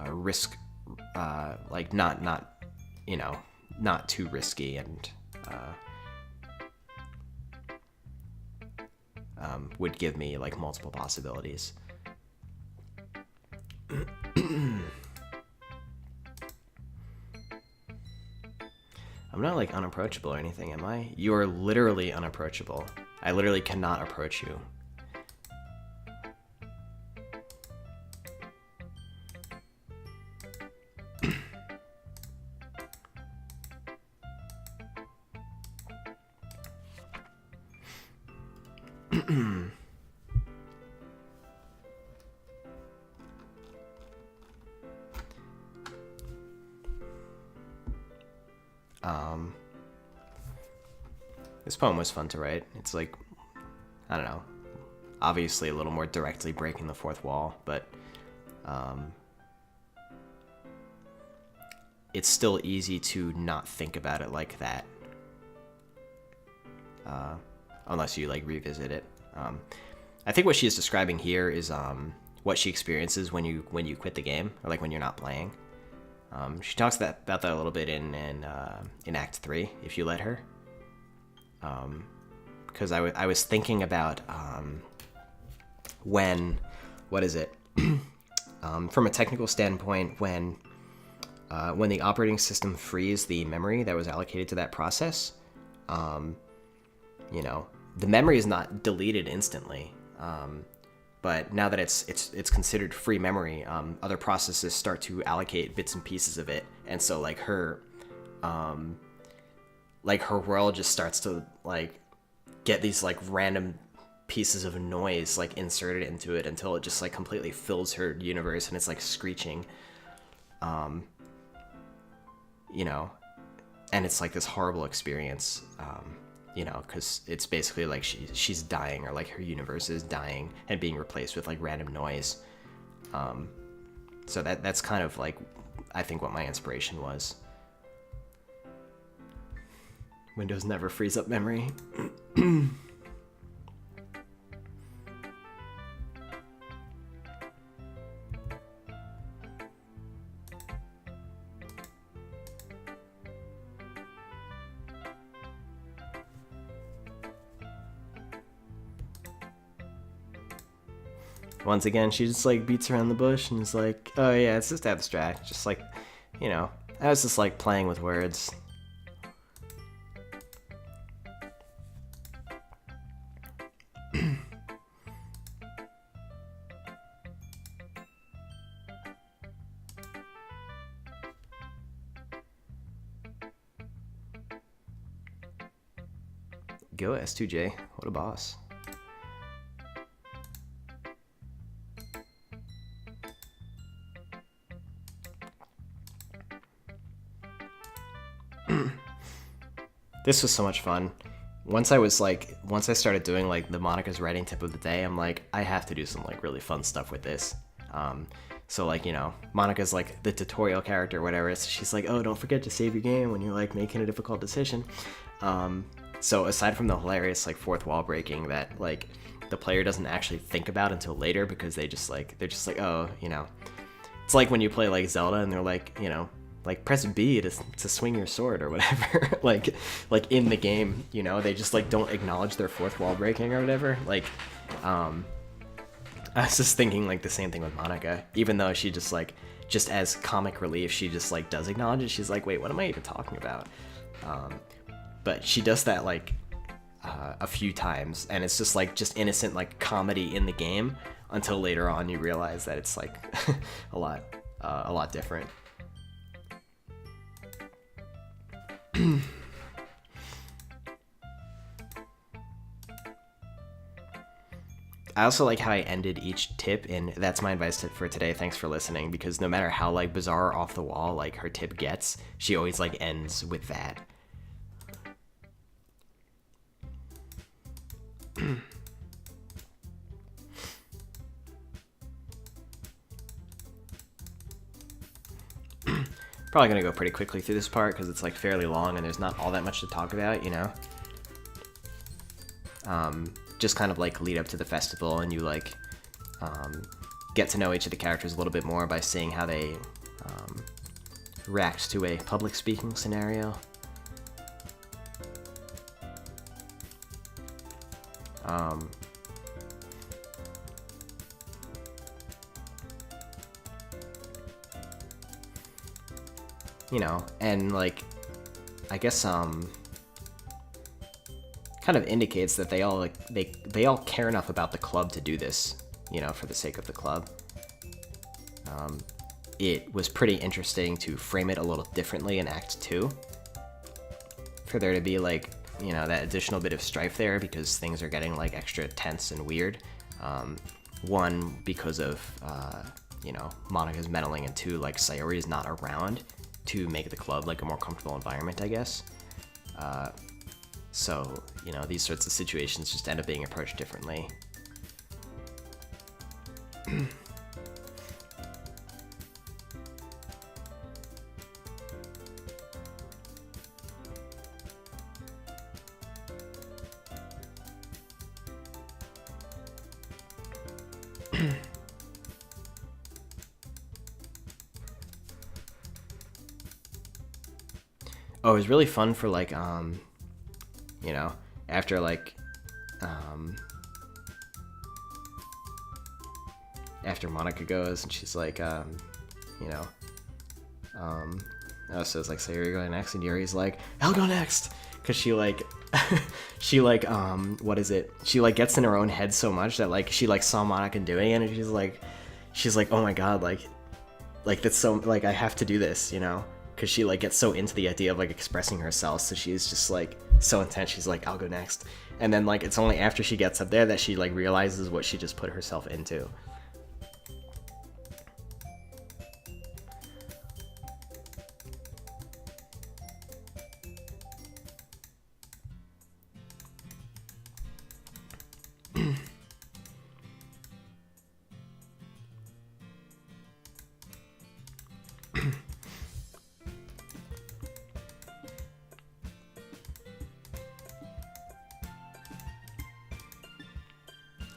risk, like, not, you know, not too risky, and would give me, like, multiple possibilities. like unapproachable or anything, am I? You are literally unapproachable. I literally cannot approach you. This poem was fun to write. It's like, I don't know, obviously a little more directly breaking the fourth wall, but it's still easy to not think about it like that, unless you like revisit it. I think what she is describing here is what she experiences when you quit the game, or like when you're not playing. She talks about that a little bit in Act 3, if you let her. Because I was thinking about when, what is it? From a technical standpoint, when the operating system frees the memory that was allocated to that process, you know, the memory is not deleted instantly. But now that it's considered free memory, other processes start to allocate bits and pieces of it, and so like her world just starts to like get these like random pieces of noise like inserted into it until it just like completely fills her universe, and it's like screeching, you know, and it's like this horrible experience, you know, because it's basically like she's dying, or like her universe is dying and being replaced with like random noise. So that's kind of like, I think, what my inspiration was. Windows never frees up memory. Once again, she just like beats around the bush and is like, oh yeah, it's just abstract. Just like, you know, I was just like playing with words. Go S2J, what a boss. This was so much fun. Once I started doing like the Monica's writing tip of the day, I'm like, I have to do some like really fun stuff with this. So like, you know, Monica's like the tutorial character or whatever, so she's like, oh, don't forget to save your game when you're like making a difficult decision. So aside from the hilarious like fourth wall breaking that like the player doesn't actually think about until later, because they're just like, oh, you know, it's like when you play like Zelda and they're like, you know, like press B to swing your sword or whatever. like in the game, you know, they just like don't acknowledge their fourth wall breaking or whatever. Like, I was just thinking like the same thing with Monica, even though she just like, just as comic relief, she just like does acknowledge it. She's like, wait, what am I even talking about? But she does that like a few times, and it's just like just innocent like comedy in the game until later on you realize that it's like a lot different. I also like how I ended each tip in "That's my advice for today, thanks for listening," because no matter how like bizarre or off the wall like her tip gets, she always like ends with that. Probably gonna go pretty quickly through this part because it's like fairly long and there's not all that much to talk about, you know. Just kind of like lead up to the festival, and you like get to know each of the characters a little bit more by seeing how they react to a public speaking scenario. You know, and like I guess kind of indicates that they all like they all care enough about the club to do this, you know, for the sake of the club. It was pretty interesting to frame it a little differently in Act 2, for there to be like, you know, that additional bit of strife there, because things are getting like extra tense and weird. One, because of you know, Monika's meddling, and two, like Sayori is not around to make the club like a more comfortable environment, I guess. So, you know, these sorts of situations just end up being approached differently. Oh, it was really fun for like, you know, after like, after Monika goes and she's like, you know, oh, so it's like, so you're going next, and Yuri's like, I'll go next, because she like, she like, what is it? She like gets in her own head so much that like she like saw Monika doing it, and she's like, oh my god, like that's so, like I have to do this, you know. Because she like gets so into the idea of like expressing herself, so she's just like so intense. She's like, I'll go next, and then like it's only after she gets up there that she like realizes what she just put herself into.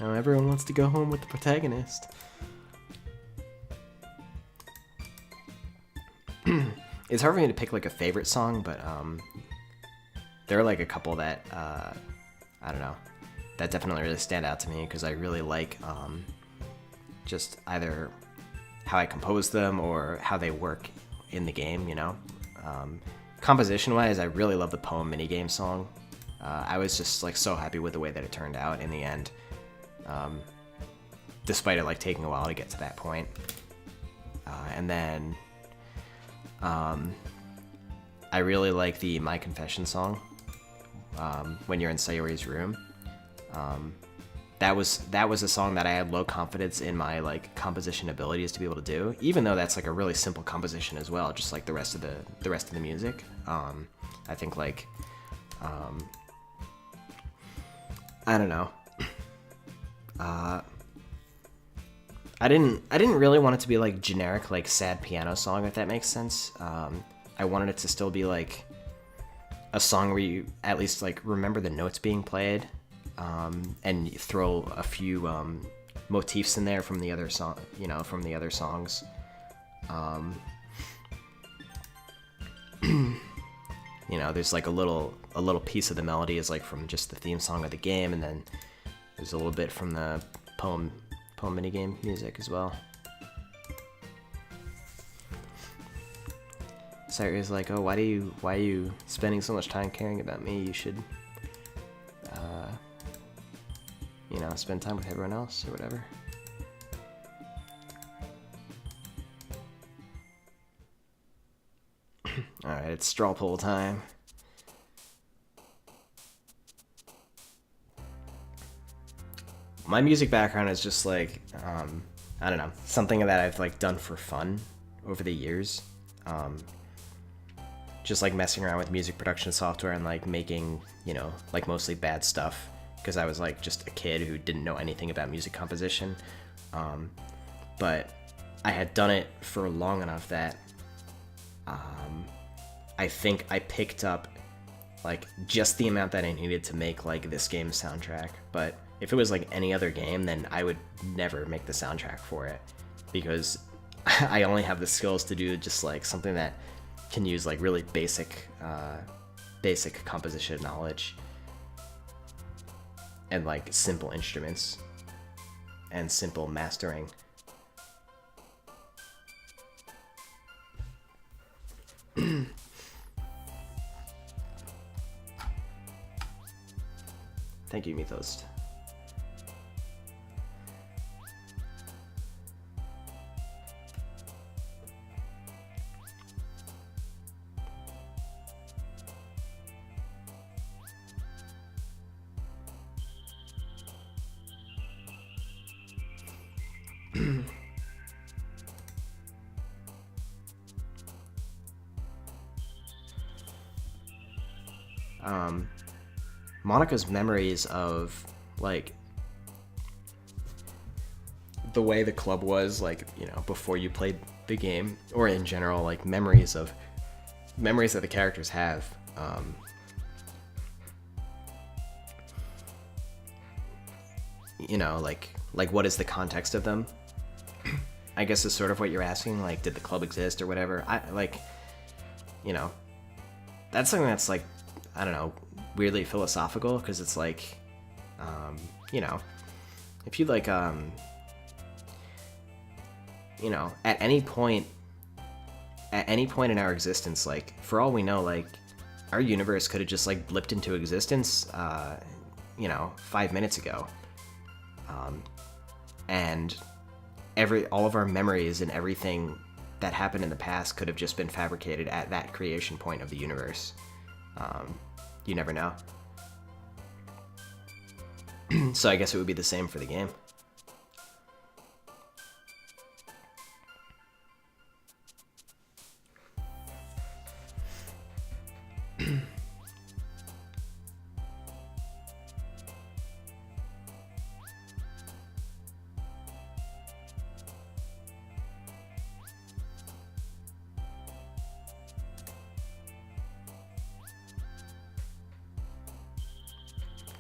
Now everyone wants to go home with the protagonist. It's hard for me to pick like a favorite song, but there are like a couple that I don't know, that definitely really stand out to me, because I really like just either how I compose them or how they work in the game, you know. Composition wise, I really love the Poem minigame song. I was just like so happy with the way that it turned out in the end. Despite it like taking a while to get to that point. And then I really like the My Confession song, when you're in Sayori's room. That was a song that I had low confidence in my like composition abilities to be able to do, even though that's like a really simple composition as well, just like the rest of the music. I think like I don't know. I didn't really want it to be like generic, like sad piano song, if that makes sense. I wanted it to still be like a song where you at least like remember the notes being played, and throw a few motifs in there from the other song, you know, from the other songs. You know, there's like a little piece of the melody is like from just the theme song of the game, and then there's a little bit from the poem minigame music as well. Sayori's like, oh, why are you spending so much time caring about me? You should, you know, spend time with everyone else or whatever. Alright, it's straw poll time. My music background is just like, I don't know, something that I've like done for fun over the years. Just like messing around with music production software and like making, you know, like mostly bad stuff, because I was like just a kid who didn't know anything about music composition. But I had done it for long enough that I think I picked up like just the amount that I needed to make like this game's soundtrack. But if it was like any other game, then I would never make the soundtrack for it, because I only have the skills to do just like something that can use like really basic composition knowledge and like simple instruments and simple mastering. Thank you, Mythos. Monica's memories of, like, the way the club was, like, you know, before you played the game, or in general, like, memories that the characters have, you know, like what is the context of them? I guess is sort of what you're asking, like, did the club exist or whatever? You know, that's something that's, like, I don't know, weirdly philosophical, because it's like, you know, if you, like, you know, at any point in our existence, like, for all we know, like, our universe could have just, like, blipped into existence, you know, 5 minutes ago, and all of our memories and everything that happened in the past could have just been fabricated at that creation point of the universe. You never know. So I guess it would be the same for the game.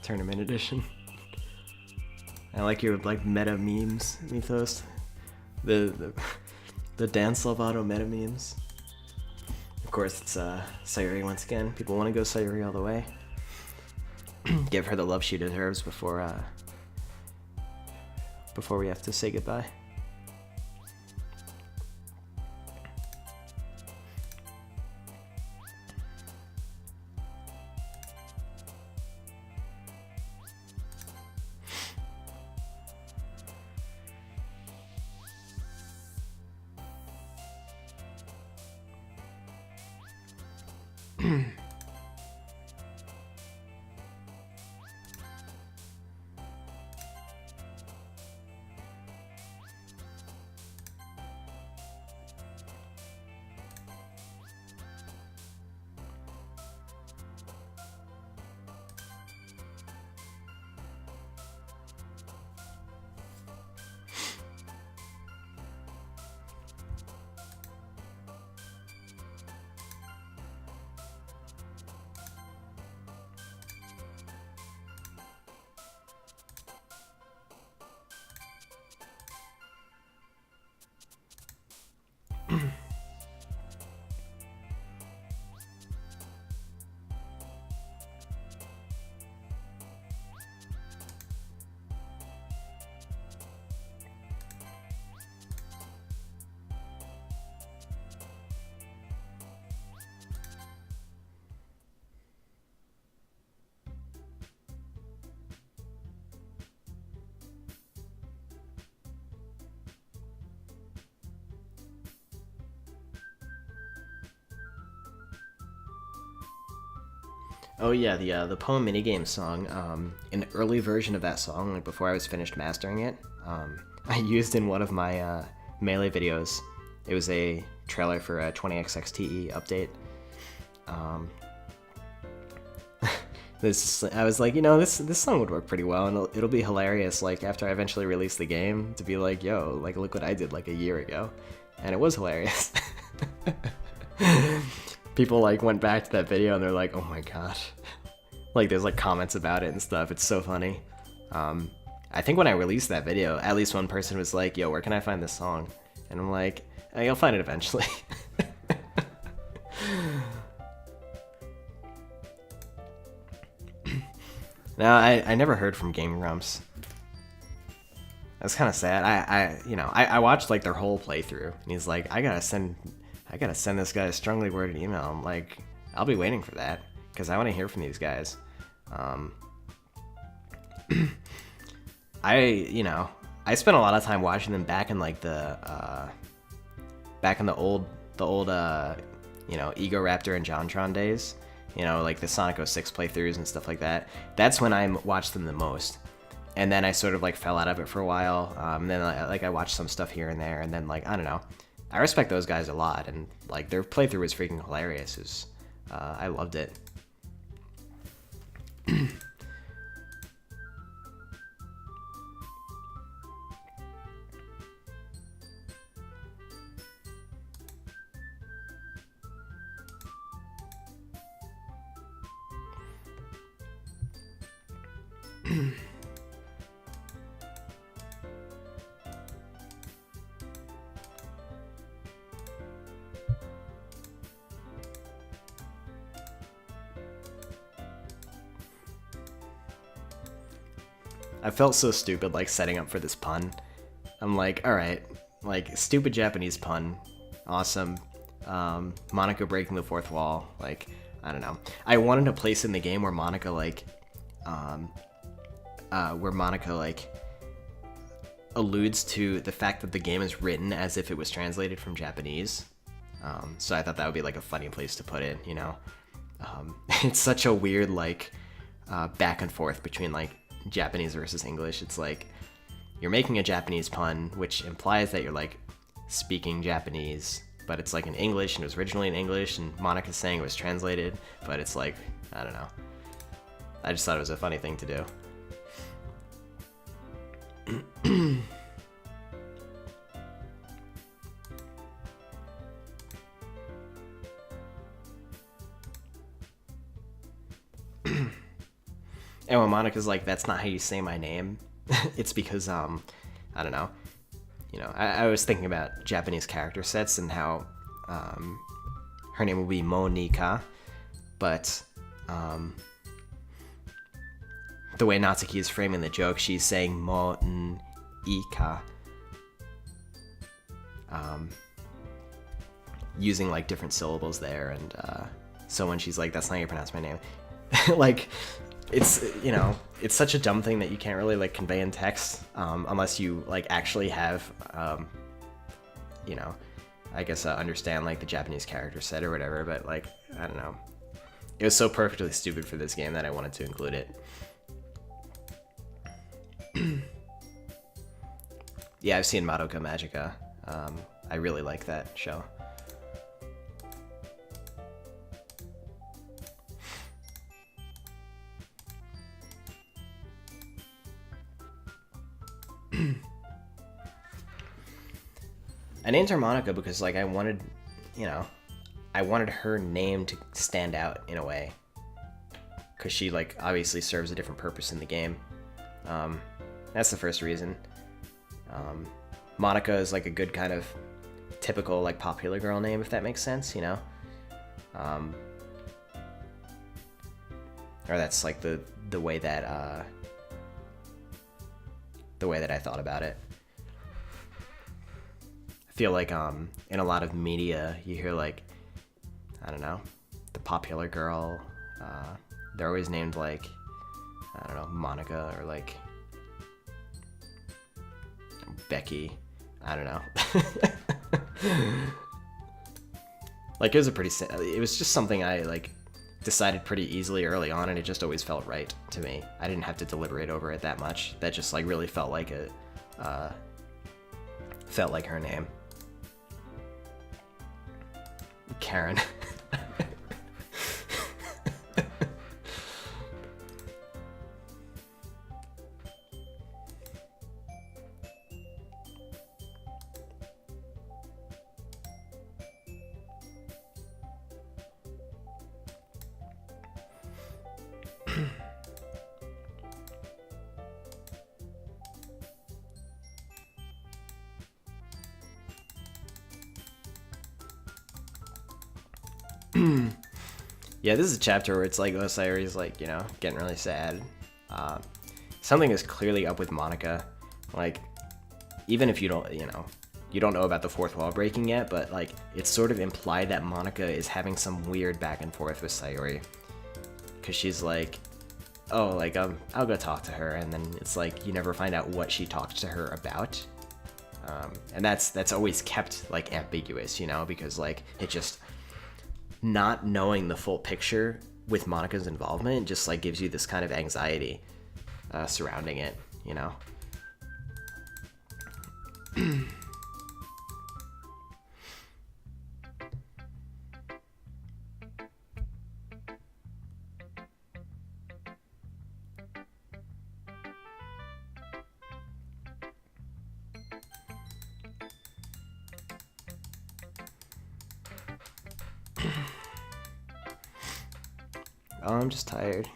Tournament edition. I like your, like, meta memes, Mythos. The dance Lovato meta memes. Of course, it's Sayuri once again. People want to go Sayuri all the way. Give her the love she deserves before we have to say goodbye. Oh yeah, the poem minigame song. An early version of that song, like before I was finished mastering it, I used in one of my Melee videos. It was a trailer for a 20xxte update. I was like, you know, this song would work pretty well, and it'll be hilarious. Like after I eventually release the game, to be like, yo, like look what I did like a year ago, and it was hilarious. People like went back to that video and they're like, oh my gosh. Like there's like comments about it and stuff. It's so funny. I think when I released that video, at least one person was like, yo, where can I find this song? And I'm like, you'll find it eventually. No, I never heard from Game Grumps. That's kind of sad. I watched like their whole playthrough, and he's like, I gotta send this guy a strongly worded email. I'm like, I'll be waiting for that, because I want to hear from these guys. I spent a lot of time watching them back in like the old Ego Raptor and Jontron days, like the Sonic 06 playthroughs and stuff like that. That's when I watched them the most. And then I sort of like fell out of it for a while. Then I watched some stuff here and there, and then like I don't know. I respect those guys a lot, and like their playthrough was freaking hilarious. I loved it. I felt so stupid like setting up for this pun. I'm like, alright, like stupid Japanese pun. Awesome. Monica breaking the fourth wall. Like, I don't know. I wanted a place in the game where Monica alludes to the fact that the game is written as if it was translated from Japanese. So I thought that would be like a funny place to put it, It's such a weird like back and forth between like Japanese versus English. It's like you're making a Japanese pun, which implies that you're like speaking Japanese, but it's like in English and it was originally in English, and Monica's saying it was translated, but it's like, I don't know. I just thought it was a funny thing to do. And when Monica's like, that's not how you say my name, it's because, I don't know. I was thinking about Japanese character sets and how her name will be Monika, but the way Natsuki is framing the joke, she's saying Mo-N-Ika, using like different syllables there, and so when she's like, that's not how you pronounce my name, like, it's it's such a dumb thing that you can't really like convey in text unless you like actually have I guess understand like the Japanese character set or whatever. But like, I don't know, it was so perfectly stupid for this game that I wanted to include it. Yeah, I've seen Madoka Magica. I really like that show. I named her Monica because like I wanted her name to stand out in a way, because she like obviously serves a different purpose in the game. That's the first reason. Monica is like a good kind of typical like popular girl name, if that makes sense, or that's like the way that I thought about it. I feel like in a lot of media you hear like, I don't know, the popular girl, they're always named like, I don't know, Monica or like Becky. I don't know. Like, it was just something I like decided pretty easily early on, and it just always felt right to me. I didn't have to deliberate over it that much. That just like really felt like her name. Karen. Yeah, this is a chapter where it's like Sayori's like, getting really sad. Something is clearly up with Monica. Like, even if you don't know about the fourth wall breaking yet, but like it's sort of implied that Monica is having some weird back and forth with Sayori, because she's like, oh, like, I'll go talk to her, and then it's like you never find out what she talked to her about. And that's always kept like ambiguous, you know, because like it just not knowing the full picture with Monica's involvement just like gives you this kind of anxiety surrounding it, you know. Oh, I'm just tired.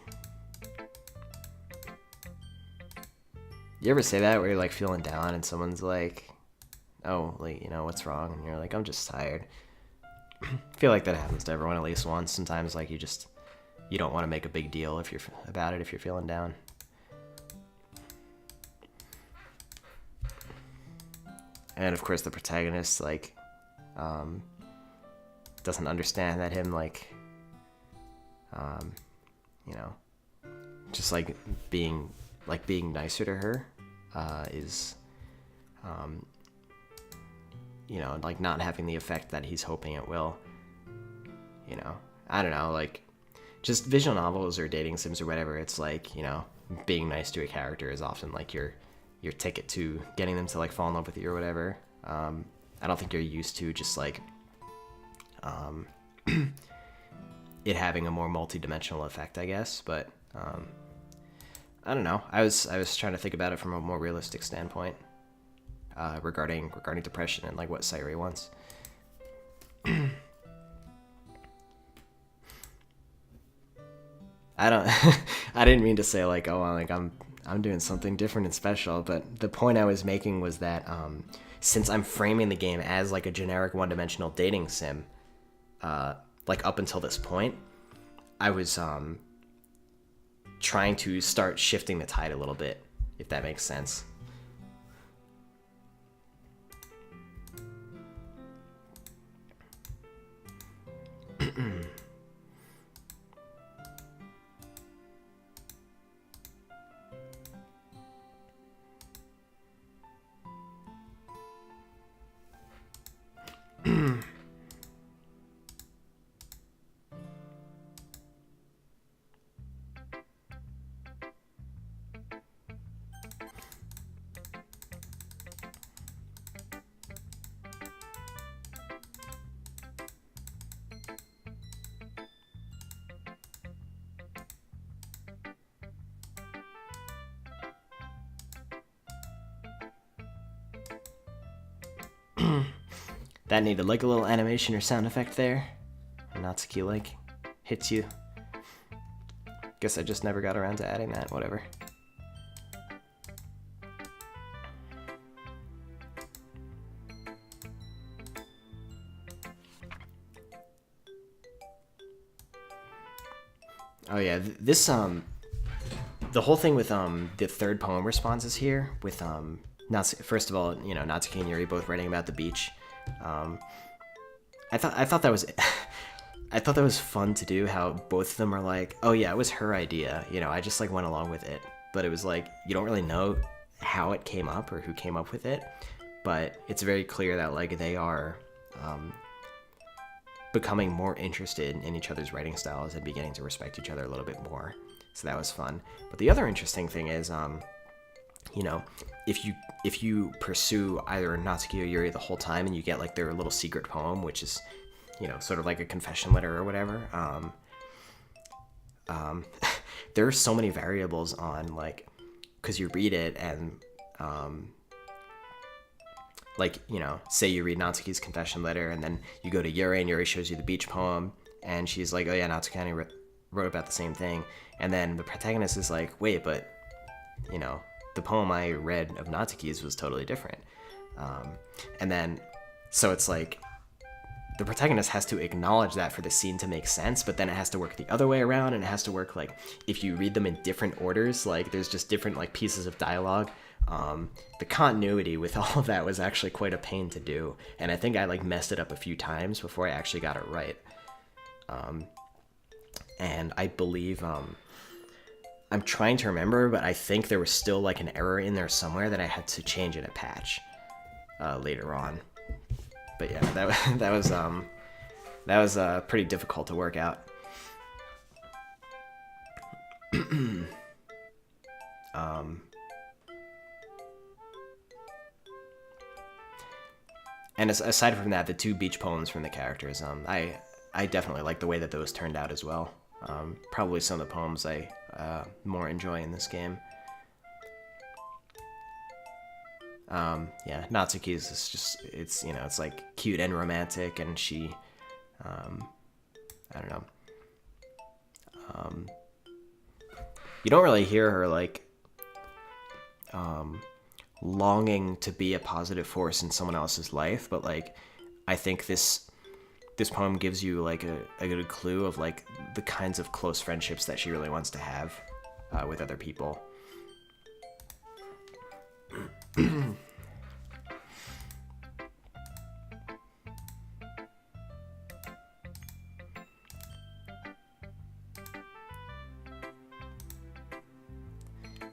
You ever say that where you're like feeling down and someone's like, oh, like, you know, what's wrong? And you're like, I'm just tired. I feel like that happens to everyone at least once. Sometimes like you don't want to make a big deal if you're feeling down. And of course the protagonist like doesn't understand that him like you know, just like being nicer to her is you know, like not having the effect that he's hoping it will. You know, I don't know, like just visual novels or dating sims or whatever, it's like, you know, being nice to a character is often like your ticket to getting them to like fall in love with you or whatever. I don't think you're used to just like it having a more multi-dimensional effect, I guess, but I don't know. I was trying to think about it from a more realistic standpoint regarding depression and like what Sayuri wants. I didn't mean to say like, oh, like I'm doing something different and special, but the point I was making was that since I'm framing the game as like a generic one-dimensional dating sim, like up until this point, I was trying to start shifting the tide a little bit, if that makes sense. That needed like a little animation or sound effect there. Natsuki like hits you. Guess I just never got around to adding that, whatever. Oh yeah, this the whole thing with the third poem responses here with first of all, you know, Natsuki and Yuri both writing about the beach. I thought that was I thought that was fun to do, how both of them are like, oh yeah, it was her idea, you know, I just like went along with it. But it was like, you don't really know how it came up or who came up with it, but it's very clear that like they are becoming more interested in each other's writing styles and beginning to respect each other a little bit more. So that was fun. But the other interesting thing is you know, if you pursue either Natsuki or Yuri the whole time and you get like their little secret poem, which is, you know, sort of like a confession letter or whatever, there are so many variables on like, because you read it and like, you know, say you read Natsuki's confession letter and then you go to Yuri and Yuri shows you the beach poem and she's like, oh yeah, Natsuki wrote about the same thing, and then the protagonist is like, wait, but you know, the poem I read of Natsuki's was totally different. And then, so it's like, the protagonist has to acknowledge that for the scene to make sense, but then it has to work the other way around, and it has to work like, if you read them in different orders, like there's just different like pieces of dialogue. The continuity with all of that was actually quite a pain to do, and I think I like messed it up a few times before I actually got it right. And I believe, I'm trying to remember, but I think there was still like an error in there somewhere that I had to change in a patch later on. But yeah, that was pretty difficult to work out. And aside from that, the 2 beach poems from the characters, I definitely like the way that those turned out as well. Probably some of the poems I more enjoy in this game. Yeah, Natsuki's is just, it's, you know, it's like cute and romantic, and she, I don't know. You don't really hear her like longing to be a positive force in someone else's life, but like I think this poem gives you like a good clue of like the kinds of close friendships that she really wants to have with other people.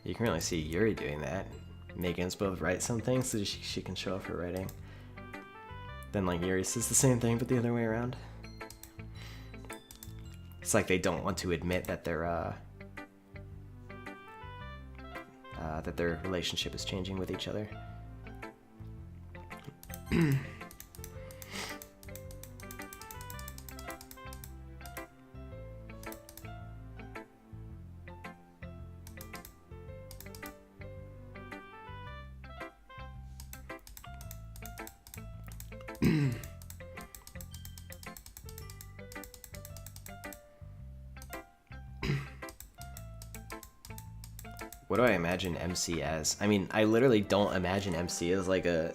You can really see Yuri doing that, making us both write something so she can show off her writing. Then like Yuri says the same thing, but the other way around. It's like they don't want to admit that that their relationship is changing with each other. What do I imagine MC as? I mean, I literally don't imagine MC as like I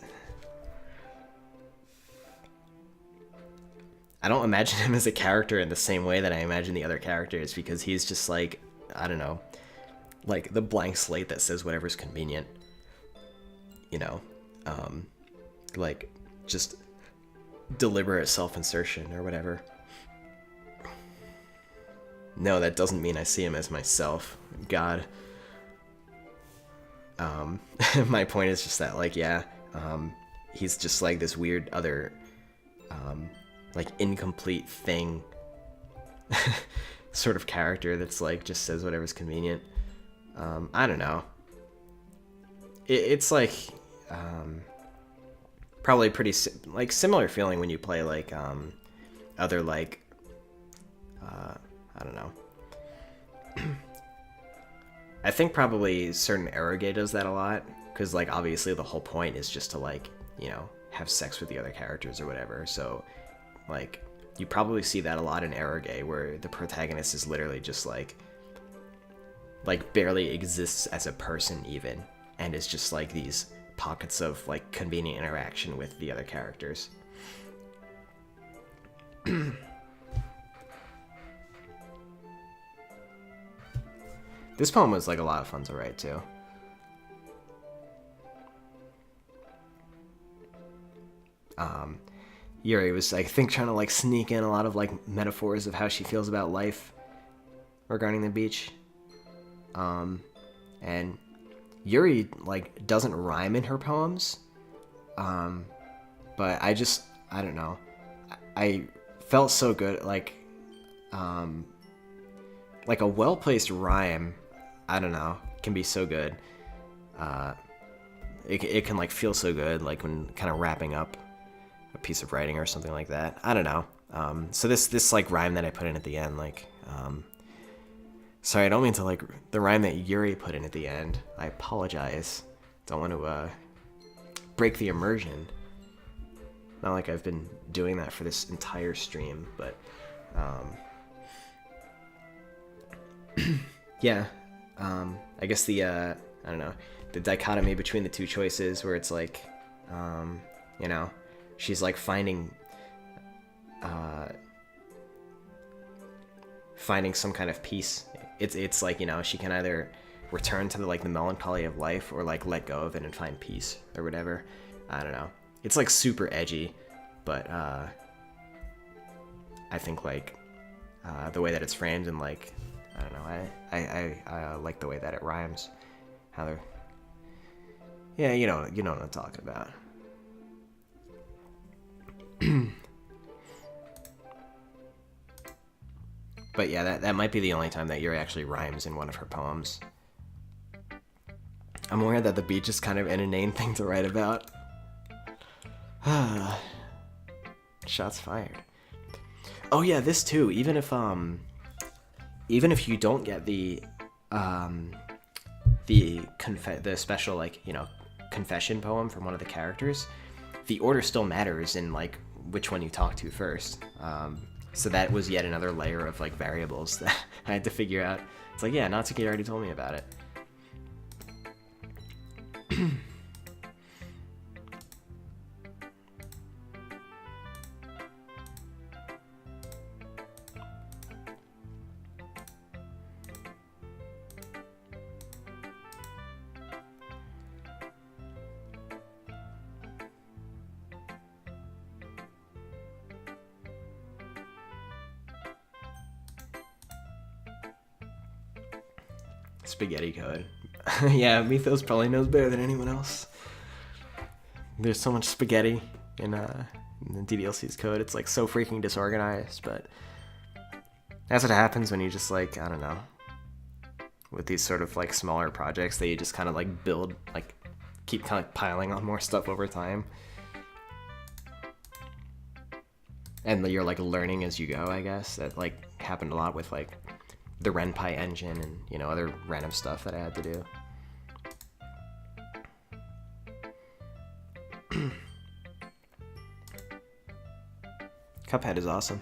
don't imagine him as a character in the same way that I imagine the other characters, because he's just like, I don't know, like the blank slate that says whatever's convenient. You know? Like, just deliberate self-insertion or whatever. No, that doesn't mean I see him as myself. God. My point is just that, like, yeah, he's just like this weird other, like, incomplete thing sort of character that's like just says whatever's convenient. I don't know. It's like probably pretty like similar feeling when you play like other like I don't know. I think probably certain eroge does that a lot, because like obviously the whole point is just to like, you know, have sex with the other characters or whatever. So like you probably see that a lot in eroge, where the protagonist is literally just like barely exists as a person even, and is just like these pockets of like convenient interaction with the other characters. This poem was like a lot of fun to write too. Yuri was, I think, trying to like sneak in a lot of like metaphors of how she feels about life regarding the beach. And Yuri like doesn't rhyme in her poems. But I don't know. I felt so good, like a well-placed rhyme, I don't know, can be so good. It can like feel so good, like when kind of wrapping up a piece of writing or something like that. I don't know. So this like rhyme that I put in at the end, like, sorry, I don't mean to like the rhyme that Yuri put in at the end. I apologize. Don't want to break the immersion. Not like I've been doing that for this entire stream, but yeah. I guess the I don't know, the dichotomy between the two choices, where it's like, you know, she's like finding some kind of peace. It's like, you know, she can either return to the melancholy of life, or like let go of it and find peace or whatever. I don't know. It's like super edgy, but I think like the way that it's framed and like I don't know. I like the way that it rhymes. How they're... Yeah, you know what I'm talking about. But yeah, that might be the only time that Yuri actually rhymes in one of her poems. I'm aware that the beach is kind of an inane thing to write about. Shots fired. Oh yeah, this too. Even if you don't get the special, like, you know, confession poem from one of the characters, the order still matters in like which one you talk to first. So that was yet another layer of like variables that I had to figure out. It's like, yeah, Natsuki already told me about it. Spaghetti code. Yeah, Mythos probably knows better than anyone else. There's so much spaghetti in the DDLC's code. It's like so freaking disorganized, but that's what happens when you just like, I don't know, with these sort of like smaller projects that you just kind of like build, like keep kind of piling on more stuff over time. And you're like learning as you go, I guess. That like happened a lot with like the RenPy engine and, you know, other random stuff that I had to do. Cuphead is awesome.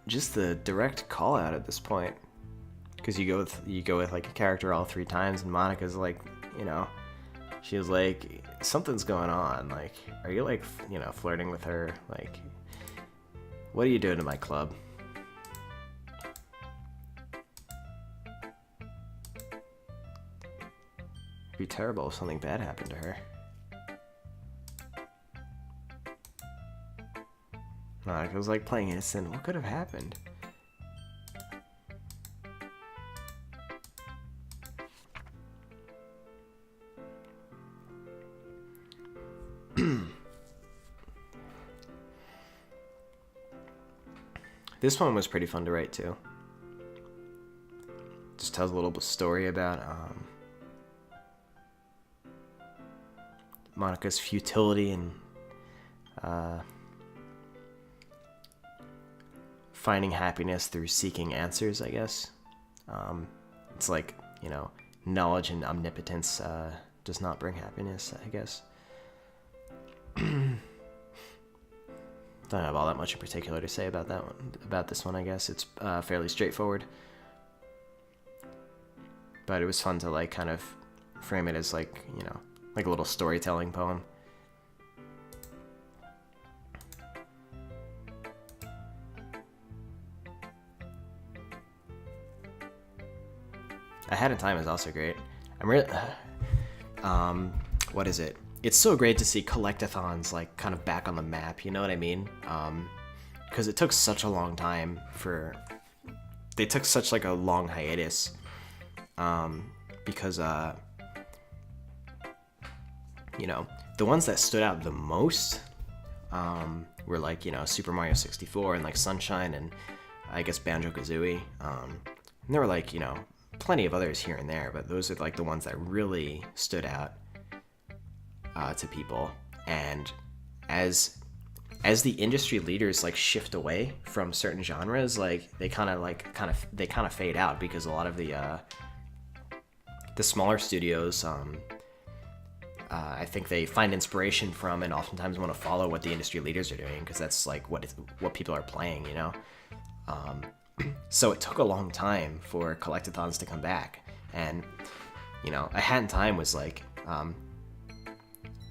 Just the direct call out at this point, because you go with like a character all 3 times, and Monica's like, you know, she was like, something's going on, like, are you like, you know, flirting with her, like, what are you doing to my club? It'd be terrible if something bad happened to her. Monica was like playing innocent. What could have happened? This one was pretty fun to write too. Just tells a little story about Monica's futility and finding happiness through seeking answers, I guess. It's like, you know, knowledge and omnipotence does not bring happiness, I guess. Don't have all that much in particular to say about that one, about this one, I guess. It's fairly straightforward. But it was fun to like kind of frame it as like, you know, like a little storytelling poem. Ahead of Time is also great. I'm really, what is it? It's so great to see collectathons like kind of back on the map. You know what I mean? Because it took such a long time they took such like a long hiatus. Because you know, the ones that stood out the most were like, you know, Super Mario 64 and like Sunshine and I guess Banjo-Kazooie. And there were like, you know, plenty of others here and there, but those are like the ones that really stood out to people. And as the industry leaders like shift away from certain genres, like they kind of fade out, because a lot of the smaller studios, I think they find inspiration from and oftentimes want to follow what the industry leaders are doing, because that's like what people are playing, you know. So it took a long time for collectathons to come back, and you know, A Hat in Time was like,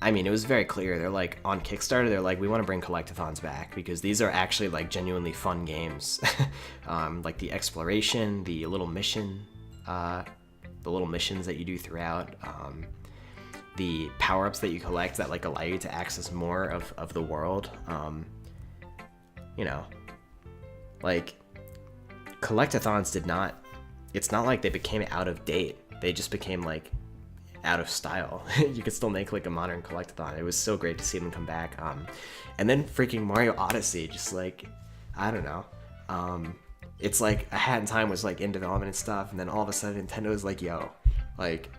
I mean, it was very clear. They're like, on Kickstarter, they're like, we want to bring collectathons back because these are actually like genuinely fun games. Like the exploration, the little missions that you do throughout, the power-ups that you collect that like allow you to access more of the world. You know, like collectathons it's not like they became out of date. They just became like out of style. You could still make like a modern collectathon. It was so great to see them come back. And then freaking Mario Odyssey, just like, I don't know. It's like A Hat in Time was like in development and stuff, and then all of a sudden Nintendo was like, yo, like,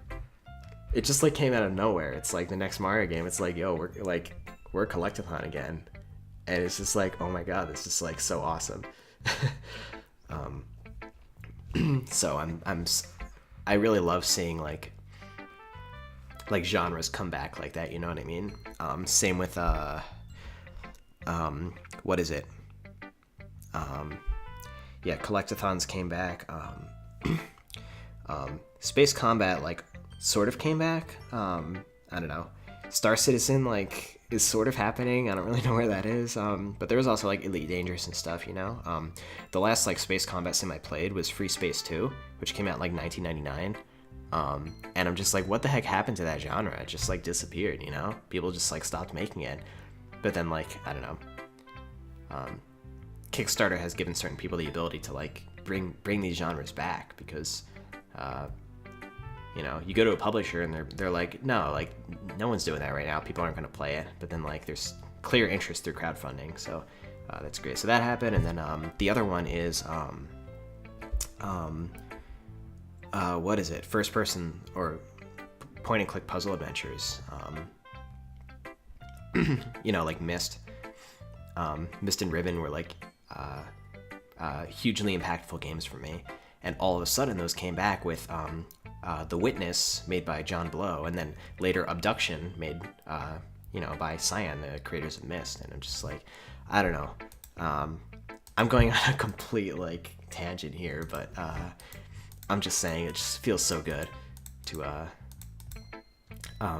it just like came out of nowhere. It's like the next Mario game, it's like, yo, we're a collectathon again. And it's just like, oh my god, this is like so awesome. So I really love seeing like genres come back like that, you know what I mean? Same with what is it? Yeah, collectathons came back. Space Combat like sort of came back. I don't know. Star Citizen like is sort of happening. I don't really know where that is. But there was also like Elite Dangerous and stuff, you know. The last like space combat sim I played was Free Space 2, which came out like 1999. And I'm just like, what the heck happened to that genre? It just like disappeared, you know? People just like stopped making it. But then like, I don't know. Kickstarter has given certain people the ability to like bring these genres back because you know, you go to a publisher and they're like, no one's doing that right now. People aren't going to play it. But then like there's clear interest through crowdfunding, so that's great. So that happened, and then the other one is what is it? First person or point and click puzzle adventures. You know, like Myst. Myst and Ribbon were like hugely impactful games for me, and all of a sudden those came back with The Witness, made by John Blow, and then later Abduction, made you know, by Cyan, the creators of Myst. And I'm just like, I don't know. I'm going on a complete like tangent here, but I'm just saying it just feels so good to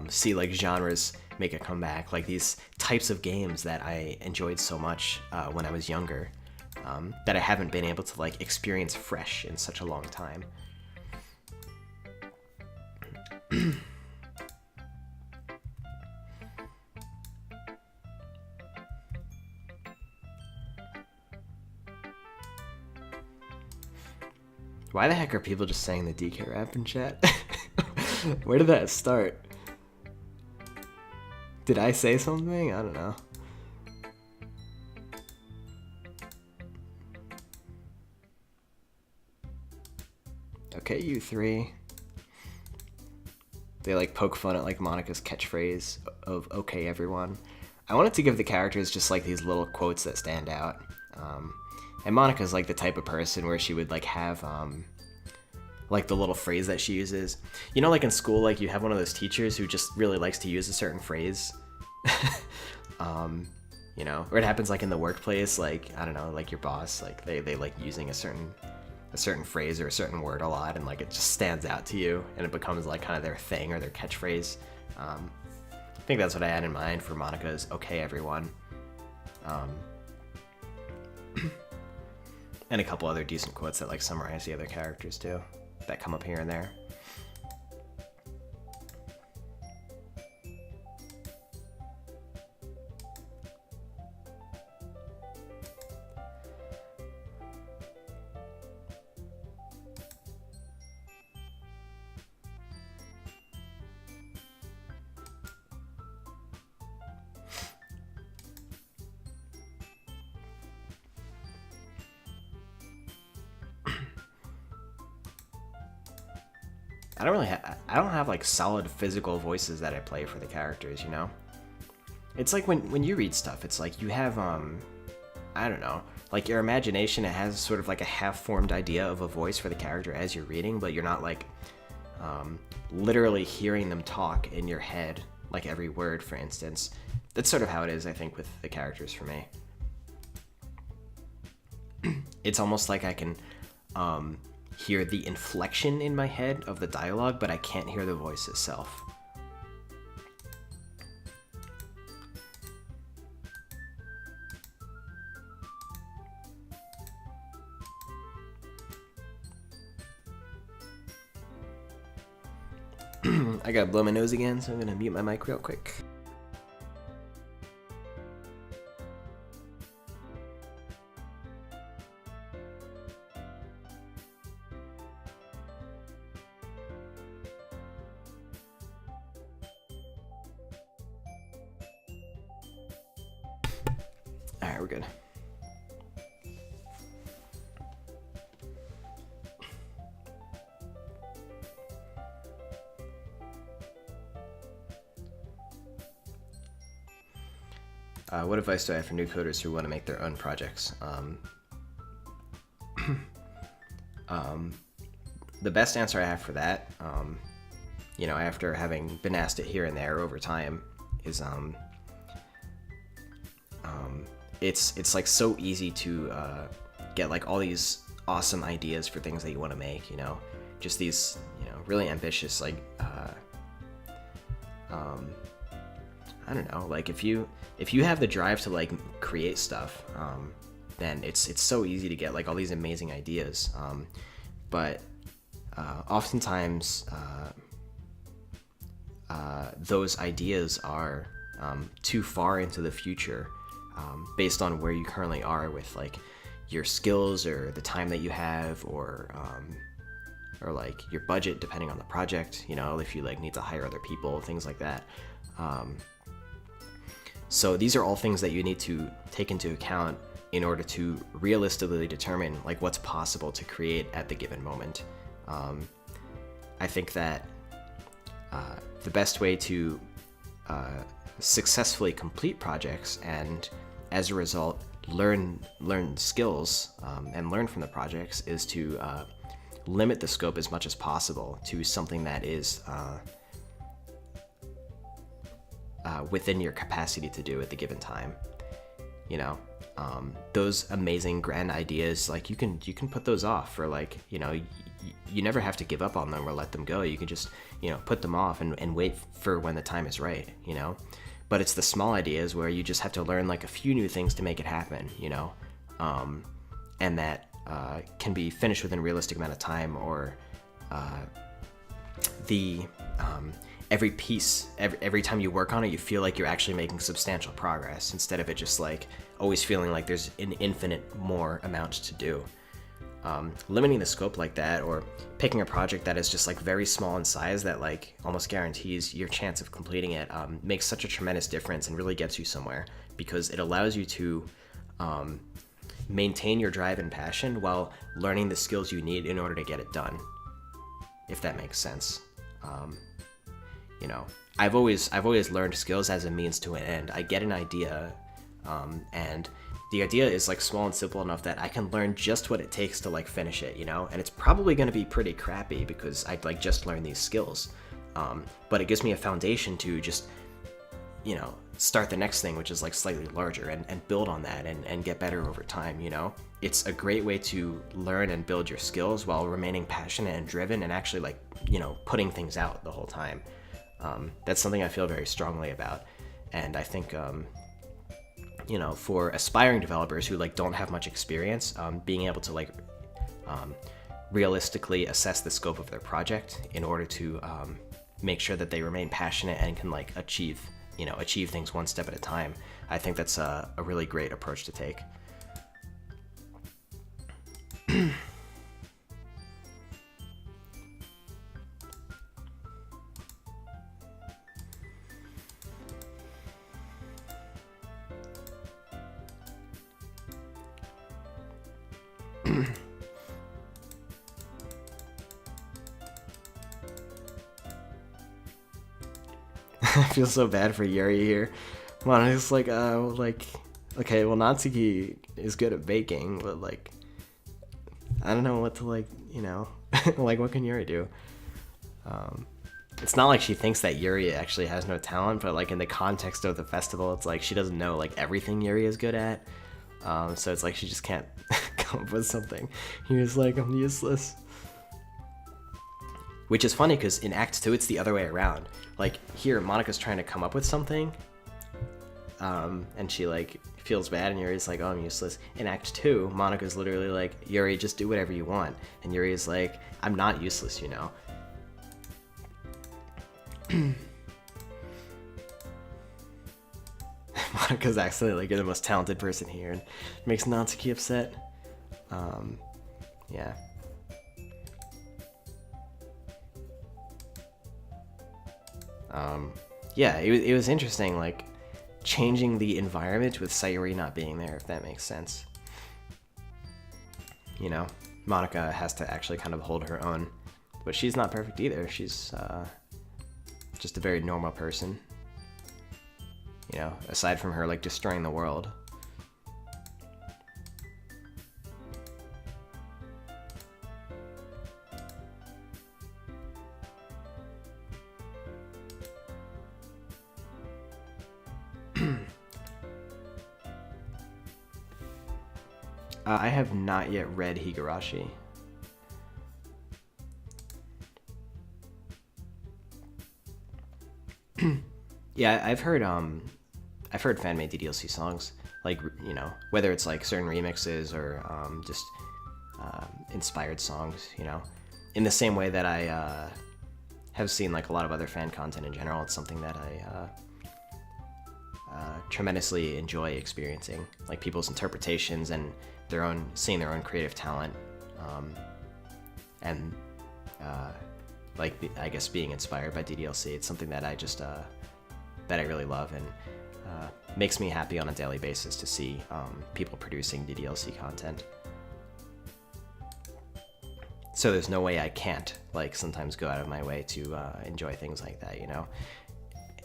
see like genres make a comeback, like these types of games that I enjoyed so much when I was younger, that I haven't been able to like experience fresh in such a long time. Why the heck are people just saying the DK rap in chat? Where did that start? Did I say something? I don't know. Okay, you three. They like poke fun at like Monica's catchphrase of "Okay, everyone." I wanted to give the characters just like these little quotes that stand out. And Monica's like the type of person where she would like have like the little phrase that she uses. You know, like in school, like you have one of those teachers who just really likes to use a certain phrase. You know, or it happens like in the workplace, like, I don't know, like your boss, like they like using a certain phrase or a certain word a lot, and like it just stands out to you and it becomes like kind of their thing or their catchphrase. I think that's what I had in mind for Monica's "Okay, everyone." And a couple other decent quotes that like summarize the other characters too, that come up here and there. I don't have like solid physical voices that I play for the characters, you know? It's like when you read stuff, it's like you have, I don't know, like your imagination, it has sort of like a half-formed idea of a voice for the character as you're reading, but you're not like literally hearing them talk in your head, like every word, for instance. That's sort of how it is, I think, with the characters for me. It's almost like I can hear the inflection in my head of the dialogue, but I can't hear the voice itself. I gotta blow my nose again, so I'm gonna mute my mic real quick. Alright, we're good. What advice do I have for new coders who want to make their own projects? The best answer I have for that, you know, after having been asked it here and there over time, is it's like so easy to get like all these awesome ideas for things that you want to make, you know, just these, you know, really ambitious, like I don't know, like if you have the drive to like create stuff, then it's so easy to get like all these amazing ideas, but oftentimes those ideas are too far into the future, based on where you currently are with like your skills or the time that you have, or like your budget depending on the project, you know, if you like need to hire other people, things like that. So these are all things that you need to take into account in order to realistically determine like what's possible to create at the given moment. I think that the best way to successfully complete projects and as a result learn skills and learn from the projects is to limit the scope as much as possible to something that is within your capacity to do at the given time. You know, those amazing grand ideas, like you can put those off for like, you know, you never have to give up on them or let them go. You can just, you know, put them off and wait for when the time is right, you know. But it's the small ideas where you just have to learn like a few new things to make it happen, you know, and that can be finished within a realistic amount of time, or every piece, every time you work on it, you feel like you're actually making substantial progress instead of it just like always feeling like there's an infinite more amount to do. Limiting the scope like that, or picking a project that is just like very small in size that like almost guarantees your chance of completing it, makes such a tremendous difference and really gets you somewhere, because it allows you to maintain your drive and passion while learning the skills you need in order to get it done, if that makes sense. You know, I've always learned skills as a means to an end. I get an idea, and the idea is like small and simple enough that I can learn just what it takes to like finish it, you know, and it's probably going to be pretty crappy because I'd like just learned these skills, but it gives me a foundation to just, you know, start the next thing, which is like slightly larger, and build on that and get better over time, you know. It's a great way to learn and build your skills while remaining passionate and driven and actually like, you know, putting things out the whole time. That's something I feel very strongly about, and I think, you know, for aspiring developers who like don't have much experience, being able to like realistically assess the scope of their project in order to make sure that they remain passionate and can like achieve things one step at a time, I think that's a really great approach to take. I feel so bad for Yuri here. Man, it's like, okay, well, Natsuki is good at baking, but like, I don't know what to like, you know, like what can Yuri do? It's not like she thinks that Yuri actually has no talent, but like in the context of the festival, it's like she doesn't know like everything Yuri is good at. So it's like she just can't come up with something. He was like, I'm useless. Which is funny because in Act 2, it's the other way around. Like, here, Monica's trying to come up with something, and she, like, feels bad, and Yuri's like, oh, I'm useless. In Act 2, Monica's literally like, Yuri, just do whatever you want. And Yuri's like, I'm not useless, you know? Monica's actually, like, you're the most talented person here, and makes Natsuki upset. Yeah. Yeah, it was interesting, like, changing the environment with Sayuri not being there, if that makes sense. You know, Monica has to actually kind of hold her own, but she's not perfect either. She's just a very normal person. You know, aside from her, like, destroying the world. I have not yet read Higurashi. Yeah, I've heard fan-made DDLC songs, like, you know, whether it's like certain remixes or just inspired songs, you know, in the same way that I have seen like a lot of other fan content in general. It's something that I tremendously enjoy experiencing, like people's interpretations and seeing their own creative talent, and like, I guess, being inspired by DDLC. It's something that I just that I really love, and makes me happy on a daily basis to see people producing DDLC content. So there's no way I can't, like, sometimes go out of my way to enjoy things like that, you know?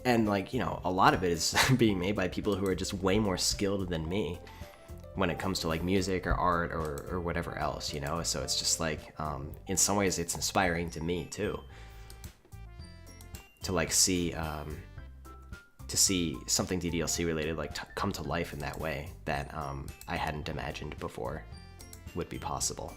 And, like, you know, a lot of it is being made by people who are just way more skilled than me when it comes to, like, music or art or whatever else, you know? So it's just, like, in some ways it's inspiring to me, too. To, like, see something DDLC related, like, come to life in that way that I hadn't imagined before would be possible.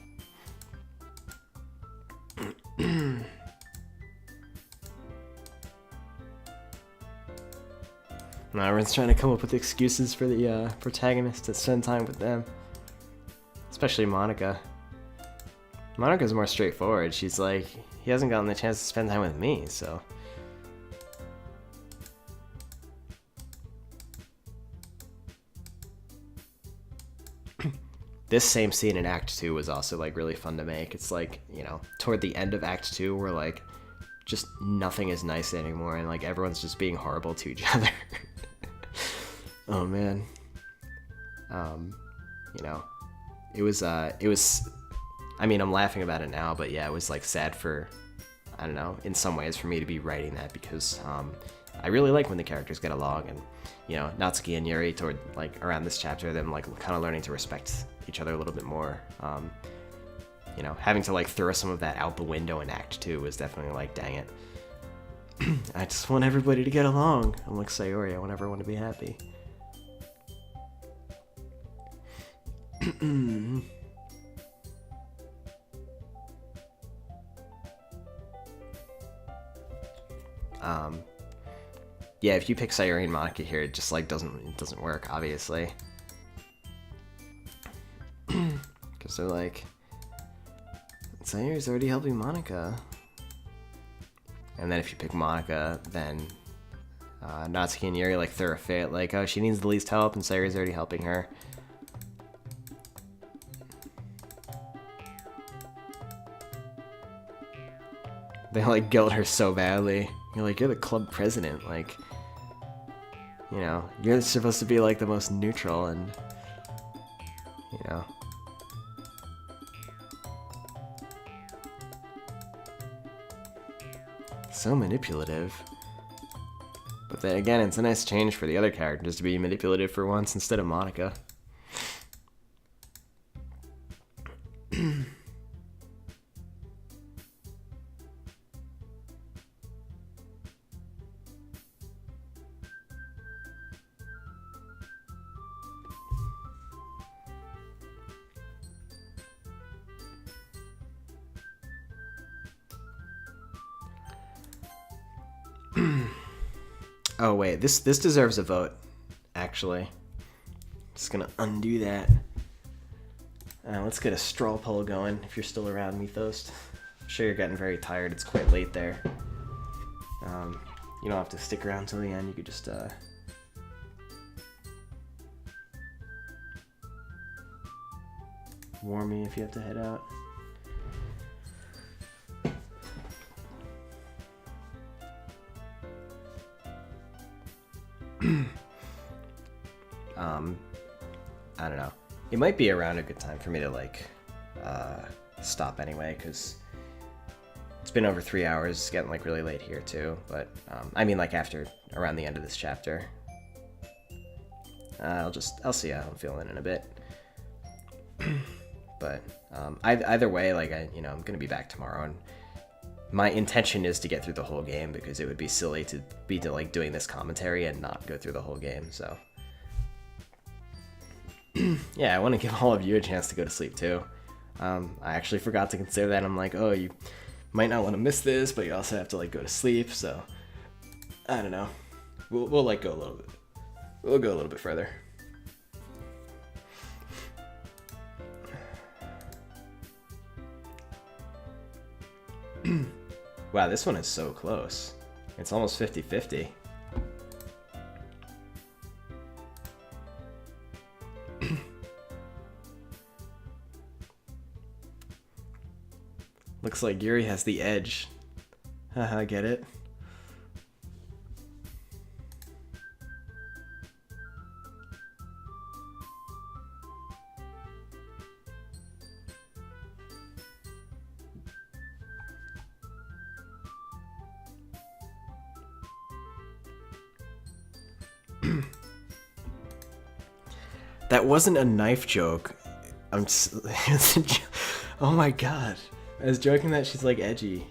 Now everyone's trying to come up with excuses for the protagonist to spend time with them. Especially Monica. Monica's more straightforward. She's like, he hasn't gotten the chance to spend time with me, so... This same scene in Act 2 was also, like, really fun to make. It's like, you know, toward the end of Act 2, where, like, just nothing is nice anymore, and, like, everyone's just being horrible to each other. Oh, man. You know, it was, I mean, I'm laughing about it now, but yeah, it was, like, sad for, I don't know, in some ways for me to be writing that, because, I really like when the characters get along, and, you know, Natsuki and Yuri toward, like, around this chapter, them, like, kind of learning to respect each other a little bit more. You know, having to, like, throw some of that out the window in Act 2 was definitely like, dang it. I just want everybody to get along. I'm like Sayori, I want everyone to be happy. Yeah, if you pick Sayori and Monica here, it just, like, doesn't work, obviously. Because they're like, Sayori's already helping Monica. And then if you pick Monica, then Natsuki and Yuri, like, throw a fit, like, oh, she needs the least help, and Sayori's already helping her. They, like, guilt her so badly. You're like, you're the club president, like, you know, you're supposed to be, like, the most neutral, and, you know. So manipulative. But then again, it's a nice change for the other characters to be manipulative for once instead of Monica. Oh wait, this deserves a vote, actually. Just gonna undo that. Let's get a straw poll going if you're still around, Mythos. I'm sure you're getting very tired. It's quite late there. You don't have to stick around till the end. You could just warn me if you have to head out. I don't know. It might be around a good time for me to like stop anyway, because it's been over 3 hours. It's getting like really late here too. But I mean, like after around the end of this chapter. I'll see how I'm feeling in a bit. But either way, like I'm gonna be back tomorrow, and my intention is to get through the whole game, because it would be silly to be like doing this commentary and not go through the whole game. So yeah, I want to give all of you a chance to go to sleep too. I actually forgot to consider that. I'm like, oh, you might not want to miss this, but you also have to like go to sleep. So I don't know. We'll like go a little bit. We'll go a little bit further. Wow, this one is so close. It's almost 50-50. Looks like Yuri has the edge. Haha, get it? That wasn't a knife joke. Oh my god. I was joking that she's like edgy.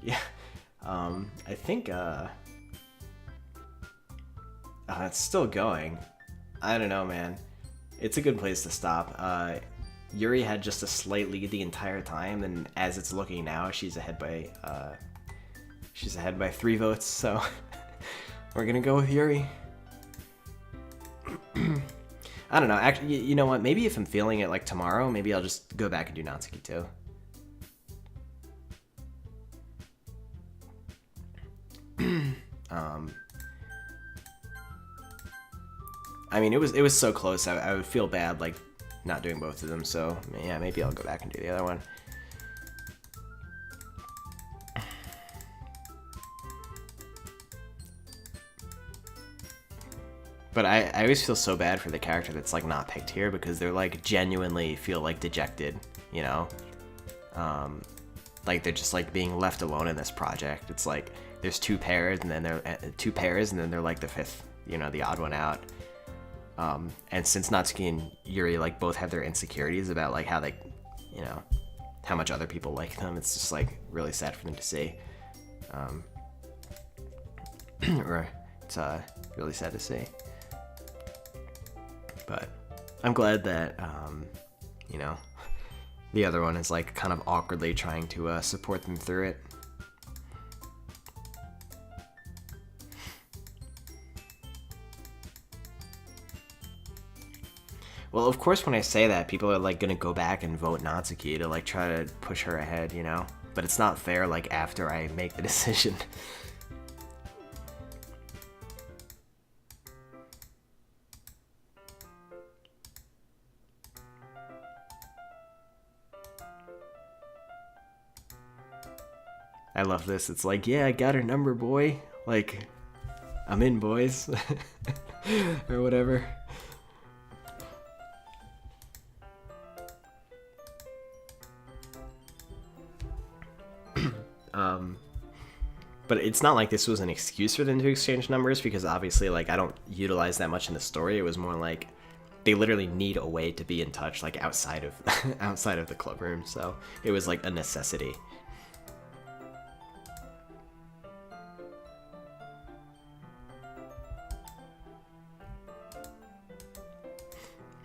Yeah. I think, it's still going. I don't know, man. It's a good place to stop. Yuri had just a slight lead the entire time, and as it's looking now, she's ahead by 3 votes, so we're gonna go with Yuri. I don't know, actually, you know what, maybe if I'm feeling it like tomorrow, maybe I'll just go back and do Natsuki too. I mean, it was so close. I would feel bad like not doing both of them. So yeah, maybe I'll go back and do the other one. But I always feel so bad for the character that's like not picked here, because they're like genuinely feel like dejected, you know? Like they're just like being left alone in this project. It's like there's 2 pairs, and then they're like the 5th, you know, the odd one out. And since Natsuki and Yuri like both have their insecurities about like how they, you know, how much other people like them, it's just like really sad for them to see. Or it's really sad to see. But I'm glad that you know, the other one is like kind of awkwardly trying to support them through it. Well, of course, when I say that, people are like gonna go back and vote Natsuki to like try to push her ahead, you know? But it's not fair like after I make the decision. I love this. It's like, yeah, I got her number, boy. Like, I'm in, boys. Or whatever. But it's not like this was an excuse for them to exchange numbers, because obviously, like, I don't utilize that much in the story. It was more like they literally need a way to be in touch, like, outside of outside of the club room. So it was like a necessity.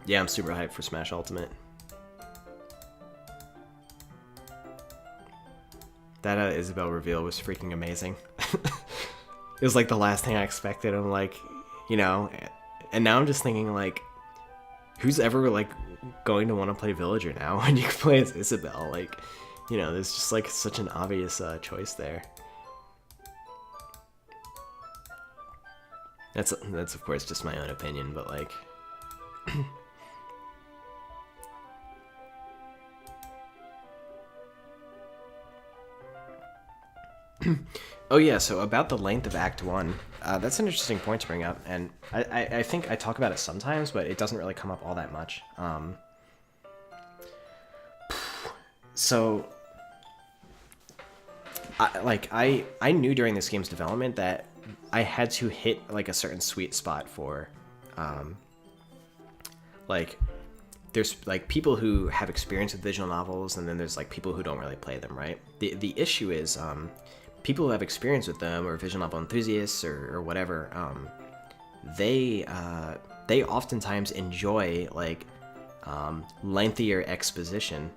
Yeah, I'm super hyped for Smash Ultimate. That Isabelle reveal was freaking amazing. It was like the last thing I expected. I'm like, you know, and now I'm just thinking, like, who's ever like going to want to play Villager now when you can play as Isabelle? Like, you know, there's just like such an obvious choice there. That's of course just my own opinion, but like. Oh yeah, so about the length of Act 1, that's an interesting point to bring up, and I think I talk about it sometimes, but it doesn't really come up all that much. So, I knew during this game's development that I had to hit like a certain sweet spot for, like, there's like people who have experience with visual novels, and then there's like people who don't really play them, right? The issue is, people who have experience with them, or visual novel enthusiasts, or whatever, they oftentimes enjoy like lengthier exposition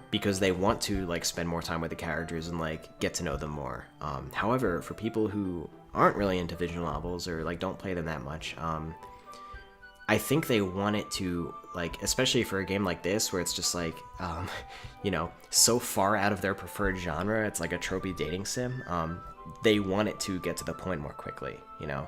because they want to like spend more time with the characters and like get to know them more. However, for people who aren't really into visual novels or like don't play them that much, I think they want it to, like, especially for a game like this where it's just like, you know, so far out of their preferred genre, it's like a tropey dating sim. They want it to get to the point more quickly, you know.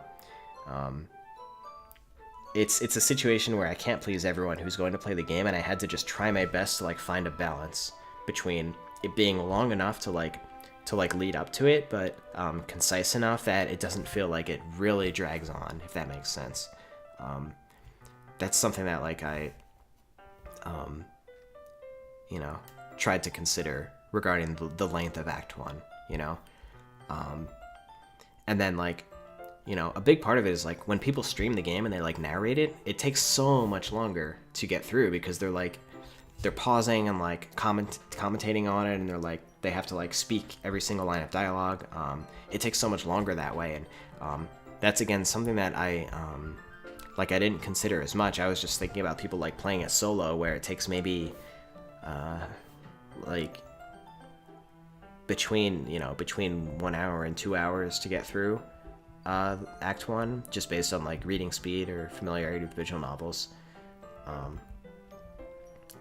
It's a situation where I can't please everyone who's going to play the game, and I had to just try my best to like find a balance between it being long enough to lead up to it, but concise enough that it doesn't feel like it really drags on, if that makes sense. That's something that like I, you know, tried to consider regarding the length of Act 1, you know. And then like, you know, a big part of it is like when people stream the game and they like narrate it, it takes so much longer to get through because they're pausing and like commentating on it, and they're like, they have to like speak every single line of dialogue. It takes so much longer that way, and that's again something that I didn't consider as much. I was just thinking about people like playing it solo, where it takes maybe like between 1 hour and 2 hours to get through Act 1, just based on like reading speed or familiarity with visual novels.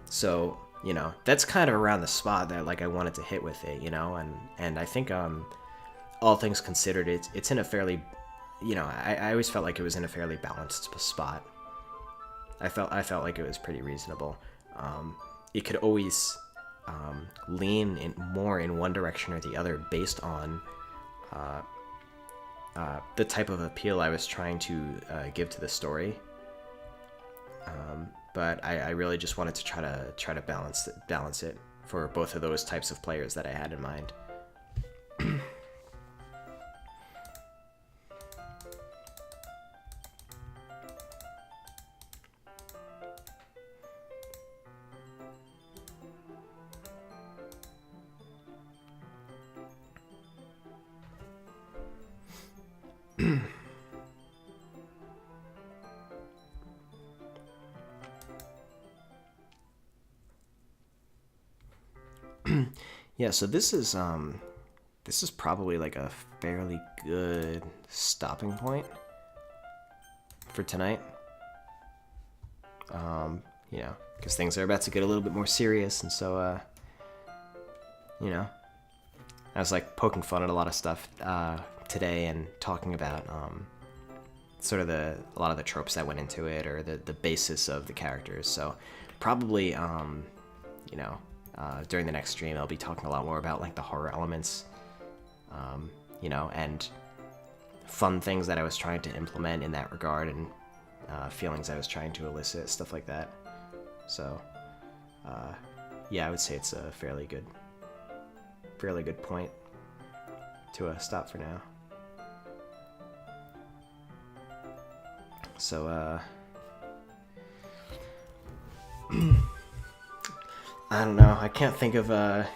So, you know, that's kind of around the spot that like I wanted to hit with it, you know, and I think all things considered, it's in a fairly, you know, I always felt like it was in a fairly balanced spot. I felt like it was pretty reasonable. It could always lean in more in one direction or the other based on the type of appeal I was trying to give to the story. But I really just wanted to try to balance it for both of those types of players that I had in mind. Yeah, so this is probably like a fairly good stopping point for tonight. You know, because things are about to get a little bit more serious, and so you know, I was like poking fun at a lot of stuff today and talking about sort of a lot of the tropes that went into it, or the basis of the characters. So probably you know, during the next stream I'll be talking a lot more about like the horror elements, you know, and fun things that I was trying to implement in that regard, and feelings I was trying to elicit, stuff like that. So yeah, I would say it's a fairly good point. to stop for now. So I don't know. I can't think of a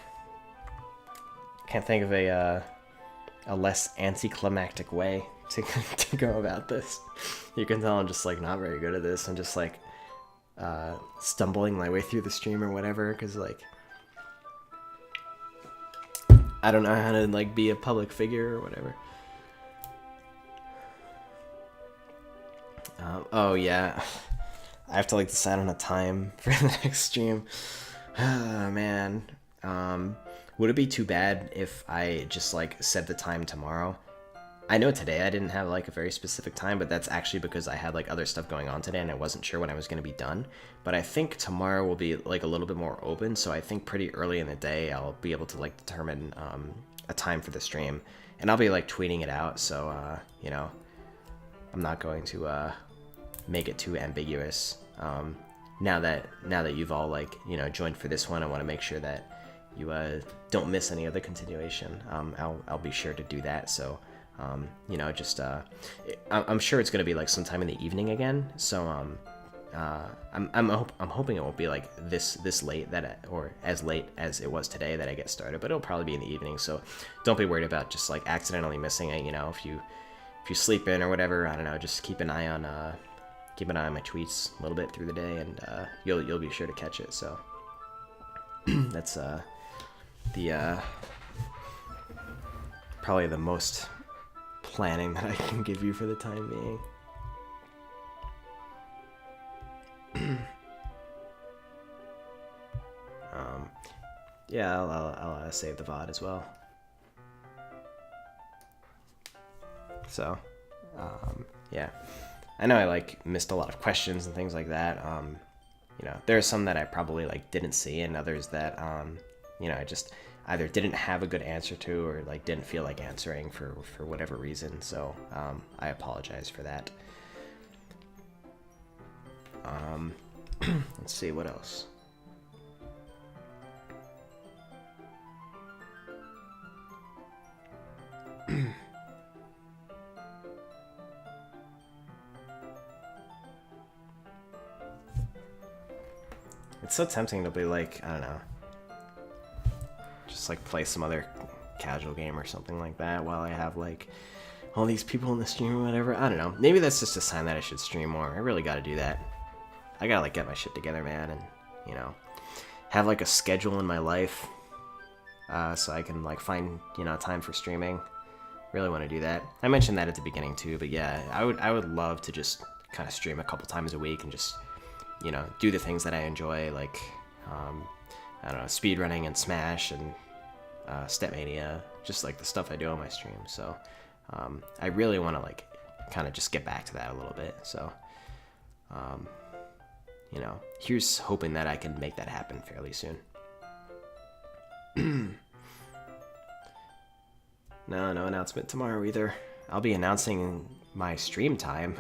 less anticlimactic way to go about this. You can tell I'm just like not very good at this. I'm just like stumbling my way through the stream or whatever, because like I don't know how to like be a public figure or whatever. Oh yeah, I have to like decide on a time for the next stream. Oh man, would it be too bad if I just like set the time tomorrow? I know today I didn't have like a very specific time, but that's actually because I had like other stuff going on today and I wasn't sure when I was going to be done. But I think tomorrow will be like a little bit more open, so I think pretty early in the day I'll be able to like determine a time for the stream, and I'll be like tweeting it out, so you know, I'm not going to make it too ambiguous. Now that you've all like, you know, joined for this one, I want to make sure that you don't miss any of the continuation. I'll be sure to do that. So you know, just I'm sure it's gonna be like sometime in the evening again. So I'm hoping it won't be like this late or as late as it was today that I get started, but it'll probably be in the evening. So don't be worried about just like accidentally missing it. You know, if you sleep in or whatever, I don't know, just keep an eye on my tweets a little bit through the day, and you'll be sure to catch it. So that's the probably the most planning that I can give you for the time being. Yeah, I'll save the VOD as well. So yeah, I know I like missed a lot of questions and things like that. You know, there are some that I probably like didn't see, and others that you know, I just either didn't have a good answer to, or like didn't feel like answering for whatever reason. So I apologize for that. Let's see what else. It's so tempting to be like, I don't know, just like play some other casual game or something like that while I have like all these people in the stream or whatever. I don't know. Maybe that's just a sign that I should stream more. I really got to do that. I gotta like get my shit together, man, and you know, have like a schedule in my life, so I can like find, you know, time for streaming. Really want to do that. I mentioned that at the beginning too, but yeah, I would love to just kind of stream a couple times a week and just, you know, do the things that I enjoy, like I don't know, speedrunning and Smash and Stepmania, just like the stuff I do on my stream. So I really want to like kind of just get back to that a little bit. So you know, here's hoping that I can make that happen fairly soon. No announcement tomorrow either. I'll be announcing my stream time.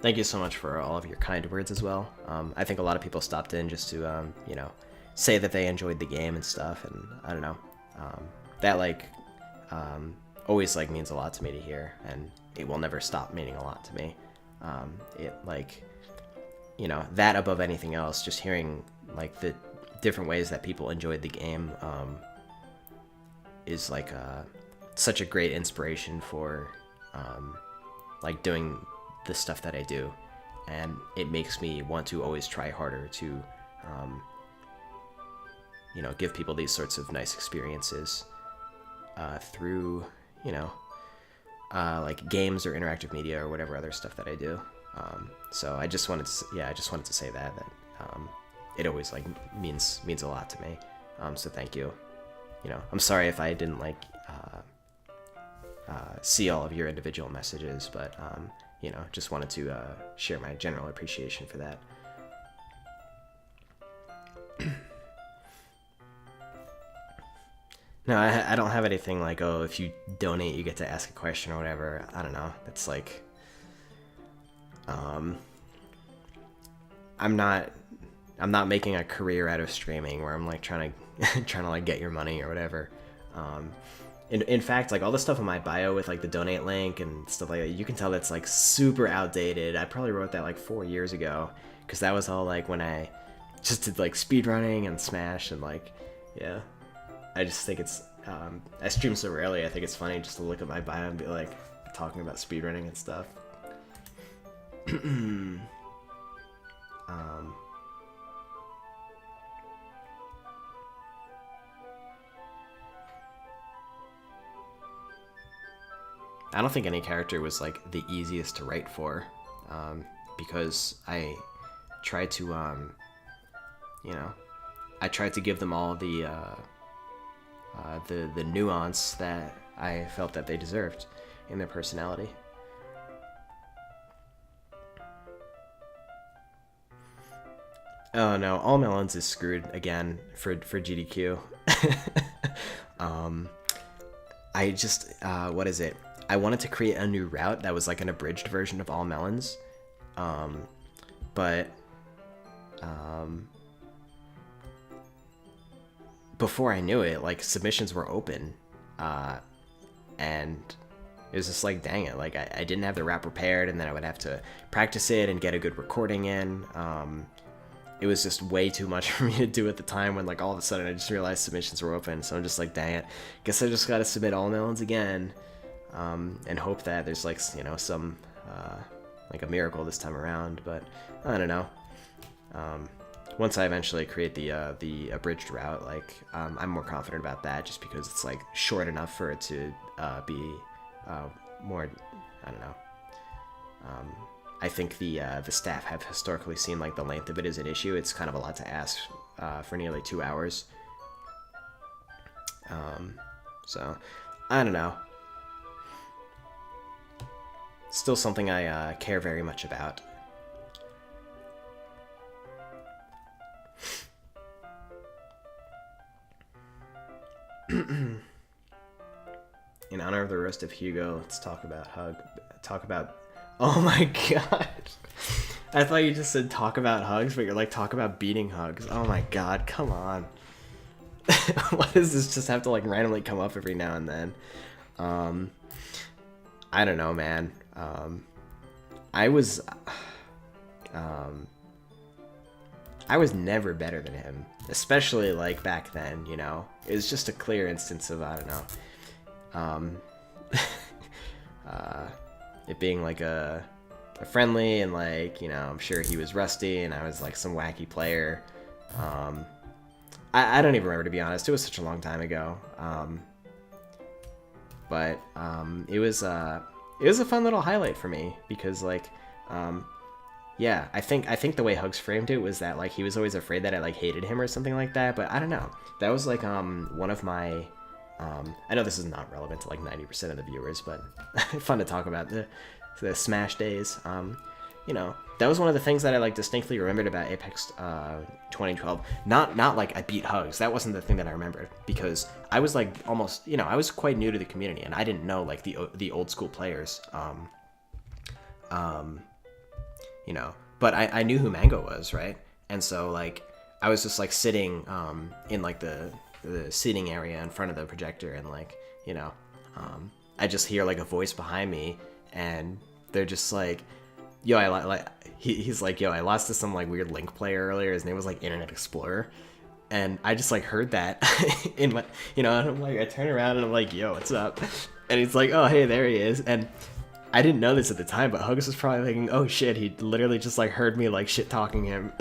Thank you so much for all of your kind words as well. I think a lot of people stopped in just to, you know, say that they enjoyed the game and stuff, and I don't know, that like always like means a lot to me to hear, and it will never stop meaning a lot to me. It like, you know, that above anything else, just hearing like the different ways that people enjoyed the game is like such a great inspiration for like doing the stuff that I do, and it makes me want to always try harder to you know, give people these sorts of nice experiences through, you know, like games or interactive media or whatever other stuff that I do. So I just wanted to say that it always like means a lot to me. So thank you. You know, I'm sorry if I didn't like see all of your individual messages, but you know, just wanted to share my general appreciation for that. No, I don't have anything like, oh, if you donate, you get to ask a question or whatever. I don't know. That's like, I'm not I'm not making a career out of streaming where I'm like trying to like get your money or whatever. In fact, like all the stuff in my bio with like the donate link and stuff like that, you can tell that's like super outdated. I probably wrote that like 4 years ago, because that was all like when I just did like speedrunning and Smash, and like, yeah, I just think it's, I stream so rarely, I think it's funny just to look at my bio and be like talking about speedrunning and stuff. I don't think any character was like the easiest to write for, because I tried to, you know, I tried to give them all the nuance that I felt that they deserved in their personality. Oh no, All Melons is screwed again for GDQ. I just, what is it? I wanted to create a new route that was like an abridged version of All Melons, but before I knew it, like submissions were open, and it was just like, dang it, like I didn't have the route prepared, and then I would have to practice it and get a good recording in. It was just way too much for me to do at the time, when like all of a sudden I just realized submissions were open. So I'm just like, dang it, guess I just gotta submit All Melons again, and hope that there's like, you know, some like a miracle this time around. But I don't know. Once I eventually create the abridged route, like I'm more confident about that, just because it's like short enough for it to be more, I don't know. I think the staff have historically seen like the length of it as an issue. It's kind of a lot to ask for nearly 2 hours. So I don't know. Still something I care very much about. In honor of the roast of Hugo, let's talk about oh my god. I thought you just said talk about hugs, but you're like, talk about beating hugs. Oh my god, come on. Why does this just have to like randomly come up every now and then? I don't know, man. I was never better than him, especially like back then, you know. It was just a clear instance of, I don't know, it being like a friendly, and like, you know, I'm sure he was rusty and I was like some wacky player. I don't even remember, to be honest. It was such a long time ago. But it was a fun little highlight for me, because like, yeah, I think the way Hugs framed it was that like he was always afraid that I like hated him or something like that. But I don't know. That was like one of my, I know this is not relevant to like 90% of the viewers, but fun to talk about the Smash days. You know, that was one of the things that I like distinctly remembered about Apex 2012. Not like I beat Hugs. That wasn't the thing that I remembered, because I was like almost, you know, I was quite new to the community, and I didn't know like the old school players. You know, but I knew who Mango was, right? And so like I was just like sitting in like the seating area in front of the projector, and like, you know, I just hear like a voice behind me, and they're just like, yo, he's like, yo, I lost to some like weird Link player earlier. His name was like Internet Explorer. And I just like heard that in my, you know, and I'm like, I turn around and I'm like, yo, what's up? And he's like, oh, hey, there he is. And I didn't know this at the time, but Hugs was probably thinking, oh shit, he literally just like heard me like shit talking him,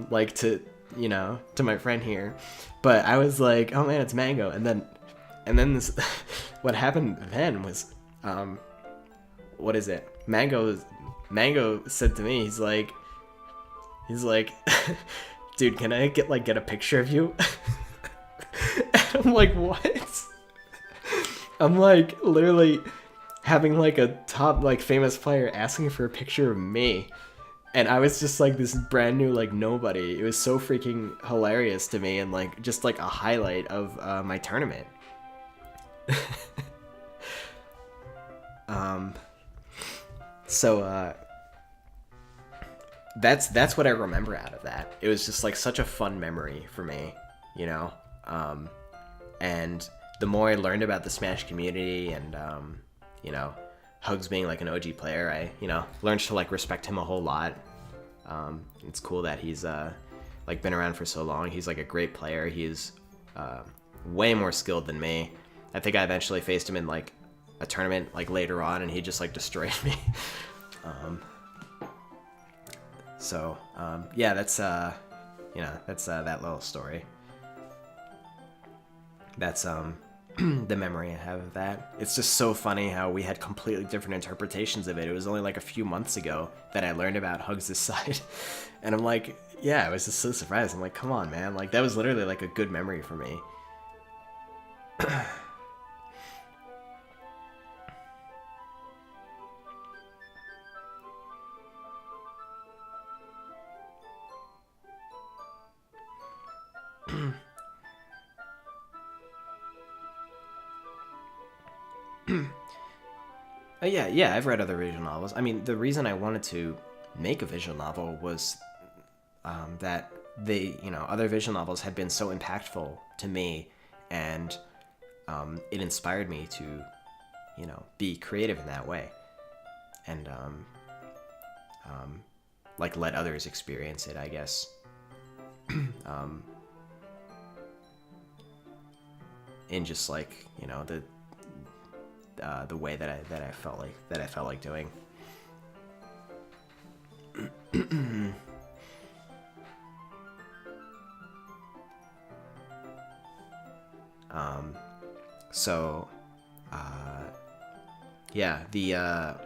like to, you know, to my friend here. But I was like, oh man, it's Mango. And then this, what happened then was, what is it? Mango said to me, he's like, dude, can I get a picture of you? And I'm like, what? I'm like literally having like a top like famous player asking for a picture of me, and I was just like this brand new like nobody. It was so freaking hilarious to me, and like just like a highlight of my tournament. So that's what I remember out of that. It was just like such a fun memory for me, you know. And the more I learned about the Smash community and you know, Hugs being like an OG player, I, you know, learned to like respect him a whole lot. It's cool that he's like been around for so long. He's like a great player. He's way more skilled than me. I think I eventually faced him in like a tournament like later on, and he just like destroyed me. So yeah, that's you know, that's that little story. That's the memory I have of that. It's just so funny how we had completely different interpretations of it. It was only like a few months ago that I learned about Hugs' side, and I'm like, yeah, I was just so surprised. I'm like, come on, man, like that was literally like a good memory for me. Yeah, I've read other visual novels. I mean, the reason I wanted to make a visual novel was that you know, other visual novels had been so impactful to me, and it inspired me to, you know, be creative in that way, and like let others experience it, I guess. In just like, you know, the way that I felt like doing. So yeah, the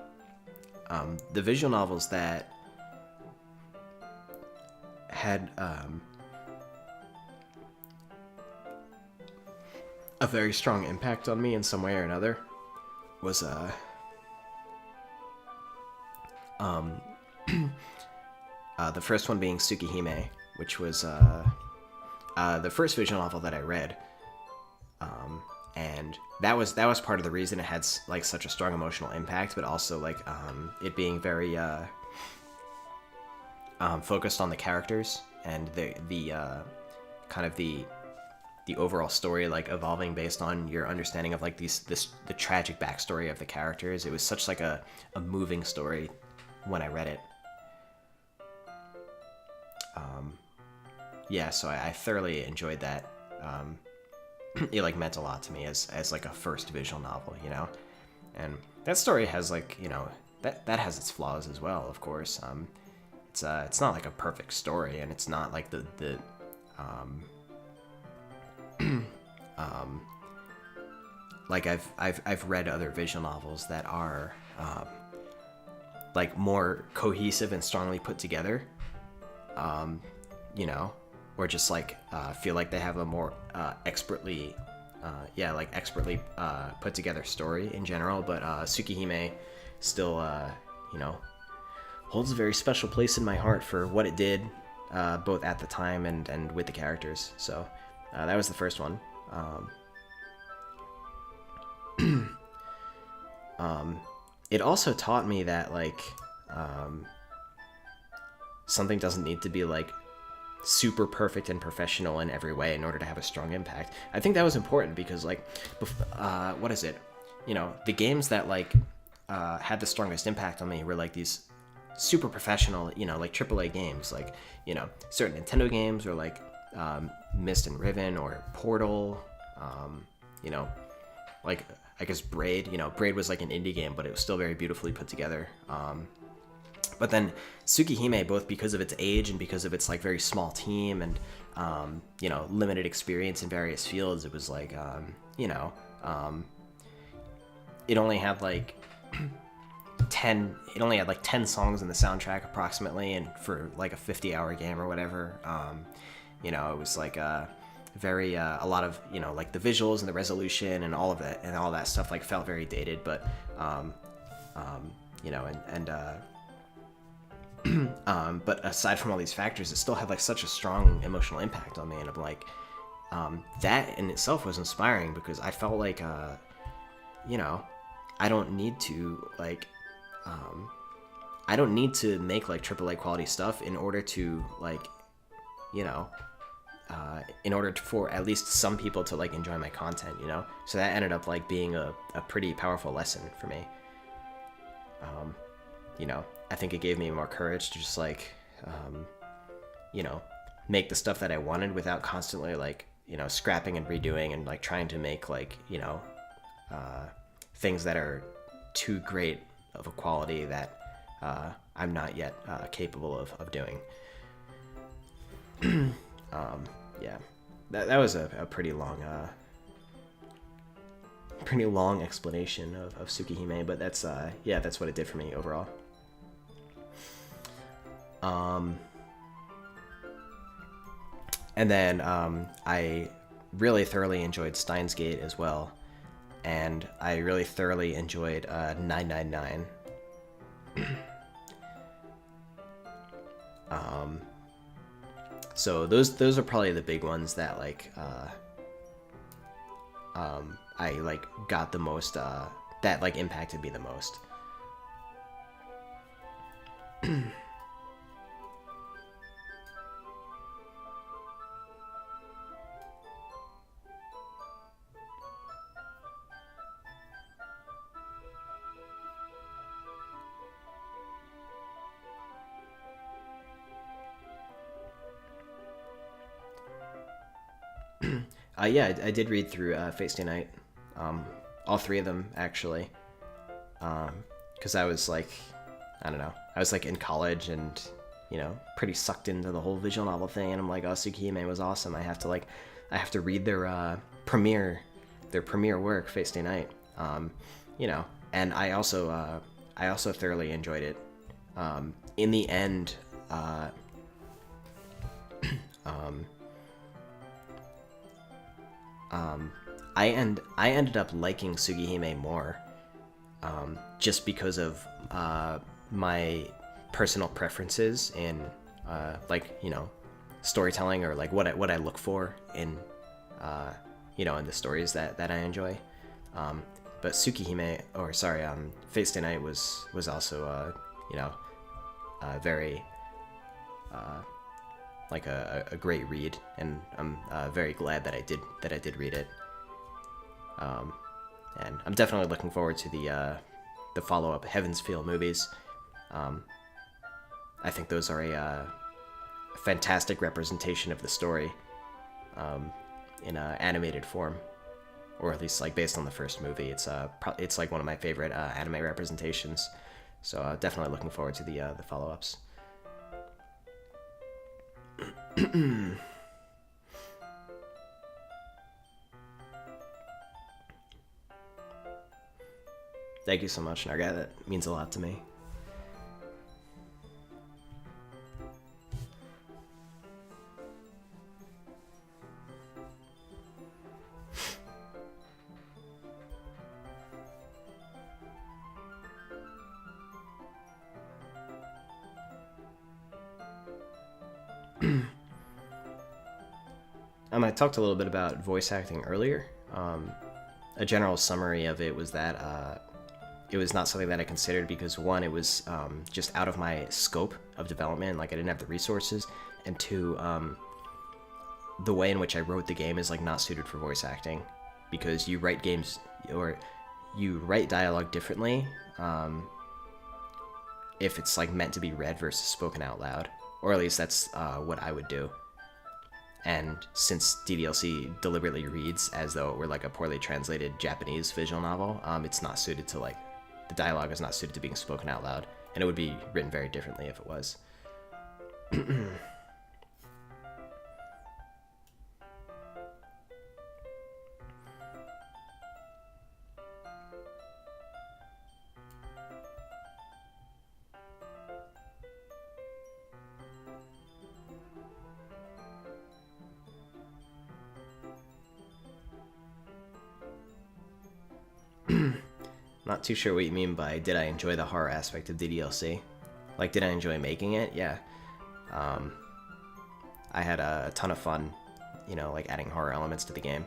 visual novels that had a very strong impact on me in some way or another was the first one being Tsukihime, which was the first visual novel that I read, and that was part of the reason it had like such a strong emotional impact, but also like it being very focused on the characters and the kind of the overall story, like evolving based on your understanding of like the tragic backstory of the characters. It was such like a moving story when I read it. Yeah, so I thoroughly enjoyed that. It like meant a lot to me as like a first visual novel, you know. And that story has like, you know, that has its flaws as well, of course. It's not like a perfect story, and it's not like the like I've read other visual novels that are like more cohesive and strongly put together, you know, or just like feel like they have a more expertly put together story in general. But Tsukihime still you know, holds a very special place in my heart for what it did, both at the time and with the characters. So that was the first one. It also taught me that like something doesn't need to be like super perfect and professional in every way in order to have a strong impact. I think that was important because like what is it, you know, the games that like had the strongest impact on me were like these super professional, you know, like AAA games, like, you know, certain Nintendo games, or like Mist and Riven or Portal, you know, like I guess Braid. You know, Braid was like an indie game, but it was still very beautifully put together. But then Tsukihime, both because of its age and because of its like very small team and you know, limited experience in various fields, it was like you know, it only had like 10 songs in the soundtrack approximately, and for like a 50-hour game or whatever. You know, it was like very a lot of, you know, like the visuals and the resolution and all of that stuff like felt very dated, but you know, but aside from all these factors, it still had like such a strong emotional impact on me, and I'm like, that in itself was inspiring, because I felt like you know, I don't need to like I don't need to make like AAA quality stuff in order to like, you know, in order for at least some people to like enjoy my content, you know? So that ended up like being a pretty powerful lesson for me. You know, I think it gave me more courage to just like, you know, make the stuff that I wanted without constantly like, you know, scrapping and redoing and like trying to make like, you know, things that are too great of a quality that I'm not yet capable of doing. Yeah, that was a pretty long explanation of Tsukihime, but that's yeah, that's what it did for me overall. And then I really thoroughly enjoyed Steins Gate as well, and I really thoroughly enjoyed 999. So those are probably the big ones that like I like got the most that like impacted me the most. Yeah, I did read through Fate's Day Night, all three of them actually, because I was like, I don't know, I was like in college and, you know, pretty sucked into the whole visual novel thing, and I'm like, oh, Tsukihime was awesome. I have to read their premiere work, Fate's Day Night, you know, and I also thoroughly enjoyed it. In the end, I ended up liking Tsukihime more, just because of my personal preferences in like, you know, storytelling, or like what I look for in you know, in the stories that I enjoy. But Tsukihime, or sorry, Fate's Day Night was also you know, very like a great read, and I'm very glad that I did read it. And I'm definitely looking forward to the follow-up Heaven's Feel movies. I think those are a fantastic representation of the story in a animated form, or at least like based on the first movie. It's like one of my favorite anime representations. So definitely looking forward to the follow-ups. Thank you so much, Narga. That means a lot to me. I talked a little bit about voice acting earlier. A general summary of it was that it was not something that I considered because, one, it was just out of my scope of development, like I didn't have the resources, and two, the way in which I wrote the game is like not suited for voice acting, because you write games, or you write dialogue differently if it's like meant to be read versus spoken out loud, or at least that's what I would do. And since DDLC deliberately reads as though it were like a poorly translated Japanese visual novel, it's not suited to, like, the dialogue is not suited to being spoken out loud, and it would be written very differently if it was. Not too sure what you mean by did I enjoy the horror aspect of DDLC. Like, did I enjoy making it? Yeah. I had a ton of fun, you know, like adding horror elements to the game.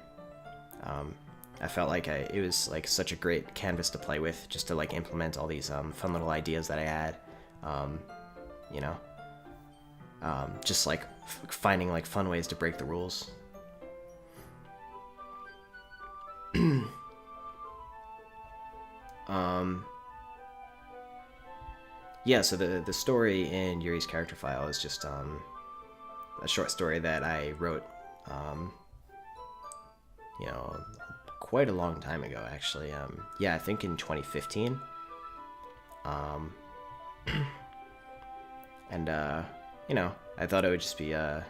I felt like it was like such a great canvas to play with, just to like implement all these fun little ideas that I had. you know, just like finding like fun ways to break the rules. Yeah, so the story in Yuri's character file is just a short story that I wrote, you know, quite a long time ago, actually. Yeah, I think in 2015. And, you know, I thought it would just be a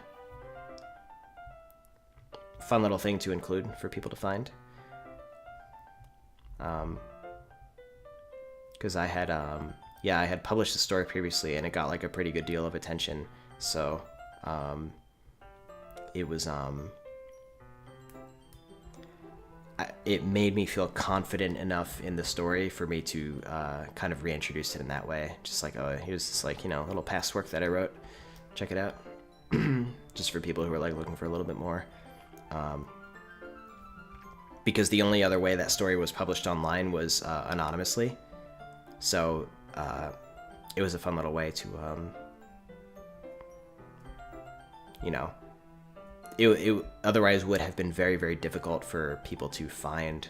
fun little thing to include for people to find. Because I had, yeah, I had published the story previously, and it got like a pretty good deal of attention. So, it was, it made me feel confident enough in the story for me to kind of reintroduce it in that way. Just like, oh, here's this like, you know, little past work that I wrote. Check it out. Just for people who are like looking for a little bit more. Because the only other way that story was published online was anonymously. So it was a fun little way to, you know, it otherwise would have been very, very difficult for people to find,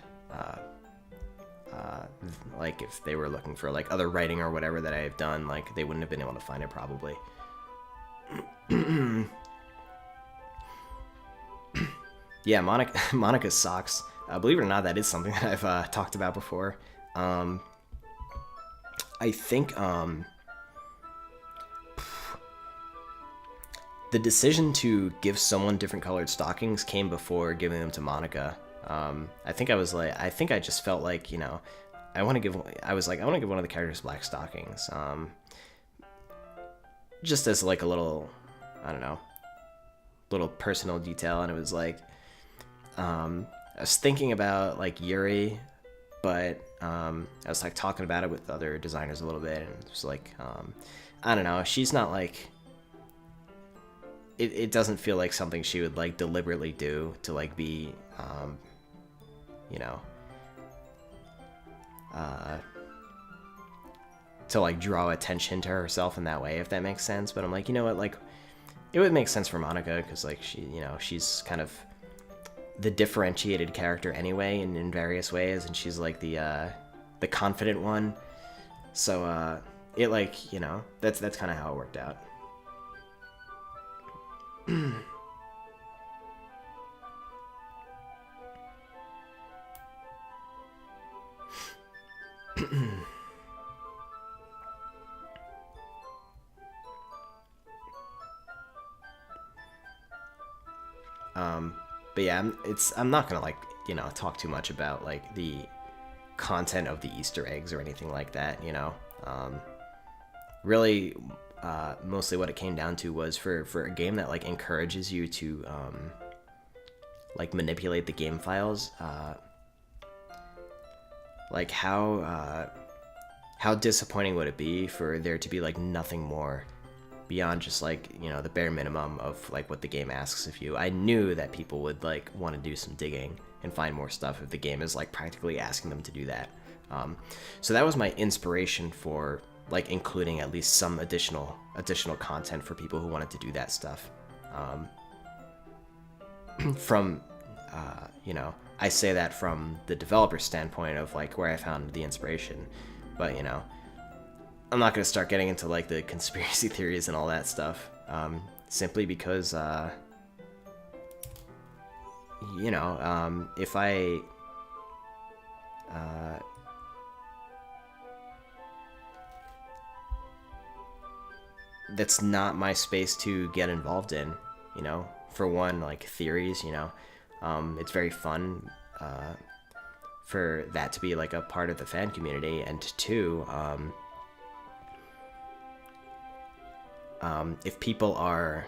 like if they were looking for like other writing or whatever that I have done, like they wouldn't have been able to find it probably. Yeah, Monica's socks. Believe it or not, that is something that I've talked about before. I think the decision to give someone different colored stockings came before giving them to Monica. I think I just felt like, you know, I want to give one of the characters black stockings. Just as like a little, I don't know, little personal detail. And it was like, I was thinking about like Yuri, but I was like talking about it with other designers a little bit, and it was like, I don't know, she's not like, it doesn't feel like something she would like deliberately do to like be, you know, to like draw attention to herself in that way, if that makes sense. But I'm like, you know what, like, it would make sense for Monica, because like she, you know, she's kind of the differentiated character anyway, in various ways, and she's like the confident one. So it like, you know, that's kind of how it worked out. But yeah, I'm not gonna like, you know, talk too much about like the content of the Easter eggs or anything like that, you know. Really, mostly what it came down to was for a game that like encourages you to like manipulate the game files, like how disappointing would it be for there to be like nothing more beyond just like, you know, the bare minimum of like what the game asks of you. I knew that people would like want to do some digging and find more stuff if the game is like practically asking them to do that. So that was my inspiration for like including at least some additional content for people who wanted to do that stuff. From you know, I say that from the developer standpoint of like where I found the inspiration, but you know, I'm not going to start getting into like the conspiracy theories and all that stuff, simply because, you know, if I, that's not my space to get involved in, you know. For one, like theories, you know, it's very fun for that to be like a part of the fan community, and two, if people are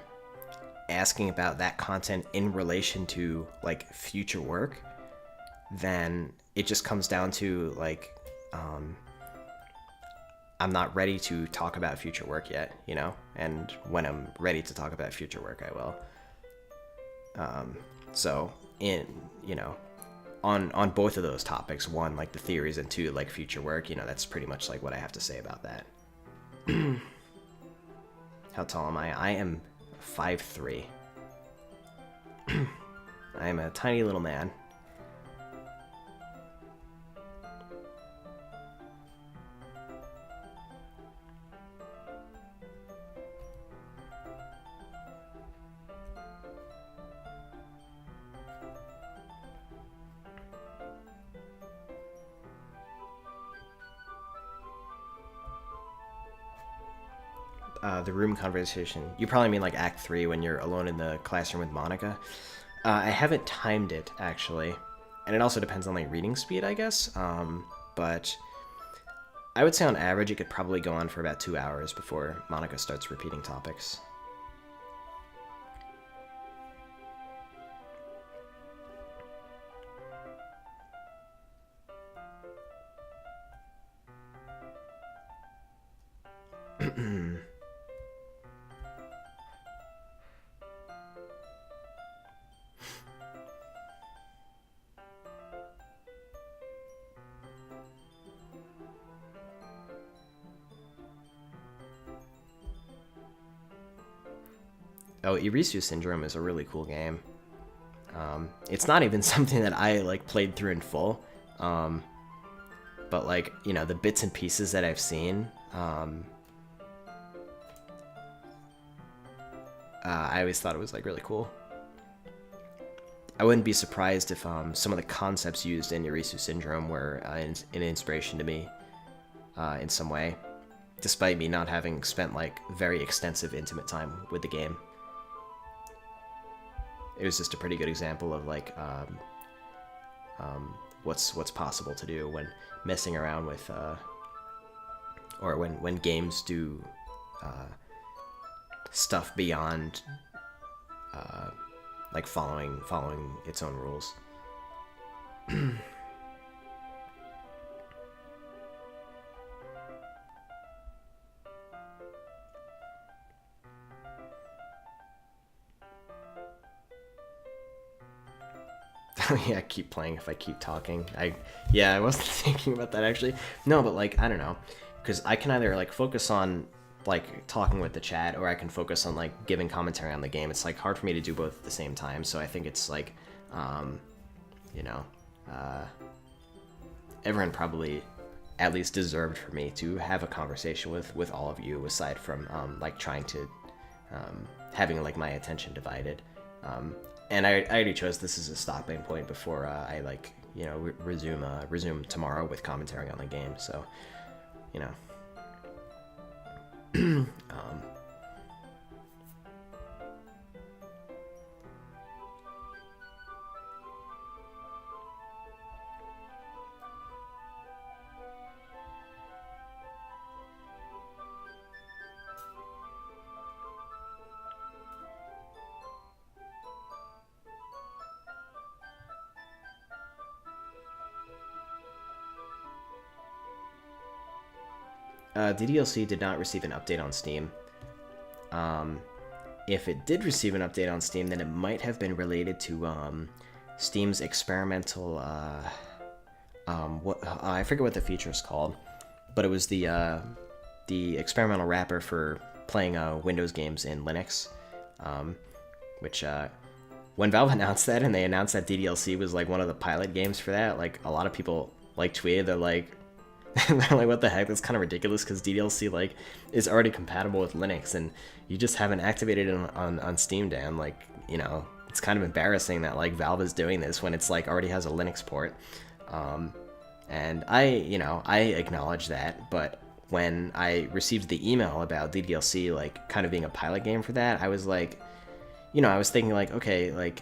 asking about that content in relation to like future work, then it just comes down to like, I'm not ready to talk about future work yet, you know, and when I'm ready to talk about future work, I will. So in, you know, on both of those topics, one, like the theories, and two, like future work, you know, that's pretty much like what I have to say about that. How tall am I? I am 5'3". I am a tiny little man. The room conversation. You probably mean like Act 3 when you're alone in the classroom with Monica. I haven't timed it, actually. And it also depends on like reading speed, I guess. But I would say on average it could probably go on for about 2 hours before Monica starts repeating topics. Oh, Irisu Syndrome is a really cool game. It's not even something that I like played through in full, but like, you know, the bits and pieces that I've seen, I always thought it was like really cool. I wouldn't be surprised if some of the concepts used in Irisu Syndrome were an inspiration to me in some way, despite me not having spent like very extensive intimate time with the game. It was just a pretty good example of like what's possible to do when messing around with or when games do stuff beyond like following its own rules. Yeah, keep playing if I keep talking. I wasn't thinking about that actually. No, but like, I don't know, because I can either like focus on like talking with the chat, or I can focus on like giving commentary on the game. It's like hard for me to do both at the same time. So I think it's like, you know, everyone probably at least deserved for me to have a conversation with all of you, aside from like trying to having like my attention divided. And I already chose this as a stopping point before I like, you know, resume tomorrow with commentary on the game. So, you know. DDLC did not receive an update on Steam. If it did receive an update on Steam, then it might have been related to Steam's experimental. I forget what the feature is called, but it was the experimental wrapper for playing Windows games in Linux. Which when Valve announced that, and they announced that DDLC was like one of the pilot games for that, like a lot of people like tweeted, they're like, what the heck, that's kind of ridiculous, because DDLC like is already compatible with Linux, and you just haven't activated it on Steam, Dan. Like, you know, it's kind of embarrassing that like Valve is doing this when it's like already has a Linux port. And I acknowledge that, but when I received the email about DDLC like kind of being a pilot game for that, I was like, you know, I was thinking like, okay, like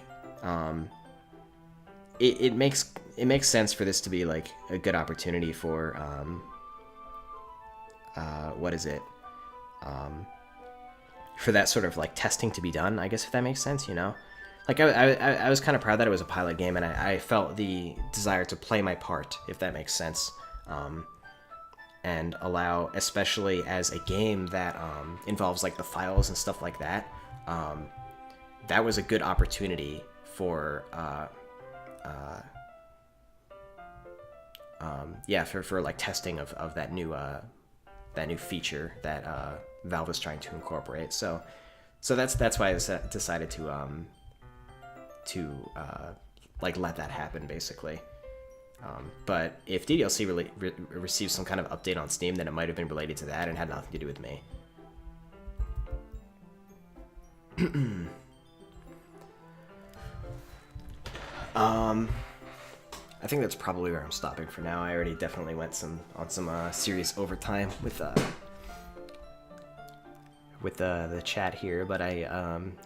it makes sense for this to be like a good opportunity for for that sort of like testing to be done, I guess, if that makes sense, you know. Like I was kind of proud that it was a pilot game, and I felt the desire to play my part, if that makes sense, and allow, especially as a game that involves like the files and stuff like that, that was a good opportunity for for like testing of that new new feature that Valve was trying to incorporate. So that's why I decided to like let that happen basically. But if DDLC received some kind of update on Steam, then it might have been related to that and had nothing to do with me. I think that's probably where I'm stopping for now. I already definitely went on some serious overtime with the chat here, but you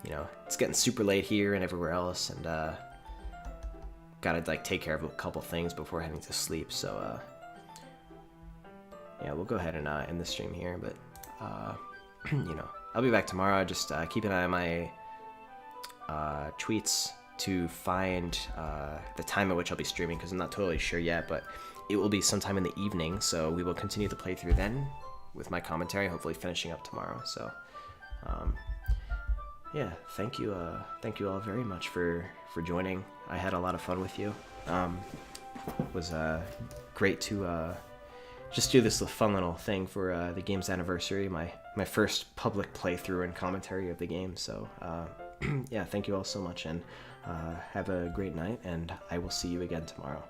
know, it's getting super late here and everywhere else, and gotta like take care of a couple things before heading to sleep. So yeah, we'll go ahead and end the stream here. But you know, I'll be back tomorrow. Just keep an eye on my tweets to find the time at which I'll be streaming, because I'm not totally sure yet, but it will be sometime in the evening. So we will continue the playthrough then with my commentary, hopefully finishing up tomorrow. So yeah, thank you all very much for joining. I had a lot of fun with you. It was great to just do this fun little thing for the game's anniversary, my first public playthrough and commentary of the game. So yeah, thank you all so much, and have a great night, and I will see you again tomorrow.